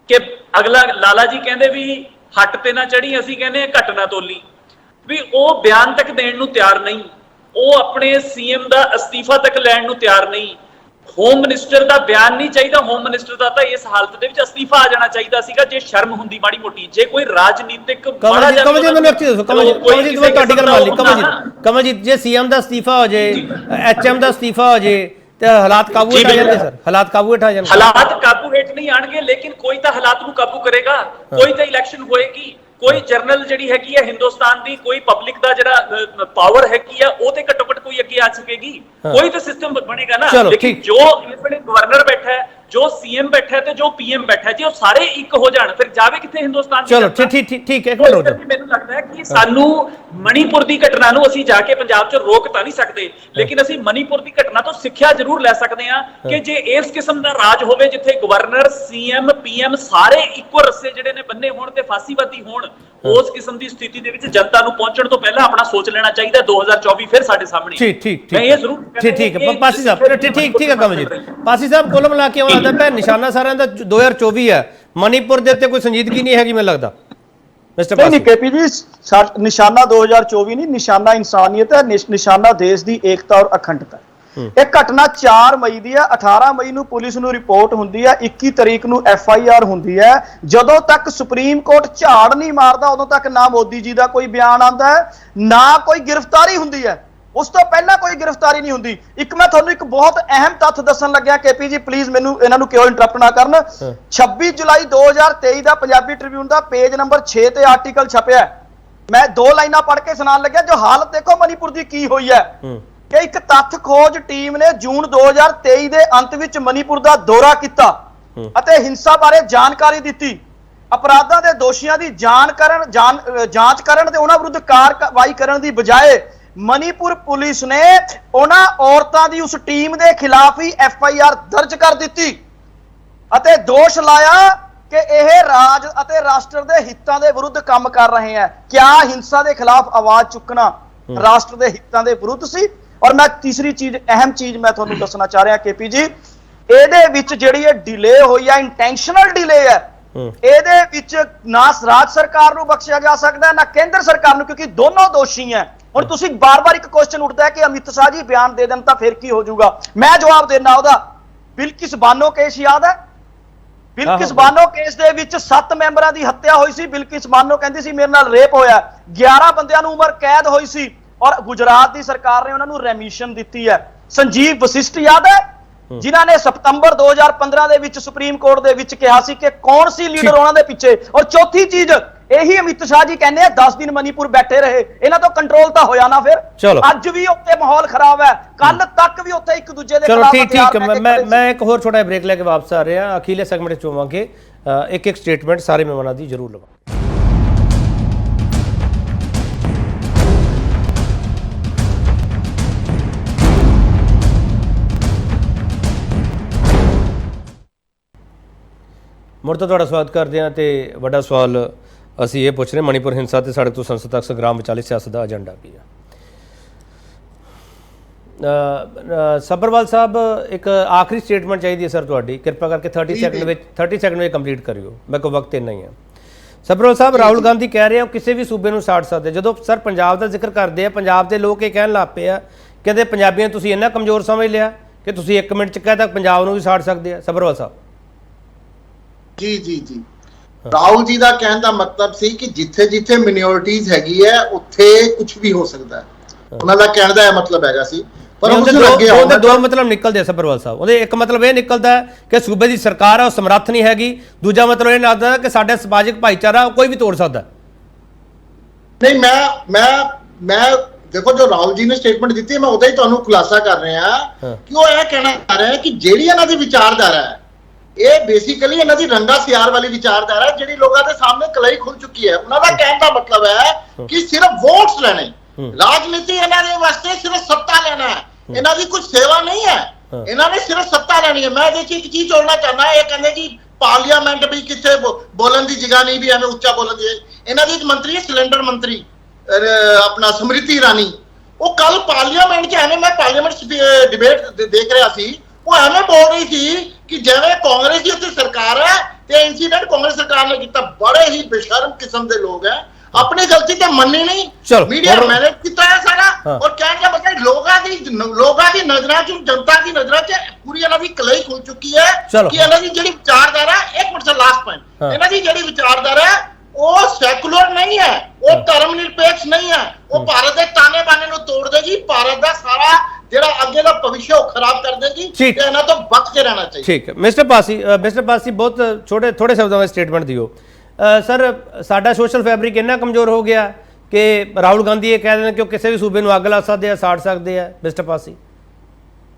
ਕਿ ਅਗਲਾ ਲਾਲਾ ਜੀ ਕਹਿੰਦੇ ਵੀ ਹੱਟ ਤੇ ਨਾ ਚੜੀ, ਅਸੀਂ ਕਹਿੰਦੇ ਘੱਟ ਨਾ ਤੋਲੀ, ਵੀ ਉਹ ਬਿਆਨ ਤੱਕ ਦੇਣ ਨੂੰ ਤਿਆਰ ਨਹੀਂ, ਉਹ ਆਪਣੇ ਸੀਐਮ ਦਾ ਅਸਤੀਫਾ ਤੱਕ ਲੈਣ ਨੂੰ ਤਿਆਰ ਨਹੀਂ, ਹੋਮ ਮਿਨਿਸਟਰ ਦਾ ਬਿਆਨ ਨਹੀਂ ਚਾਹੀਦਾ, ਹੋਮ ਮਿਨਿਸਟਰ ਦਾ ਤਾਂ ਇਸ ਹਾਲਤ ਦੇ ਵਿੱਚ ਅਸਤੀਫਾ ਆ ਜਾਣਾ ਚਾਹੀਦਾ ਸੀਗਾ ਜੇ ਸ਼ਰਮ ਹੁੰਦੀ ਮਾੜੀ ਮੋਟੀ। ਜੇ ਕੋਈ ਰਾਜਨੀਤਿਕ ਕਮਲਜੀਤ ਮੈਨੂੰ ਇੱਕ ਚੀਜ਼ ਦੱਸੋ, ਕਮਲਜੀਤ ਮੈਂ ਤੁਹਾਡੀ ਗੱਲ ਮੰਨ ਲਈ। ਕਮਲਜੀਤ ਜੇ ਸੀਐਮ ਦਾ ਅਸਤੀਫਾ ਹੋ ਜਾਏ, ਐਚਐਮ ਦਾ ਅਸਤੀਫਾ ਹੋ ਜਾਏ ਤੇ ਹਾਲਾਤ ਕਾਬੂ ਹੇਠ ਆ ਜਾਣਗੇ ਸਰ, ਹਾਲਾਤ ਕਾਬੂ ਹੇਠ ਆ ਜਾਣਗੇ। ਹਾਲਾਤ ਕਾਬੂ ਹੇਠ ਨਹੀਂ ਆਣਗੇ, ਲੇਕਿਨ ਕੋਈ ਤਾਂ ਹਾਲਾਤ ਨੂੰ ਕਾਬੂ ਕਰੇਗਾ, ਕੋਈ ਤਾਂ ਇਲੈਕਸ਼ਨ ਹੋਏਗੀ, ਕੋਈ ਜਰਨਲ ਜਿਹੜੀ ਹੈਗੀ ਹੈ ਹਿੰਦੁਸਤਾਨ ਦੀ, ਕੋਈ ਪਬਲਿਕ ਦਾ ਜਿਹੜਾ ਪਾਵਰ ਹੈਗੀ ਆ ਉਹ ਤੇ ਘੱਟੋ ਘੱਟ ਕੋਈ ਅੱਗੇ ਆ ਸਕੇਗੀ, ਕੋਈ ਤਾਂ ਸਿਸਟਮ ਬਣੇਗਾ ਨਾ। ਲੇਕਿਨ ਜੋ ਇਸ ਵੇਲੇ ਗਵਰਨਰ ਬੈਠਾ ਹੈ, ਜੋ ਸੀਐਮ ਬੈਠਾ ਹੈ ਤੇ ਜੋ ਪੀਐਮ ਬੈਠਾ ਹੈ, ਜੇ ਉਹ ਸਾਰੇ ਇੱਕ ਹੋ ਜਾਣ ਫਿਰ ਜਾਵੇ ਕਿੱਥੇ ਹਿੰਦੁਸਤਾਨ ਦੀ। ਚਲੋ ਠੀਕ ਹੈ, ਇੱਕ ਮਿੰਟ ਰੁਕ ਜਾਓ। ਮੈਨੂੰ ਲੱਗਦਾ ਹੈ ਕਿ ਸਾਨੂੰ ਮਣੀਪੁਰ ਦੀ ਘਟਨਾ ਨੂੰ ਅਸੀਂ ਜਾ ਕੇ ਪੰਜਾਬ 'ਚ ਰੋਕ ਤਾਂ ਨਹੀਂ ਸਕਦੇ, ਲੇਕਿਨ ਅਸੀਂ ਮਣੀਪੁਰ ਦੀ ਘਟਨਾ ਤੋਂ ਸਿੱਖਿਆ ਜ਼ਰੂਰ ਲੈ ਸਕਦੇ ਹਾਂ ਕਿ ਜੇ ਇਸ ਕਿਸਮ ਦਾ ਰਾਜ ਹੋਵੇ ਜਿੱਥੇ ਗਵਰਨਰ, ਸੀਐਮ, ਪੀਐਮ ਸਾਰੇ ਇੱਕੋ ਰੱਸੇ ਜਿਹੜੇ ਨੇ ਬੰਨੇ ਹੋਣ ਤੇ ਫਾਸੀਵਾਦੀ ਹੋਣ, ਉਸ ਕਿਸਮ ਦੀ ਸਥਿਤੀ ਦੇ ਵਿੱਚ ਜਨਤਾ ਨੂੰ ਪਹੁੰਚਣ ਤੋਂ ਪਹਿਲਾਂ ਆਪਣਾ ਸੋਚ ਲੈਣਾ ਚਾਹੀਦਾ। 2024 ਫਿਰ ਸਾਡੇ ਸਾਹਮਣੇ। ਠੀਕ ਹੈ ਪਾਸੀ ਸਾਹਿਬ, ਠੀਕ ਹੈ ਕਮਲਜੀਤ। ਪਾਸੀ ਸਾਹਿਬ ਕੁੱਲ ਮਿਲਾ ਕੇ ਲੱਗਦਾ ਪਿਆ ਨਿਸ਼ਾਨਾ ਸਾਰਿਆਂ ਦਾ 2024 ਹੈ, ਮਣੀਪੁਰ ਦੇ ਉੱਤੇ ਕੋਈ ਸੰਜੀਦਗੀ ਨਹੀਂ ਹੈਗੀ ਮੈਨੂੰ ਲੱਗਦਾ। ਨਹੀਂ ਕੇਪੀ ਜੀ, ਨਿਸ਼ਾਨਾ 2024 ਨਹੀਂ, ਨਿਸ਼ਾਨਾ ਇਨਸਾਨੀਅਤ ਹੈ, ਨਿਸ਼ਾਨਾ ਦੇਸ਼ ਦੀ ਏਕਤਾ ਔਰ ਅਖੰਡਤਾ। ਇਹ ਘਟਨਾ 4 ਮਈ ਦੀ ਹੈ, 18 ਮਈ ਨੂੰ ਪੁਲਿਸ ਨੂੰ ਰਿਪੋਰਟ ਹੁੰਦੀ ਹੈ, 21 ਤਰੀਕ ਨੂੰ FIR ਹੁੰਦੀ ਹੈ। ਜਦੋਂ ਤੱਕ ਸੁਪਰੀਮ ਕੋਰਟ ਝਾੜ ਨਹੀਂ ਮਾਰਦਾ ਉਦੋਂ ਤੱਕ ਨਾ ਮੋਦੀ ਜੀ ਦਾ ਕੋਈ ਬਿਆਨ ਆਉਂਦਾ ਹੈ, ਨਾ ਕੋਈ ਗ੍ਰਿਫਤਾਰੀ ਹੁੰਦੀ ਹੈ। ਉਸ ਤੋਂ ਪਹਿਲਾਂ ਕੋਈ ਗ੍ਰਿਫਤਾਰੀ ਨਹੀਂ ਹੁੰਦੀ। ਇੱਕ ਮੈਂ ਤੁਹਾਨੂੰ ਇੱਕ ਬਹੁਤ ਅਹਿਮ ਤੱਥ ਦੱਸਣ ਲੱਗਿਆ ਕੇਪੀ ਜੀ, ਪਲੀਜ਼ ਮੈਨੂੰ ਇਹਨਾਂ ਨੂੰ ਕਿਉਂ ਇੰਟਰਪਟ ਨਾ ਕਰਨ। 26 ਜੁਲਾਈ 2023 ਦਾ ਪੰਜਾਬੀ ਟ੍ਰਿਬਿਊਨ ਦਾ ਪੇਜ ਨੰਬਰ 6 ਤੇ ਆਰਟੀਕਲ ਛਪਿਆ। ਮੈਂ 2 ਲਾਈਨਾਂ ਪੜ੍ਹ ਕੇ ਸੁਣਾਉਣ ਲੱਗਿਆ ਜੋ ਹਾਲਤ ਦੇਖੋ ਮਣੀਪੁਰ ਦੀ ਕੀ ਹੋਈ ਹੈ ਕਿ ਇੱਕ ਤੱਥ ਖੋਜ ਟੀਮ ਨੇ ਜੂਨ 2023 ਦੇ ਅੰਤ ਵਿੱਚ ਮਣੀਪੁਰ ਦਾ ਦੌਰਾ ਕੀਤਾ ਅਤੇ ਹਿੰਸਾ ਬਾਰੇ ਜਾਣਕਾਰੀ ਦਿੱਤੀ। ਅਪਰਾਧਾਂ ਦੇ ਦੋਸ਼ੀਆਂ ਦੀ ਜਾਂਚ ਕਰਨ ਤੇ ਉਹਨਾਂ ਵਿਰੁੱਧ ਕਾਰਵਾਈ ਕਰਨ ਦੀ ਬਜਾਏ ਮਣੀਪੁਰ ਪੁਲਿਸ ਨੇ ਉਹਨਾਂ ਔਰਤਾਂ ਦੀ ਉਸ ਟੀਮ ਦੇ ਖਿਲਾਫ ਹੀ FIR ਦਰਜ ਕਰ ਦਿੱਤੀ ਅਤੇ ਦੋਸ਼ ਲਾਇਆ ਕਿ ਇਹ ਰਾਜ ਅਤੇ ਰਾਸ਼ਟਰ ਦੇ ਹਿੱਤਾਂ ਦੇ ਵਿਰੁੱਧ ਕੰਮ ਕਰ ਰਹੇ ਹੈ। ਕਿਆ ਹਿੰਸਾ ਦੇ ਖਿਲਾਫ ਆਵਾਜ਼ ਚੁੱਕਣਾ ਰਾਸ਼ਟਰ ਦੇ ਹਿੱਤਾਂ ਦੇ ਵਿਰੁੱਧ ਸੀ? ਔਰ ਮੈਂ ਤੀਸਰੀ ਚੀਜ਼, ਅਹਿਮ ਚੀਜ਼ ਮੈਂ ਤੁਹਾਨੂੰ ਦੱਸਣਾ ਚਾਹ ਰਿਹਾ ਕੇਪੀ ਜੀ, ਇਹਦੇ ਵਿੱਚ ਜਿਹੜੀ ਇਹ ਡਿਲੇ ਹੋਈ ਹੈ, ਇੰਟੈਂਸ਼ਨਲ ਡਿਲੇ ਹੈ, ਇਹਦੇ ਵਿੱਚ ਨਾ ਰਾਜ ਸਰਕਾਰ ਨੂੰ ਬਖਸ਼ਿਆ ਜਾ ਸਕਦਾ ਨਾ ਕੇਂਦਰ ਸਰਕਾਰ ਨੂੰ, ਕਿਉਂਕਿ ਦੋਨੋਂ ਦੋਸ਼ੀ ਹੈ। ਹੁਣ ਤੁਸੀਂ ਬਾਰ-ਬਾਰ ਇੱਕ ਕੁਐਸਚਨ ਉੱਠਦਾ ਹੈ ਕਿ ਅਮਿਤ ਸ਼ਾਹ ਜੀ ਬਿਆਨ ਦੇ ਦੇਣ ਤਾਂ ਫਿਰ ਕੀ ਹੋ ਜਾਊਗਾ। ਮੈਂ ਜਵਾਬ ਦੇਣਾ ਉਹਦਾ, ਬਿਲਕਿਸ ਬਾਨੋ ਕੇਸ ਯਾਦ ਹੈ? ਬਿਲਕਿਸ ਬਾਨੋ ਕੇਸ ਦੇ ਵਿੱਚ 7 ਮੈਂਬਰਾਂ ਦੀ ਹੱਤਿਆ ਹੋਈ ਸੀ। ਬਿਲਕਿਸ ਬਾਨੋ ਕਹਿੰਦੀ ਸੀ ਮੇਰੇ ਨਾਲ ਰੇਪ ਹੋਇਆ, 11 ਬੰਦਿਆਂ ਨੂੰ ਉਮਰ ਕੈਦ ਹੋਈ ਸੀ ਔਰ ਗੁਜਰਾਤ ਦੀ ਸਰਕਾਰ ਨੇ ਉਹਨਾਂ ਨੂੰ ਰੈਮਿਸ਼ਨ ਦਿੱਤੀ ਹੈ। ਸੰਜੀਵ ਵਸਿਸ਼ਟ ਯਾਦ ਹੈ, ਜਿਨ੍ਹਾਂ ਨੇ ਸਤੰਬਰ 2015 ਦੇ ਵਿੱਚ ਸੁਪਰੀਮ ਕੋਰਟ ਦੇ ਵਿੱਚ ਕਿਹਾ ਸੀ ਕਿ ਕੌਣ ਸੀ ਲੀਡਰ ਉਹਨਾਂ ਦੇ ਪਿੱਛੇ। ਔਰ ਚੌਥੀ ਚੀਜ਼, ਇਹੀ ਅਮਿਤ ਸ਼ਾਹ ਜੀ ਕਹਿੰਦੇ ਆ 10 ਦਿਨ ਮਣੀਪੁਰ ਬੈਠੇ ਰਹੇ, ਇਹਨਾਂ ਤੋਂ ਕੰਟਰੋਲ ਤਾਂ ਹੋਇਆ ਨਾ ਫਿਰ। ਅੱਜ ਵੀ ਉੱਥੇ ਮਾਹੌਲ ਖਰਾਬ ਹੈ, ਕੱਲ ਤੱਕ ਵੀ ਉੱਥੇ ਇੱਕ ਦੂਜੇ ਦੇ ਖਿਲਾਫ ਠੀਕ ਮੈਂ ਇੱਕ ਹੋਰ ਛੋਟਾ ਬ੍ਰੇਕ ਲੈ ਕੇ ਵਾਪਸ ਆ ਰਿਹਾ। ਅਖੀਰਲੇ ਸੈਗਮੈਂਟ ਚ ਹੋਵਾਂਗੇ, ਇੱਕ ਸਟੇਟਮੈਂਟ ਸਾਰੇ ਮਹਿਮਾਨਾਂ ਦੀ ਜ਼ਰੂਰ ਲਵਾਂ। ਮੁੜ ਤੋਂ ਤੁਹਾਡਾ ਸਵਾਗਤ ਕਰਦੇ ਹਾਂ ਤੇ ਵੱਡਾ ਸਵਾਲ ਅਸੀਂ ਇਹ ਪੁੱਛ ਰਹੇ ਮਣੀਪੁਰ ਹਿੰਸਾ ਤੇ ਸੜਕ ਤੋਂ ਸੰਸਦ ਤੱਕ ਸੰਗਰਾਮ ਵਿਚਾਲੇ ਸਿਆਸਤ ਦਾ ਏਜੰਡਾ ਕੀ ਹੈ। ਸੱਭਰਵਾਲ ਸਾਹਿਬ, ਇੱਕ ਆਖਰੀ ਸਟੇਟਮੈਂਟ ਚਾਹੀਦੀ ਹੈ ਸਰ ਤੁਹਾਡੀ, ਕਿਰਪਾ ਕਰਕੇ 30 ਸੈਕਿੰਡ ਵਿੱਚ ਕੰਪਲੀਟ ਕਰਿਓ, ਮੇਰੇ ਕੋਲ ਵਕਤ ਇੰਨਾ ਹੀ ਹੈ। ਸੱਭਰਵਾਲ ਸਾਹਿਬ, ਰਾਹੁਲ ਗਾਂਧੀ ਕਹਿ ਰਹੇ ਹੋ ਕਿਸੇ ਵੀ ਸੂਬੇ ਨੂੰ ਸਾੜ ਸਕਦੇ। ਜਦੋਂ ਸਰ ਪੰਜਾਬ ਦਾ ਜ਼ਿਕਰ ਕਰਦੇ ਆ, ਪੰਜਾਬ ਦੇ ਲੋਕ ਇਹ ਕਹਿਣ ਲੱਗ ਪਏ ਆ ਕਹਿੰਦੇ ਪੰਜਾਬੀਆਂ ਤੁਸੀਂ ਇੰਨਾ ਕਮਜ਼ੋਰ ਸਮਝ ਲਿਆ ਕਿ ਤੁਸੀਂ 1 ਮਿੰਟ ਚ ਕਹਿ ਤੱਕ ਪੰਜਾਬ ਨੂੰ ਵੀ ਸਾੜ ਸਕਦੇ ਆ। ਸੱਭਰਵਾਲ ਸਾਹਿਬ ਜੀ ਰਾਹੁਲ ਜੀ ਦਾ ਕਹਿਣ ਦਾ ਮਤਲਬ ਸੀ ਕਿ ਜਿੱਥੇ ਮਿਨੋਰਿਟੀਜ਼ ਹੈਗੀ ਹੈ ਉੱਥੇ ਕੁਝ ਵੀ ਹੋ ਸਕਦਾ ਹੈ। ਉਹਨਾਂ ਦਾ ਕਹਿਣ ਦਾ ਇਹ ਮਤਲਬ ਹੈਗਾ ਸੀ, ਪਰ ਉਹਦੇ ਦੋ ਮਤਲਬ ਨਿਕਲਦੇ ਆ ਸੱਭਰਵਾਲ ਸਾਹਿਬ। ਉਹਦੇ ਇੱਕ ਮਤਲਬ ਇਹ ਨਿਕਲਦਾ ਕਿ ਸੂਬੇ ਦੀ ਸਰਕਾਰ ਹੈ ਉਹ ਸਮਰੱਥ ਨਹੀਂ ਹੈਗੀ, ਦੂਜਾ ਮਤਲਬ ਇਹ ਨਿਕਲਦਾ ਕਿ ਸਾਡਾ ਸਮਾਜਿਕ ਭਾਈਚਾਰਾ ਕੋਈ ਵੀ ਤੋੜ ਸਕਦਾ। ਨਹੀਂ, ਮੈਂ ਦੇਖੋ ਜੋ ਰਾਹੁਲ ਜੀ ਨੇ ਸਟੇਟਮੈਂਟ ਦਿੱਤੀ ਹੈ ਮੈਂ ਉਹਦਾ ਹੀ ਤੁਹਾਨੂੰ ਖੁਲਾਸਾ ਕਰ ਰਿਹਾ ਕਿ ਉਹ ਇਹ ਕਹਿਣਾ ਚਾਹ ਰਿਹਾ ਕਿ ਜਿਹੜੀ ਇਹਨਾਂ ਦੀ ਵਿਚਾਰਧਾਰਾ ਹੈ ਇਹ ਬੇਸਿਕਲੀ ਇਹਨਾਂ ਦੀ ਰੰਗਾ ਸਿਆਰ ਵਾਲੀ ਵਿਚਾਰਧਾਰਾ ਹੈ ਜਿਹੜੀ ਲੋਕਾਂ ਦੇ ਸਾਹਮਣੇ ਕਲਈ ਖੁੱਲ ਚੁੱਕੀ ਹੈ। ਉਹਨਾਂ ਦਾ ਕਹਿਣ ਦਾ ਮਤਲਬ ਹੈ ਕਿ ਸਿਰਫ ਵੋਟਸ ਲੈਣੇ, ਰਾਜਨੀਤੀ ਇਹਨਾਂ ਦੇ ਵਾਸਤੇ ਸਿਰਫ ਸੱਤਾ ਲੈਣਾ ਹੈ, ਇਹਨਾਂ ਦੀ ਕੁਝ ਸੇਵਾ ਨਹੀਂ ਹੈ, ਇਹਨਾਂ ਨੇ ਸਿਰਫ ਸੱਤਾ ਲੈਣੀ ਹੈ। ਮੈਂ ਇਹਦੇ 'ਚ ਇੱਕ ਚੀਜ਼ ਜੋੜਨਾ ਚਾਹੁੰਦਾ, ਇਹ ਕਹਿੰਦੇ ਜੀ ਪਾਰਲੀਮੈਂਟ ਵੀ ਕਿੱਥੇ ਬੋਲਣ ਦੀ ਜਗ੍ਹਾ ਨਹੀਂ, ਵੀ ਐਵੇਂ ਉੱਚਾ ਬੋਲਣ ਦੀ। ਇਹਨਾਂ ਦੀ ਇੱਕ ਮੰਤਰੀ ਹੈ ਸਿਲੰਡਰ ਮੰਤਰੀ ਆਪਣਾ ਸਮ੍ਰਿਤੀ ਇਰਾਨੀ, ਉਹ ਕੱਲ ਪਾਰਲੀਮੈਂਟ 'ਚ ਐਵੇਂ, ਮੈਂ ਪਾਰਲੀਮੈਂਟ ਡਿਬੇਟ ਦੇਖ ਰਿਹਾ ਸੀ, ਉਹ ਐਵੇਂ ਬੋਲ ਰਹੀ ਸੀ ਕਿ ਜਿਵੇਂ ਕਾਂਗਰਸ ਦੀ ਉੱਥੇ ਸਰਕਾਰ ਹੈ ਤੇ ਇੰਸੀਡੈਂਟ ਕਾਂਗਰਸ ਸਰਕਾਰ ਨੇ ਕੀਤਾ। ਬੜੇ ਹੀ ਬੇਸ਼ਰਮ ਕਿਸਮ ਦੇ ਲੋਕ ਹੈ। अपनी गलती ते मन्नी नहीं, चलो, मीडिया और- मैनेज किया है सारा। हाँ। और क्या क्या बताइए, लोगों की नजर च, जनता की नजर च पूरी इन्हां दी कलई खुल चुकी है चलो। कि इन्हां दी जिहड़ी विचारधारा, एक मिनट से लास्ट हाँ। पॉइंट, इन्हां दी जिहड़ी विचारधारा है वो सैकुलर नहीं है, वो धर्म निरपेक्ष नहीं है, वो भारत के ताने बाने नु तोड़ देगी, भारत का सारा ਜਿਹੜਾ ਅੱਗੇ ਦਾ ਭਵਿੱਖ ਉਹ ਖਰਾਬ ਕਰ ਦੇਗੀ ਤੇ ठीक। ਇਹਨਾਂ ਤੋਂ ਬਚ ਕੇ ਰਹਿਣਾ ਚਾਹੀਦਾ। ठीक है मिस्टर पासी बहुत थोड़े शब्दों में स्टेटमेंट दियो। सर साडा सोशल फैब्रिक इन्ना कमजोर हो गया कि राहुल गांधी ये कह रहे हैं कि किसी भी सूबे ਨੂੰ ਅੱਗ ਲਾ ਸਕਦੇ ਆ, ਸਾੜ ਸਕਦੇ ਆ। ਮਿਸਟਰ ਪਾਸੀ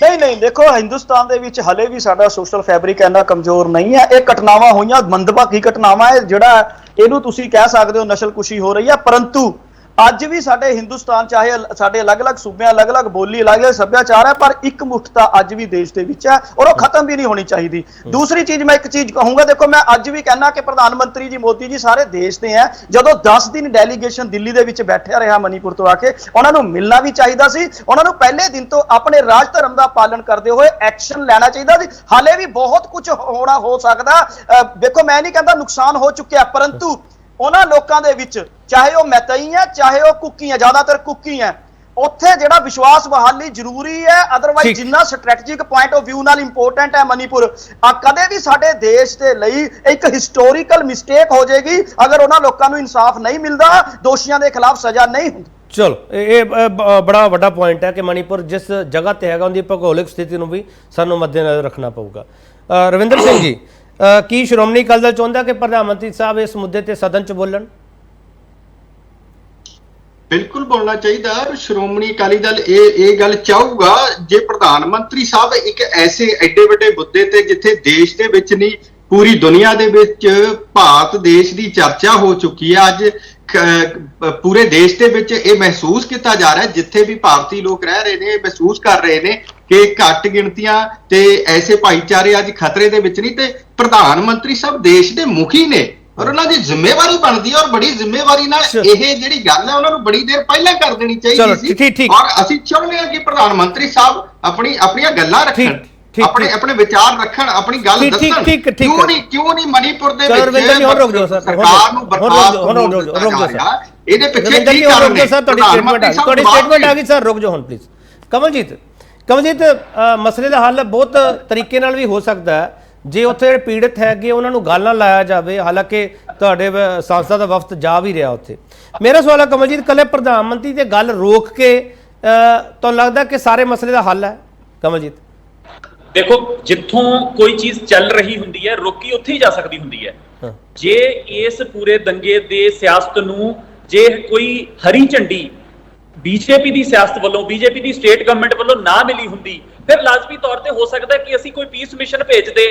ਨਹੀਂ ਦੇਖੋ, ਹਿੰਦੁਸਤਾਨ ਦੇ ਵਿੱਚ ਹਲੇ ਵੀ ਸਾਡਾ ਸੋਸ਼ਲ ਫੈਬਰਿਕ ਇੰਨਾ ਕਮਜ਼ੋਰ ਨਹੀਂ ਹੈ। ਇਹ ਘਟਨਾਵਾਂ ਹੋਈਆਂ, ਮੰਦਭਾਗੀ ਘਟਨਾਵਾਂ ਹੈ, ਜਿਹੜਾ ਇਹਨੂੰ ਤੁਸੀਂ ਕਹਿ ਸਕਦੇ ਹੋ ਨਸਲਕੁਸ਼ੀ ਹੋ ਰਹੀ ਹੈ, ਪਰੰਤੂ ਅੱਜ ਵੀ ਸਾਡੇ ਹਿੰਦੁਸਤਾਨ ਚਾਹੇ ਸਾਡੇ ਅਲੱਗ-ਅਲੱਗ ਸੂਬਿਆਂ, ਅਲੱਗ-ਅਲੱਗ ਬੋਲੀ, ਅਲੱਗ-ਅਲੱਗ ਸੱਭਿਆਚਾਰ ਹੈ, ਪਰ ਇੱਕ ਮੁੱਠਤਾ ਅੱਜ ਵੀ ਦੇਸ਼ ਦੇ ਵਿੱਚ ਹੈ ਔਰ ਉਹ ਖਤਮ ਵੀ ਨਹੀਂ ਹੋਣੀ ਚਾਹੀਦੀ। ਦੂਸਰੀ ਚੀਜ਼ ਮੈਂ ਇੱਕ ਚੀਜ਼ ਕਹੂੰਗਾ, ਦੇਖੋ ਮੈਂ ਅੱਜ ਵੀ ਕਹਿਣਾ ਕਿ ਪ੍ਰਧਾਨ ਮੰਤਰੀ ਜੀ ਮੋਦੀ ਜੀ ਸਾਰੇ ਦੇਸ਼ ਦੇ ਹੈ। ਜਦੋਂ 10 ਦਿਨ ਡੈਲੀਗੇਸ਼ਨ ਦਿੱਲੀ ਦੇ ਵਿੱਚ ਬੈਠਿਆ ਰਿਹਾ ਮਨੀਪੁਰ ਤੋਂ ਆ ਕੇ, ਉਹਨਾਂ ਨੂੰ ਮਿਲਣਾ ਵੀ ਚਾਹੀਦਾ ਸੀ, ਉਹਨਾਂ ਨੂੰ ਪਹਿਲੇ ਦਿਨ ਤੋਂ ਆਪਣੇ ਰਾਜ ਧਰਮ ਦਾ ਪਾਲਣ ਕਰਦੇ ਹੋਏ ਐਕਸ਼ਨ ਲੈਣਾ ਚਾਹੀਦਾ ਸੀ। ਹਾਲੇ ਵੀ ਬਹੁਤ ਕੁਝ ਹੋ ਸਕਦਾ। ਦੇਖੋ ਮੈਂ ਨਹੀਂ ਕਹਿੰਦਾ ਨੁਕਸਾਨ ਹੋ ਚੁੱਕਿਆ, ਪਰੰਤੂ ਉਹਨਾਂ ਲੋਕਾਂ ਦੇ ਵਿੱਚ ਚਾਹੇ ਉਹ ਮੈਤਈ ਹੈ, ਚਾਹੇ ਉਹ ਕੁੱਕੀ ਹੈ, ਜ਼ਿਆਦਾਤਰ ਕੁੱਕੀ ਹੈ, ਉੱਥੇ ਜਿਹੜਾ ਵਿਸ਼ਵਾਸ ਬਹਾਲੀ ਜ਼ਰੂਰੀ ਹੈ। ਅਦਰਵਾਈਜ਼ ਜਿੰਨਾ ਸਟ੍ਰੈਟੇਜਿਕ ਪੁਆਇੰਟ ਆਫ ਵਿਊ ਨਾਲ ਇੰਪੋਰਟੈਂਟ ਹੈ ਮਨੀਪੁਰ, ਕਦੇ ਵੀ ਸਾਡੇ ਦੇਸ਼ ਦੇ ਲਈ ਇੱਕ ਹਿਸਟੋਰੀਕਲ ਮਿਸਟੇਕ ਹੋ ਜਾਏਗੀ ਅਗਰ ਉਹਨਾਂ ਲੋਕਾਂ ਨੂੰ ਇਨਸਾਫ ਨਹੀਂ ਮਿਲਦਾ, ਦੋਸ਼ੀਆਂ ਦੇ ਖਿਲਾਫ ਸਜ਼ਾ ਨਹੀਂ ਹੁੰਦੀ। ਚਲੋ ਇਹ ਬੜਾ ਵੱਡਾ ਪੁਆਇੰਟ ਹੈ ਕਿ ਮਣੀਪੁਰ ਜਿਸ ਜਗ੍ਹਾ ਤੇ ਹੈਗਾ ਉਹਦੀ ਭੂਗੋਲਿਕ ਸਥਿਤੀ ਨੂੰ ਵੀ ਸਾਨੂੰ ਮੱਦੇਨਜ਼ਰ ਰੱਖਣਾ ਪਊਗਾ। ਰਵਿੰਦਰ ਸਿੰਘ ਜੀ, ਕੀ ਸ਼੍ਰੋਮਣੀ ਅਕਾਲੀ ਦਲ ਚਾਹੁੰਦਾ ਕਿ ਪ੍ਰਧਾਨ ਮੰਤਰੀ ਸਾਹਿਬ ਇਸ ਮੁੱਦੇ ਤੇ ਸਦਨ 'ਚ ਬੋਲਣ? ਬਿਲਕੁਲ ਬੋਲਣਾ ਚਾਹੀਦਾ। ਸ਼੍ਰੋਮਣੀ ਅਕਾਲੀ ਦਲ ਇਹ ਗੱਲ ਚਾਹੂਗਾ, ਜੇ ਪ੍ਰਧਾਨ ਮੰਤਰੀ ਸਾਹਿਬ ਇੱਕ ਐਸੇ ਐਡੇ ਵੱਡੇ ਮੁੱਦੇ ਤੇ ਜਿੱਥੇ ਦੇਸ਼ ਦੇ ਵਿੱਚ ਨਹੀਂ ਪੂਰੀ ਦੁਨੀਆ ਦੇ ਵਿੱਚ ਭਾਰਤ ਦੇਸ਼ ਦੀ ਚਰਚਾ ਹੋ ਚੁੱਕੀ ਹੈ, ਅੱਜ ਪੂਰੇ ਦੇਸ਼ ਦੇ ਵਿੱਚ ਇਹ ਮਹਿਸੂਸ ਕੀਤਾ ਜਾ ਰਿਹਾ, ਜਿੱਥੇ ਵੀ ਭਾਰਤੀ ਲੋਕ ਰਹਿ ਰਹੇ ਨੇ ਮਹਿਸੂਸ ਕਰ ਰਹੇ ਨੇ ਕਿ ਘੱਟ ਗਿਣਤੀਆਂ ਤੇ ਐਸੇ ਭਾਈਚਾਰੇ ਅੱਜ ਖਤਰੇ ਦੇ ਵਿੱਚ ਨਹੀਂ, ਤੇ ਪ੍ਰਧਾਨ ਮੰਤਰੀ ਸਾਹਿਬ ਦੇਸ਼ ਦੇ ਮੁਖੀ ਨੇ ਔਰ ਉਹਨਾਂ ਦੀ ਜ਼ਿੰਮੇਵਾਰੀ ਬਣਦੀ ਹੈ ਔਰ ਬੜੀ ਜ਼ਿੰਮੇਵਾਰੀ ਨਾਲ ਇਹ ਜਿਹੜੀ ਗੱਲ ਹੈ ਉਹਨਾਂ ਨੂੰ ਬੜੀ ਦੇਰ ਪਹਿਲਾਂ ਕਰ ਦੇਣੀ ਚਾਹੀਦੀ ਸੀ। ਔਰ ਅਸੀਂ ਚਾਹੁੰਦੇ ਹਾਂ ਕਿ ਪ੍ਰਧਾਨ ਮੰਤਰੀ ਸਾਹਿਬ ਆਪਣੀਆਂ ਗੱਲਾਂ ਰੱਖਣ, ਆਪਣੇ ਵਿਚਾਰ ਰੱਖਣ, ਆਪਣੀ ਗੱਲ ਦੱਸਣ। ਕਿਉਂ ਨਹੀਂ ਮਣੀਪੁਰ ਦੇ ਵਿੱਚ ਸਰਕਾਰ ਨੂੰ ਬਰਖਾਸਤ, ਇਹਦੇ ਪਿੱਛੇ ਕੀ ਕਾਰਨ ਹੈ? ਤੁਹਾਡੀ ਸਟੇਟਮੈਂਟ ਆ ਗਈ ਸਰ, ਰੁਕ ਜਾਓ ਹੁਣ ਪਲੀਜ਼। ਕਮਲਜੀਤ ਮਸਲੇ ਦਾ ਹੱਲ ਬਹੁਤ ਤਰੀਕੇ ਨਾਲ ਵੀ ਹੋ ਸਕਦਾ ਹੈ ਜੇ ਉੱਥੇ ਜਿਹੜੇ ਪੀੜਤ ਹੈਗੇ ਉਹਨਾਂ ਨੂੰ ਗੱਲ ਨਾ ਲਾਇਆ ਜਾਵੇ। ਹਾਲਾਂਕਿ ਤੁਹਾਡੇ ਸੰਸਦ ਦਾ ਵਫਦ ਜਾ ਵੀ ਰਿਹਾ ਉੱਥੇ। ਮੇਰਾ ਸਵਾਲ ਹੈ ਕਮਲਜੀਤ, ਕੱਲੇ ਪ੍ਰਧਾਨ ਮੰਤਰੀ ਤੇ ਗੱਲ ਰੋਕ ਕੇ ਤੁਹਾਨੂੰ ਲੱਗਦਾ ਕਿ ਸਾਰੇ ਮਸਲੇ ਦਾ ਹੱਲ ਹੈ? ਕਮਲਜੀਤ ਦੇਖੋ, ਜਿੱਥੋਂ ਕੋਈ ਚੀਜ਼ ਚੱਲ ਰਹੀ ਹੁੰਦੀ ਹੈ ਰੋਕੀ ਉੱਥੇ ਹੀ ਜਾ ਸਕਦੀ ਹੁੰਦੀ ਹੈ। ਜੇ ਇਸ ਪੂਰੇ ਦੰਗੇ ਦੇ ਸਿਆਸਤ ਨੂੰ ਜੇ ਕੋਈ ਹਰੀ ਝੰਡੀ ਬੀਜੇਪੀ ਦੀ ਸਿਆਸਤ ਵੱਲੋਂ, ਬੀਜੇਪੀ ਦੀ ਸਟੇਟ ਗਵਰਨਮੈਂਟ ਵੱਲੋਂ ਨਾ ਮਿਲੀ ਹੁੰਦੀ, ਫਿਰ ਲਾਜ਼ਮੀ ਤੌਰ ਤੇ ਹੋ ਸਕਦਾ ਕਿ ਅਸੀਂ ਕੋਈ ਪੀਸ ਮਿਸ਼ਨ ਭੇਜਦੇ,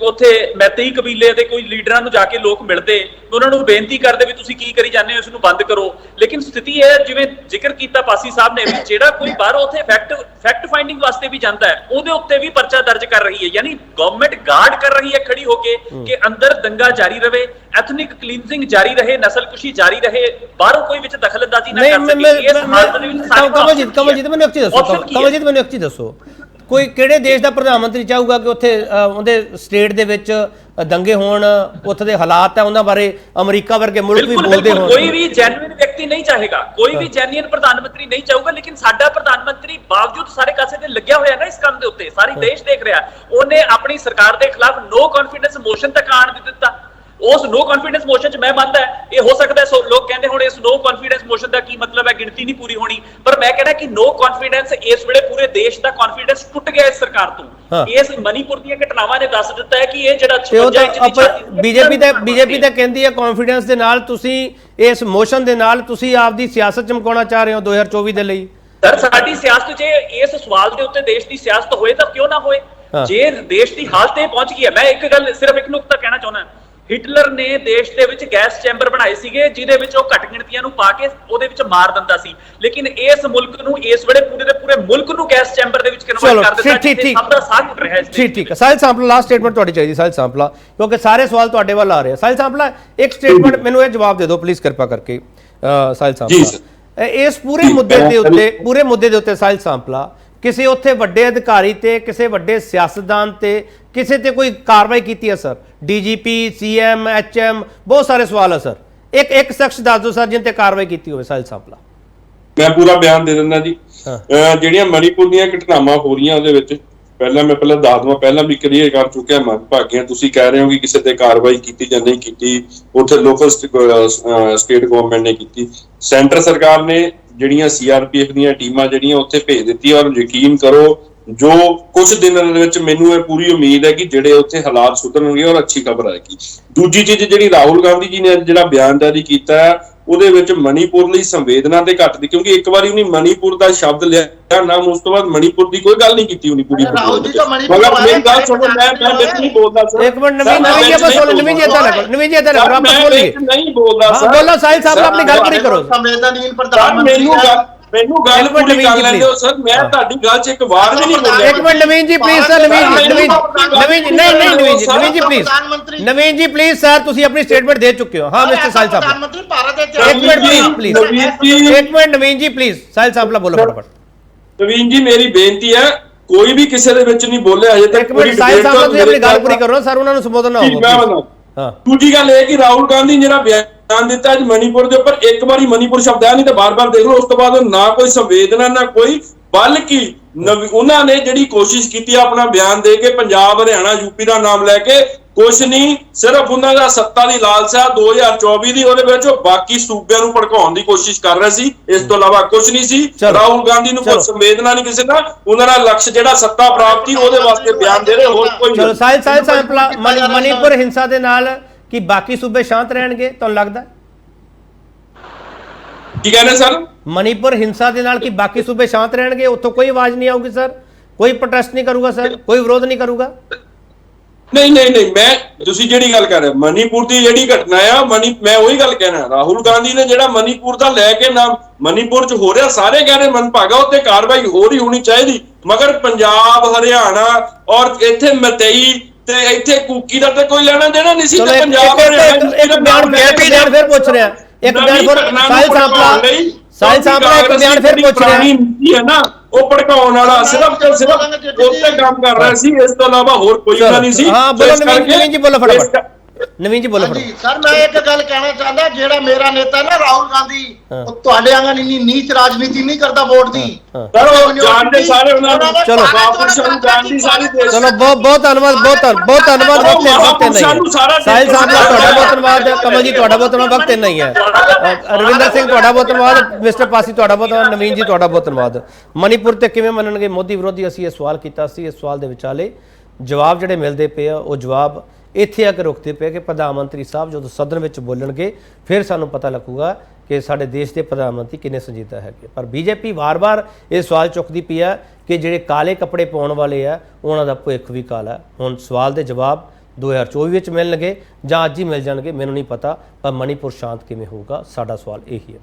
ਉੱਥੇ ਮੈਤਈ ਕਬੀਲੇ ਦੇ ਕੋਈ ਲੀਡਰਾਂ ਨੂੰ ਜਾ ਕੇ ਲੋਕ ਮਿਲਦੇ, ਉਹਨਾਂ ਨੂੰ ਬੇਨਤੀ ਕਰਦੇ ਵੀ ਤੁਸੀਂ ਕੀ ਕਰੀ ਜਾਂਦੇ ਹੋ, ਇਸ ਨੂੰ ਬੰਦ ਕਰੋ। ਲੇਕਿਨ ਸਥਿਤੀ ਹੈ ਜਿਵੇਂ ਜ਼ਿਕਰ ਕੀਤਾ ਪਾਸੀ ਸਾਹਿਬ ਨੇ ਵੀ, ਜਿਹੜਾ ਕੋਈ ਬਾਹਰੋਂ ਉੱਥੇ ਫੈਕਟ ਫਾਈਂਡਿੰਗ ਵਾਸਤੇ ਵੀ ਜਾਂਦਾ ਹੈ ਉਹਦੇ ਉੱਤੇ ਵੀ ਪਰਚਾ ਦਰਜ ਕਰ ਰਹੀ ਹੈ। ਯਾਨੀ ਗਵਰਨਮੈਂਟ ਗਾਰਡ ਕਰ ਰਹੀ ਹੈ ਖੜੀ ਹੋ ਕੇ ਕਿ ਅੰਦਰ ਦੰਗਾ ਜਾਰੀ ਰਹੇ, ਐਥਨਿਕ ਕਲੀਨਜ਼ਿੰਗ ਜਾਰੀ ਰਹੇ, ਨਸਲਕੁਸ਼ੀ ਜਾਰੀ ਰਹੇ, ਬਾਹਰੋਂ ਕੋਈ ਵਿੱਚ ਦਖਲਅੰਦਾਜ਼ੀ ਨਾ ਕਰ ਸਕੇ। ਇਸ ਹਾਲਤ ਦੇ ਵਿੱਚ ਕਮਲਜੀਤ ਮੈਨੂੰ ਇੱਕ ਚੀਜ਼ ਦੱਸੋ, ਕੋਈ ਕਿਹੜੇ ਦੇਸ਼ ਦਾ ਪ੍ਰਧਾਨ ਮੰਤਰੀ ਚਾਹੂਗਾ ਕਿ ਉੱਥੇ ਉਹਦੇ ਸਟੇਟ ਦੇ ਵਿੱਚ ਦੰਗੇ ਹੋਣ, ਉੱਥੇ ਦੇ ਹਾਲਾਤ ਹੈ ਉਹਨਾਂ ਬਾਰੇ ਅਮਰੀਕਾ ਵਰਗੇ ਮੁਲਕ ਵੀ ਬੋਲਦੇ ਹੋਣ? ਕੋਈ ਵੀ ਜੈਨੂਇਨ ਵਿਅਕਤੀ ਨਹੀਂ ਚਾਹੇਗਾ, ਕੋਈ ਵੀ ਜੈਨੂਇਨ ਪ੍ਰਧਾਨ ਮੰਤਰੀ ਨਹੀਂ ਚਾਹੂਗਾ। ਲੇਕਿਨ ਸਾਡਾ ਪ੍ਰਧਾਨ ਮੰਤਰੀ ਬਾਵਜੂਦ ਸਾਰੇ ਕਾਸੇ ਤੇ ਲੱਗਿਆ ਹੋਇਆ ਨਾ ਇਸ ਕੰਮ ਦੇ ਉੱਤੇ, ਸਾਰੀ ਦੇਸ਼ ਦੇਖ ਰਿਹਾ, ਉਹਨੇ ਆਪਣੀ ਸਰਕਾਰ ਦੇ ਖਿਲਾਫ ਨੋ ਕੌਨਫੀਡੈਂਸ ਮੋਸ਼ਨ ਤੱਕ ਆਣ ਦਿੱਤਾ। ਉਸ ਨੋ ਕੌਨਫੀਡੈਂਸ ਮੋਸ਼ਨ ਚ ਮੈਂ ਮੰਨਦਾ ਇਹ ਹੋ ਸਕਦਾ ਲੋਕ ਕਹਿੰਦੇ ਹੁਣ ਇਸ ਨੋ ਕੌਨਫੀਡੈਂਸ ਮੋਸ਼ਨ ਦਾ ਕੀ ਮਤਲਬ ਹੈ, ਗਿਣਤੀ ਨਹੀਂ ਪੂਰੀ ਹੋਣੀ, ਪਰ ਮੈਂ ਕਹਿੰਦਾ ਕਿ ਨੋ ਕੌਨਫੀਡੈਂਸ ਇਸ ਵੇਲੇ ਪੂਰੇ ਦੇਸ਼ ਦਾ ਕੌਨਫੀਡੈਂਸ ਟੁੱਟ ਗਿਆ ਇਸ ਸਰਕਾਰ ਤੋਂ। ਇਸ ਮਨੀਪੁਰ ਦੀਆਂ ਘਟਨਾਵਾਂ ਨੇ ਦੱਸ ਦਿੱਤਾ ਹੈ ਕਿ ਇਹ ਜਿਹੜਾ 56 ਇੰਚ ਦੀ ਬੀਜੇਪੀ ਤਾਂ ਕਹਿੰਦੀ ਹੈ ਕੌਨਫੀਡੈਂਸ ਦੇ ਨਾਲ ਤੁਸੀਂ ਇਸ ਮੋਸ਼ਨ ਦੇ ਨਾਲ ਤੁਸੀਂ ਆਪਦੀ ਸਿਆਸਤ ਚਮਕਾਉਣਾ ਚਾਹ ਰਹੇ ਹੋ 2024 ਦੇ ਲਈ। ਸਰ ਸਾਡੀ ਸਿਆਸਤ ਜੇ ਇਸ ਸਵਾਲ ਦੇ ਉੱਤੇ ਦੇਸ਼ ਦੀ ਸਿਆਸਤ ਹੋਏ ਤਾਂ ਕਿਉਂ ਨਾ ਹੋਏ। ਜੇ ਦੇਸ਼ ਦੀ ਹਾਲਤ ਇਹ ਪਹੁੰਚ ਗਈ ਹੈ, ਮੈਂ ਇੱਕ ਗੱਲ ਸਿਰਫ ਇੱਕ ਨੁਕਤਾ ਕਹਿਣਾ ਚਾਹੁੰਦਾ, ਹਿਟਲਰ ਨੇ ਦੇਸ਼ ਦੇ ਵਿੱਚ ਗੈਸ ਚੈਂਬਰ ਬਣਾਏ ਸੀਗੇ ਜਿਹਦੇ ਵਿੱਚ ਉਹ ਘੱਟ ਗਿਣਤੀਆਂ ਨੂੰ ਪਾ ਕੇ ਉਹਦੇ ਵਿੱਚ ਮਾਰ ਦਿੰਦਾ ਸੀ, ਲੇਕਿਨ ਇਸ ਮੁਲਕ ਨੂੰ ਇਸ ਵੇਲੇ ਪੂਰੇ ਦੇ ਪੂਰੇ ਮੁਲਕ ਨੂੰ ਗੈਸ ਚੈਂਬਰ ਦੇ ਵਿੱਚ ਕਨਵਰਟ ਕਰ ਦਿੱਤਾ ਜਿੱਥੇ ਸਭ ਦਾ ਸਾਹ ਘੁੱਟ ਰਿਹਾ ਹੈ। ਠੀਕ ਹੈ ਸਾਹਿਲ ਸਾਂਪਲਾ, ਲਾਸਟ ਸਟੇਟਮੈਂਟ ਤੁਹਾਡੀ ਚਾਹੀਦੀ ਸਾਹਿਲ ਸਾਂਪਲਾ, ਕਿਉਂਕਿ ਸਾਰੇ ਸਵਾਲ ਤੁਹਾਡੇ ਵੱਲ ਆ ਰਹੇ ਆ। ਸਾਹਿਲ ਸਾਂਪਲਾ ਇੱਕ ਸਟੇਟਮੈਂਟ ਮੈਨੂੰ ਇਹ ਜਵਾਬ ਦੇ ਦਿਓ ਪਲੀਜ਼ ਕਿਰਪਾ ਕਰਕੇ। ਸਾਹਿਲ ਸਾਂਪਲਾ ਇਸ ਪੂਰੇ ਮੁੱਦੇ ਦੇ ਉੱਤੇ ਸਾਹਿਲ ਸਾਂਪਲਾ ਕਿਸੇ ਉੱਥੇ ਵੱਡੇ ਅਧਿਕਾਰੀ ਤੇ ਕਿਸੇ ਵੱਡੇ ਸਿਆਸਤਦਾਨ ਤੇ ਕਿਸੇ ਤੇ ਕੋਈ ਕਾਰਵਾਈ ਕੀਤੀ ਹੈ ਸਰ? ਡੀਜੀਪੀ, ਸੀਐਮ, ਐਚਐਮ, ਬਹੁਤ ਸਾਰੇ ਸਵਾਲ ਹੈ ਸਰ। ਇੱਕ ਸ਼ਖਸ ਦੱਸ ਦਿਓ ਸਰ ਜਿਨ ਤੇ ਕਾਰਵਾਈ ਕੀਤੀ ਹੋਵੇ ਸਾਹਿਲ ਸਾਂਪਲਾ। ਮੈਂ ਪੂਰਾ ਬਿਆਨ ਦੇ ਦਿੰਦਾ ਜੀ। ਹਾਂ। ਜਿਹੜੀਆਂ ਮਣੀਪੁਰ ਦੀਆਂ ਘਟਨਾਵਾਂ ਹੋ ਰਹੀਆਂ ਉਹਦੇ ਵਿੱਚ ਮੈਂ ਪਹਿਲਾਂ ਦੱਸ ਦਵਾਂ, ਪਹਿਲਾਂ ਵੀ ਕਲੀਅਰ ਕਰ ਚੁੱਕਿਆ। ਮੰਦਭਾਗੀਆਂ ਤੁਸੀਂ ਕਹਿ ਰਹੇ ਹੋ ਕਿ ਕਿਸੇ ਤੇ ਕਾਰਵਾਈ ਕੀਤੀ ਜਾਂ ਨਹੀਂ ਕੀਤੀ, ਉੱਥੇ ਲੋਕਲ ਸਟੇਟ ਗਵਰਨਮੈਂਟ ਨੇ ਕੀਤੀ। ਸੈਂਟਰ ਸਰਕਾਰ ਨੇ ਜਿਹੜੀਆਂ CRPF ਦੀਆਂ ਟੀਮਾਂ ਜਿਹੜੀਆਂ ਉੱਥੇ ਭੇਜ ਦਿੱਤੀ, ਔਰ ਯਕੀਨ ਕਰੋ ਜੋ ਕੁਝ ਦਿਨਾਂ ਦੇ ਵਿੱਚ ਮੈਨੂੰ ਇਹ ਪੂਰੀ ਉਮੀਦ ਹੈ ਕਿ ਜਿਹੜੇ ਉੱਥੇ ਹਾਲਾਤ ਸੁਧਰਨਗੇ ਔਰ ਅੱਛੀ ਖਬਰ ਆਏਗੀ। ਦੂਜੀ ਚੀਜ਼ ਜਿਹੜੀ ਰਾਹੁਲ ਗਾਂਧੀ ਜੀ ਨੇ ਜਿਹੜਾ ਬਿਆਨ ਜਾਰੀ ਕੀਤਾ ਹੈ ਉਹਦੇ ਵਿੱਚ ਮਣੀਪੁਰ ਲਈ ਸੰਵੇਦਨਾ ਤੇ ਘੱਟ ਦੀ, ਕਿਉਂਕਿ ਇੱਕ ਵਾਰੀ ਉਹਨੇ ਮਣੀਪੁਰ ਦਾ ਸ਼ਬਦ ਲਿਆ ਨਾਮ, ਉਸ ਤੋਂ ਬਾਅਦ ਮਣੀਪੁਰ ਦੀ ਕੋਈ ਗੱਲ ਨਹੀਂ ਕੀਤੀ ਉਹਨੇ ਪੂਰੀ। ਮਗਰ ਮੇਰੀ ਗੱਲ ਸੁਣੋ, ਮੈਂ ਵਿੱਚ ਨਹੀਂ ਬੋਲਦਾ ਸਰ। ਇੱਕ ਮਿੰਟ ਨਵੀਂ ਜੀ ਆਪਾਂ ਸੁਣ ਨਵੀਂ ਜੀ ਇਦਾਂ ਨਾ ਕਰੋ, ਨਵੀਂ ਜੀ ਇਦਾਂ ਨਾ ਕਰੋ, ਆਪਾਂ ਸੁਣ ਲਈਏ। ਨਹੀਂ ਬੋਲਦਾ ਸਰ। ਬੋਲੋ ਸਾਹਿਲ ਸਾਹਿਬ ਆਪਣੀ ਗੱਲ ਪੂਰੀ ਕਰੋ। ਸੰਵੇਦਨਹੀਨ ਪ੍ਰਧਾਨ ਮੰਤਰੀ ਮੈਨੂੰ ਗੱਲ ਪੂਰੀ ਕਰ ਲੈਣ ਦਿਓ ਸਰ। ਮੈਂ ਤੁਹਾਡੀ ਗੱਲ 'ਚ ਇੱਕ ਵਾਰ ਵੀ ਨਹੀਂ ਬੋਲਿਆ। ਇੱਕ ਮਿੰਟ ਨਵੀਨ ਜੀ ਪਲੀਜ਼ ਸਰ, ਨਵੀਨ ਜੀ ਪਲੀਜ਼, ਨਵੀਨ ਜੀ ਪਲੀਜ਼ ਸਰ, ਤੁਸੀਂ ਆਪਣੀ ਸਟੇਟਮੈਂਟ ਦੇ ਚੁੱਕੇ ਹੋ। ਹਾਂ ਮਿਸਟਰ ਸਾਹਿਲ ਸਾਹਿਬ, ਇੱਕ ਮਿੰਟ ਪਲੀਜ਼, ਇੱਕ ਮਿੰਟ ਨਵੀਨ ਜੀ ਪਲੀਜ਼, ਸਾਹਿਲ ਸਾਹਿਬ ਬੋਲੋ ਫਟਾਫਟ। ਨਵੀਨ ਜੀ ਮੇਰੀ ਬੇਨਤੀ ਹੈ, ਕੋਈ ਵੀ ਕਿਸੇ ਦੇ ਵਿੱਚ ਨਹੀਂ ਬੋਲਿਆ ਹਜੇ ਤੱਕ। ਇੱਕ ਮਿੰਟ ਸਾਹਿਲ ਸਾਹਿਬ ਤੁਸੀਂ ਆਪਣੀ ਗੱਲ ਪੂਰੀ ਕਰੋ ਸਰ, ਉਹਨਾਂ ਨੂੰ ਸੰਬੋਧਨ ਨਾ ਹੋਊਗਾ। ਹਾਂ, ਦੂਜੀ ਗੱਲ ਇਹ ਕਿ ਰਾਹੁਲ ਗਾਂਧੀ ਜਿਹੜਾ ਬਿਆਨ ਦਿੱਤਾ ਅੱਜ ਮਣੀਪੁਰ ਦੇ ਉੱਪਰ, ਇੱਕ ਵਾਰੀ ਮਣੀਪੁਰ ਸ਼ਬਦ ਆਇਆ ਨਹੀਂ ਤਾਂ ਬਾਰ-ਬਾਰ ਦੇਖ ਲਓ। ਉਸ ਤੋਂ ਬਾਅਦ ਨਾ ਕੋਈ ਸੰਵੇਦਨਾ ਨਾ ਕੋਈ, ਬਲਕਿ ਉਹਨਾਂ ਨੇ ਜਿਹੜੀ ਕੋਸ਼ਿਸ਼ ਕੀਤੀ ਆਪਣਾ ਬਿਆਨ ਦੇ ਕੇ ਪੰਜਾਬ, ਹਰਿਆਣਾ, ਯੂਪੀ ਦਾ ਨਾਮ ਲੈ ਕੇ, ਕੁਛ ਨਹੀਂ, ਸਿਰਫ ਉਹਨਾਂ ਦਾ ਸੱਤਾ ਦੀ ਲਾਲਸਾ 2024 ਦੀ, ਉਹਦੇ ਵਿੱਚ ਉਹ ਬਾਕੀ ਸੂਬਿਆਂ ਨੂੰ ਭੜਕਾਉਣ ਦੀ ਕੋਸ਼ਿਸ਼ ਕਰ ਰਹੇ ਸੀ। ਇਸ ਤੋਂ ਇਲਾਵਾ ਕੁਛ ਨਹੀਂ ਸੀ। ਰਾਹੁਲ ਗਾਂਧੀ ਨੂੰ ਕੋਈ ਸੰਵੇਦਨਾ ਨਹੀਂ ਕਿਸੇ ਦਾ, ਉਹਨਾਂ ਦਾ ਲਕਸ਼ ਜਿਹੜਾ ਸੱਤਾ ਪ੍ਰਾਪਤੀ, ਉਹਦੇ ਵਾਸਤੇ ਬਿਆਨ ਦੇ ਰਹੇ, ਹੋਰ ਕੋਈ ਨਹੀਂ। ਚਲੋ ਸਾਹਿਲ ਮਣੀਪੁਰ ਹਿੰਸਾ ਦੇ ਨਾਲ ਕੀ ਬਾਕੀ ਸੂਬੇ ਸ਼ਾਂਤ ਰਹਿਣਗੇ ਤੁਹਾਨੂੰ ਲੱਗਦਾ? ਕੀ ਕਹਿੰਦੇ ਸਰ? ਮਣੀਪੁਰ ਹਿੰਸਾ ਦੇ ਨਾਲ ਕੀ ਬਾਕੀ ਸੂਬੇ ਸ਼ਾਂਤ ਰਹਿਣਗੇ? ਉੱਥੋਂ ਕੋਈ ਆਵਾਜ਼ ਨਹੀਂ ਆਊਗੀ ਸਰ, ਕੋਈ ਪ੍ਰੋਟੈਸਟ ਨਹੀਂ ਕਰੂਗਾ ਸਰ, ਕੋਈ ਵਿਰੋਧ ਨਹੀਂ ਕਰੂਗਾ? ਨਹੀਂ, ਮੈਂ ਤੁਸੀਂ ਜਿਹੜੀ ਗੱਲ ਕਰ ਰਹੇ ਮਣੀਪੁਰ ਦੀ ਜਿਹੜੀ ਘਟਨਾ ਆ, ਮੈਂ ਉਹੀ ਗੱਲ ਕਹਿਣਾ, ਰਾਹੁਲ ਗਾਂਧੀ ਨੇ ਜਿਹੜਾ ਮਣੀਪੁਰ ਦਾ ਲੈ ਕੇ ਨਾਮ, ਮਣੀਪੁਰ 'ਚ ਹੋ ਰਿਹਾ, ਸਾਰੇ ਕਹਿ ਰਹੇ ਮੰਦਭਾਗਾ, ਉੱਤੇ ਕਾਰਵਾਈ ਹੋ ਰਹੀ ਹੋਣੀ ਚਾਹੀਦੀ। ਮਗਰ ਪੰਜਾਬ, ਹਰਿਆਣਾ ਔਰ ਇੱਥੇ ਮਤਈ ਤੇ ਇੱਥੇ ਕੁਕੀ ਦਾ ਤੇ ਕੋਈ ਲੈਣਾ ਦੇਣਾ ਨਹੀਂ ਸੀ। ਤੇ ਪੰਜਾਬ ਇੱਕ ਬਿਆਨ ਫਿਰ ਪੁੱਛ ਰਿਹਾ, ਇੱਕ ਬਿਆਨ ਫਿਰ ਸਾਹਿਲ ਸਾਂਪਲਾ ਇੱਕ ਬਿਆਨ ਫਿਰ ਪੁੱਛ ਰਿਹਾ ਹੈ ਨਾ, ਉਹ ਭੜਕਾਉਣ ਵਾਲਾ ਸਿਰਫ ਤੇ ਸਿਰਫ ਉੱਤੇ ਕੰਮ ਕਰ ਰਿਹਾ ਸੀ, ਇਸ ਤੋਂ ਇਲਾਵਾ ਹੋਰ ਕੋਈ ਨਹੀਂ ਸੀ। ਹਾਂ ਬੋਲੋ ਨਵੀਨ ਜੀ, ਬੋਲੋ ਫਟਾਫਟ ਨਵੀਨ ਜੀ, ਬੋਲੋ ਫਟਾਫਟ। ਸਰ ਮੈਂ ਇੱਕ ਗੱਲ ਕਹਿਣਾ ਚਾਹੁੰਦਾ, ਜਿਹੜਾ ਮੇਰਾ ਨੇਤਾ ਨਾ ਰਾਹੁਲ ਗਾਂਧੀ, ਉਹ ਤੁਹਾਡੇ ਆਂਗਨ ਇੰਨੀ ਨੀਚ ਰਾਜਨੀਤੀ ਨਹੀਂ ਕਰਦਾ ਵੋਟ ਦੀ। ਸਰ ਉਹ ਜਾਣਦੇ ਸਾਰੇ ਉਹਨਾਂ ਨੂੰ, ਚਲੋ ਜਾਣਦੀ ਸਾਰੀ ਦੇਸ਼। ਚਲੋ ਬਹੁਤ ਧੰਨਵਾਦ, ਬਹੁਤ ਧੰਨਵਾਦ। ਵਕਤ ਨਹੀਂ ਸਾਹਿਲ ਸਾਹਿਬ ਦਾ ਤੁਹਾਡਾ ਬਹੁਤ ਧੰਨਵਾਦ, ਕਮਲ ਜੀ ਤੁਹਾਡਾ ਬਹੁਤ ਧੰਨਵਾਦ। ਵਕਤ ਨਹੀਂ ਹੈ। ਰਵਿੰਦਰ ਸਿੰਘ ਤੁਹਾਡਾ ਬਹੁਤ ਧੰਨਵਾਦ, ਮਿਸਟਰ ਪਾਸੀ ਤੁਹਾਡਾ ਬਹੁਤ ਧੰਨਵਾਦ, ਨਵੀਨ ਜੀ ਤੁਹਾਡਾ ਬਹੁਤ ਧੰਨਵਾਦ। ਮਣੀਪੁਰ ਤੇ ਕਿਵੇਂ ਮੰਨਣਗੇ ਮੋਦੀ ਵਿਰੋਧੀ, ਅਸੀਂ ਇਹ ਸਵਾਲ ਕੀਤਾ ਸੀ। ਇਸ ਸਵਾਲ ਦੇ ਵਿਚਾਲੇ ਜਵਾਬ ਜਿਹੜੇ ਮਿਲਦੇ ਪਏ ਆ, ਉਹ ਜਵਾਬ ਇੱਥੇ ਆ ਕੇ ਰੁਕਦੇ ਪਏ ਕਿ ਪ੍ਰਧਾਨ ਮੰਤਰੀ ਸਾਹਿਬ ਜਦੋਂ ਸਦਨ ਵਿੱਚ ਬੋਲਣਗੇ ਫਿਰ ਸਾਨੂੰ ਪਤਾ ਲੱਗੂਗਾ ਕਿ ਸਾਡੇ ਦੇਸ਼ ਦੇ ਪ੍ਰਧਾਨ ਮੰਤਰੀ ਕਿੰਨੇ ਸੰਜੀਦਾ ਹੈਗੇ। ਪਰ ਬੀਜੇਪੀ ਵਾਰ-ਵਾਰ ਇਹ ਸਵਾਲ ਚੁੱਕਦੀ ਪਈ ਆ ਕਿ ਜਿਹੜੇ ਕਾਲੇ ਕੱਪੜੇ ਪਾਉਣ ਵਾਲੇ ਆ ਉਹਨਾਂ ਦਾ ਭਵਿੱਖ ਵੀ ਕਾਲਾ। ਹੁਣ ਸਵਾਲ ਦੇ ਜਵਾਬ 2024 ਵਿੱਚ ਮਿਲਣਗੇ ਜਾਂ ਅੱਜ ਹੀ ਮਿਲ ਜਾਣਗੇ, ਮੈਨੂੰ ਨਹੀਂ ਪਤਾ। ਪਰ ਮਣੀਪੁਰ ਸ਼ਾਂਤ ਕਿਵੇਂ ਹੋਊਗਾ, ਸਾਡਾ ਸਵਾਲ ਇਹੀ ਹੈ।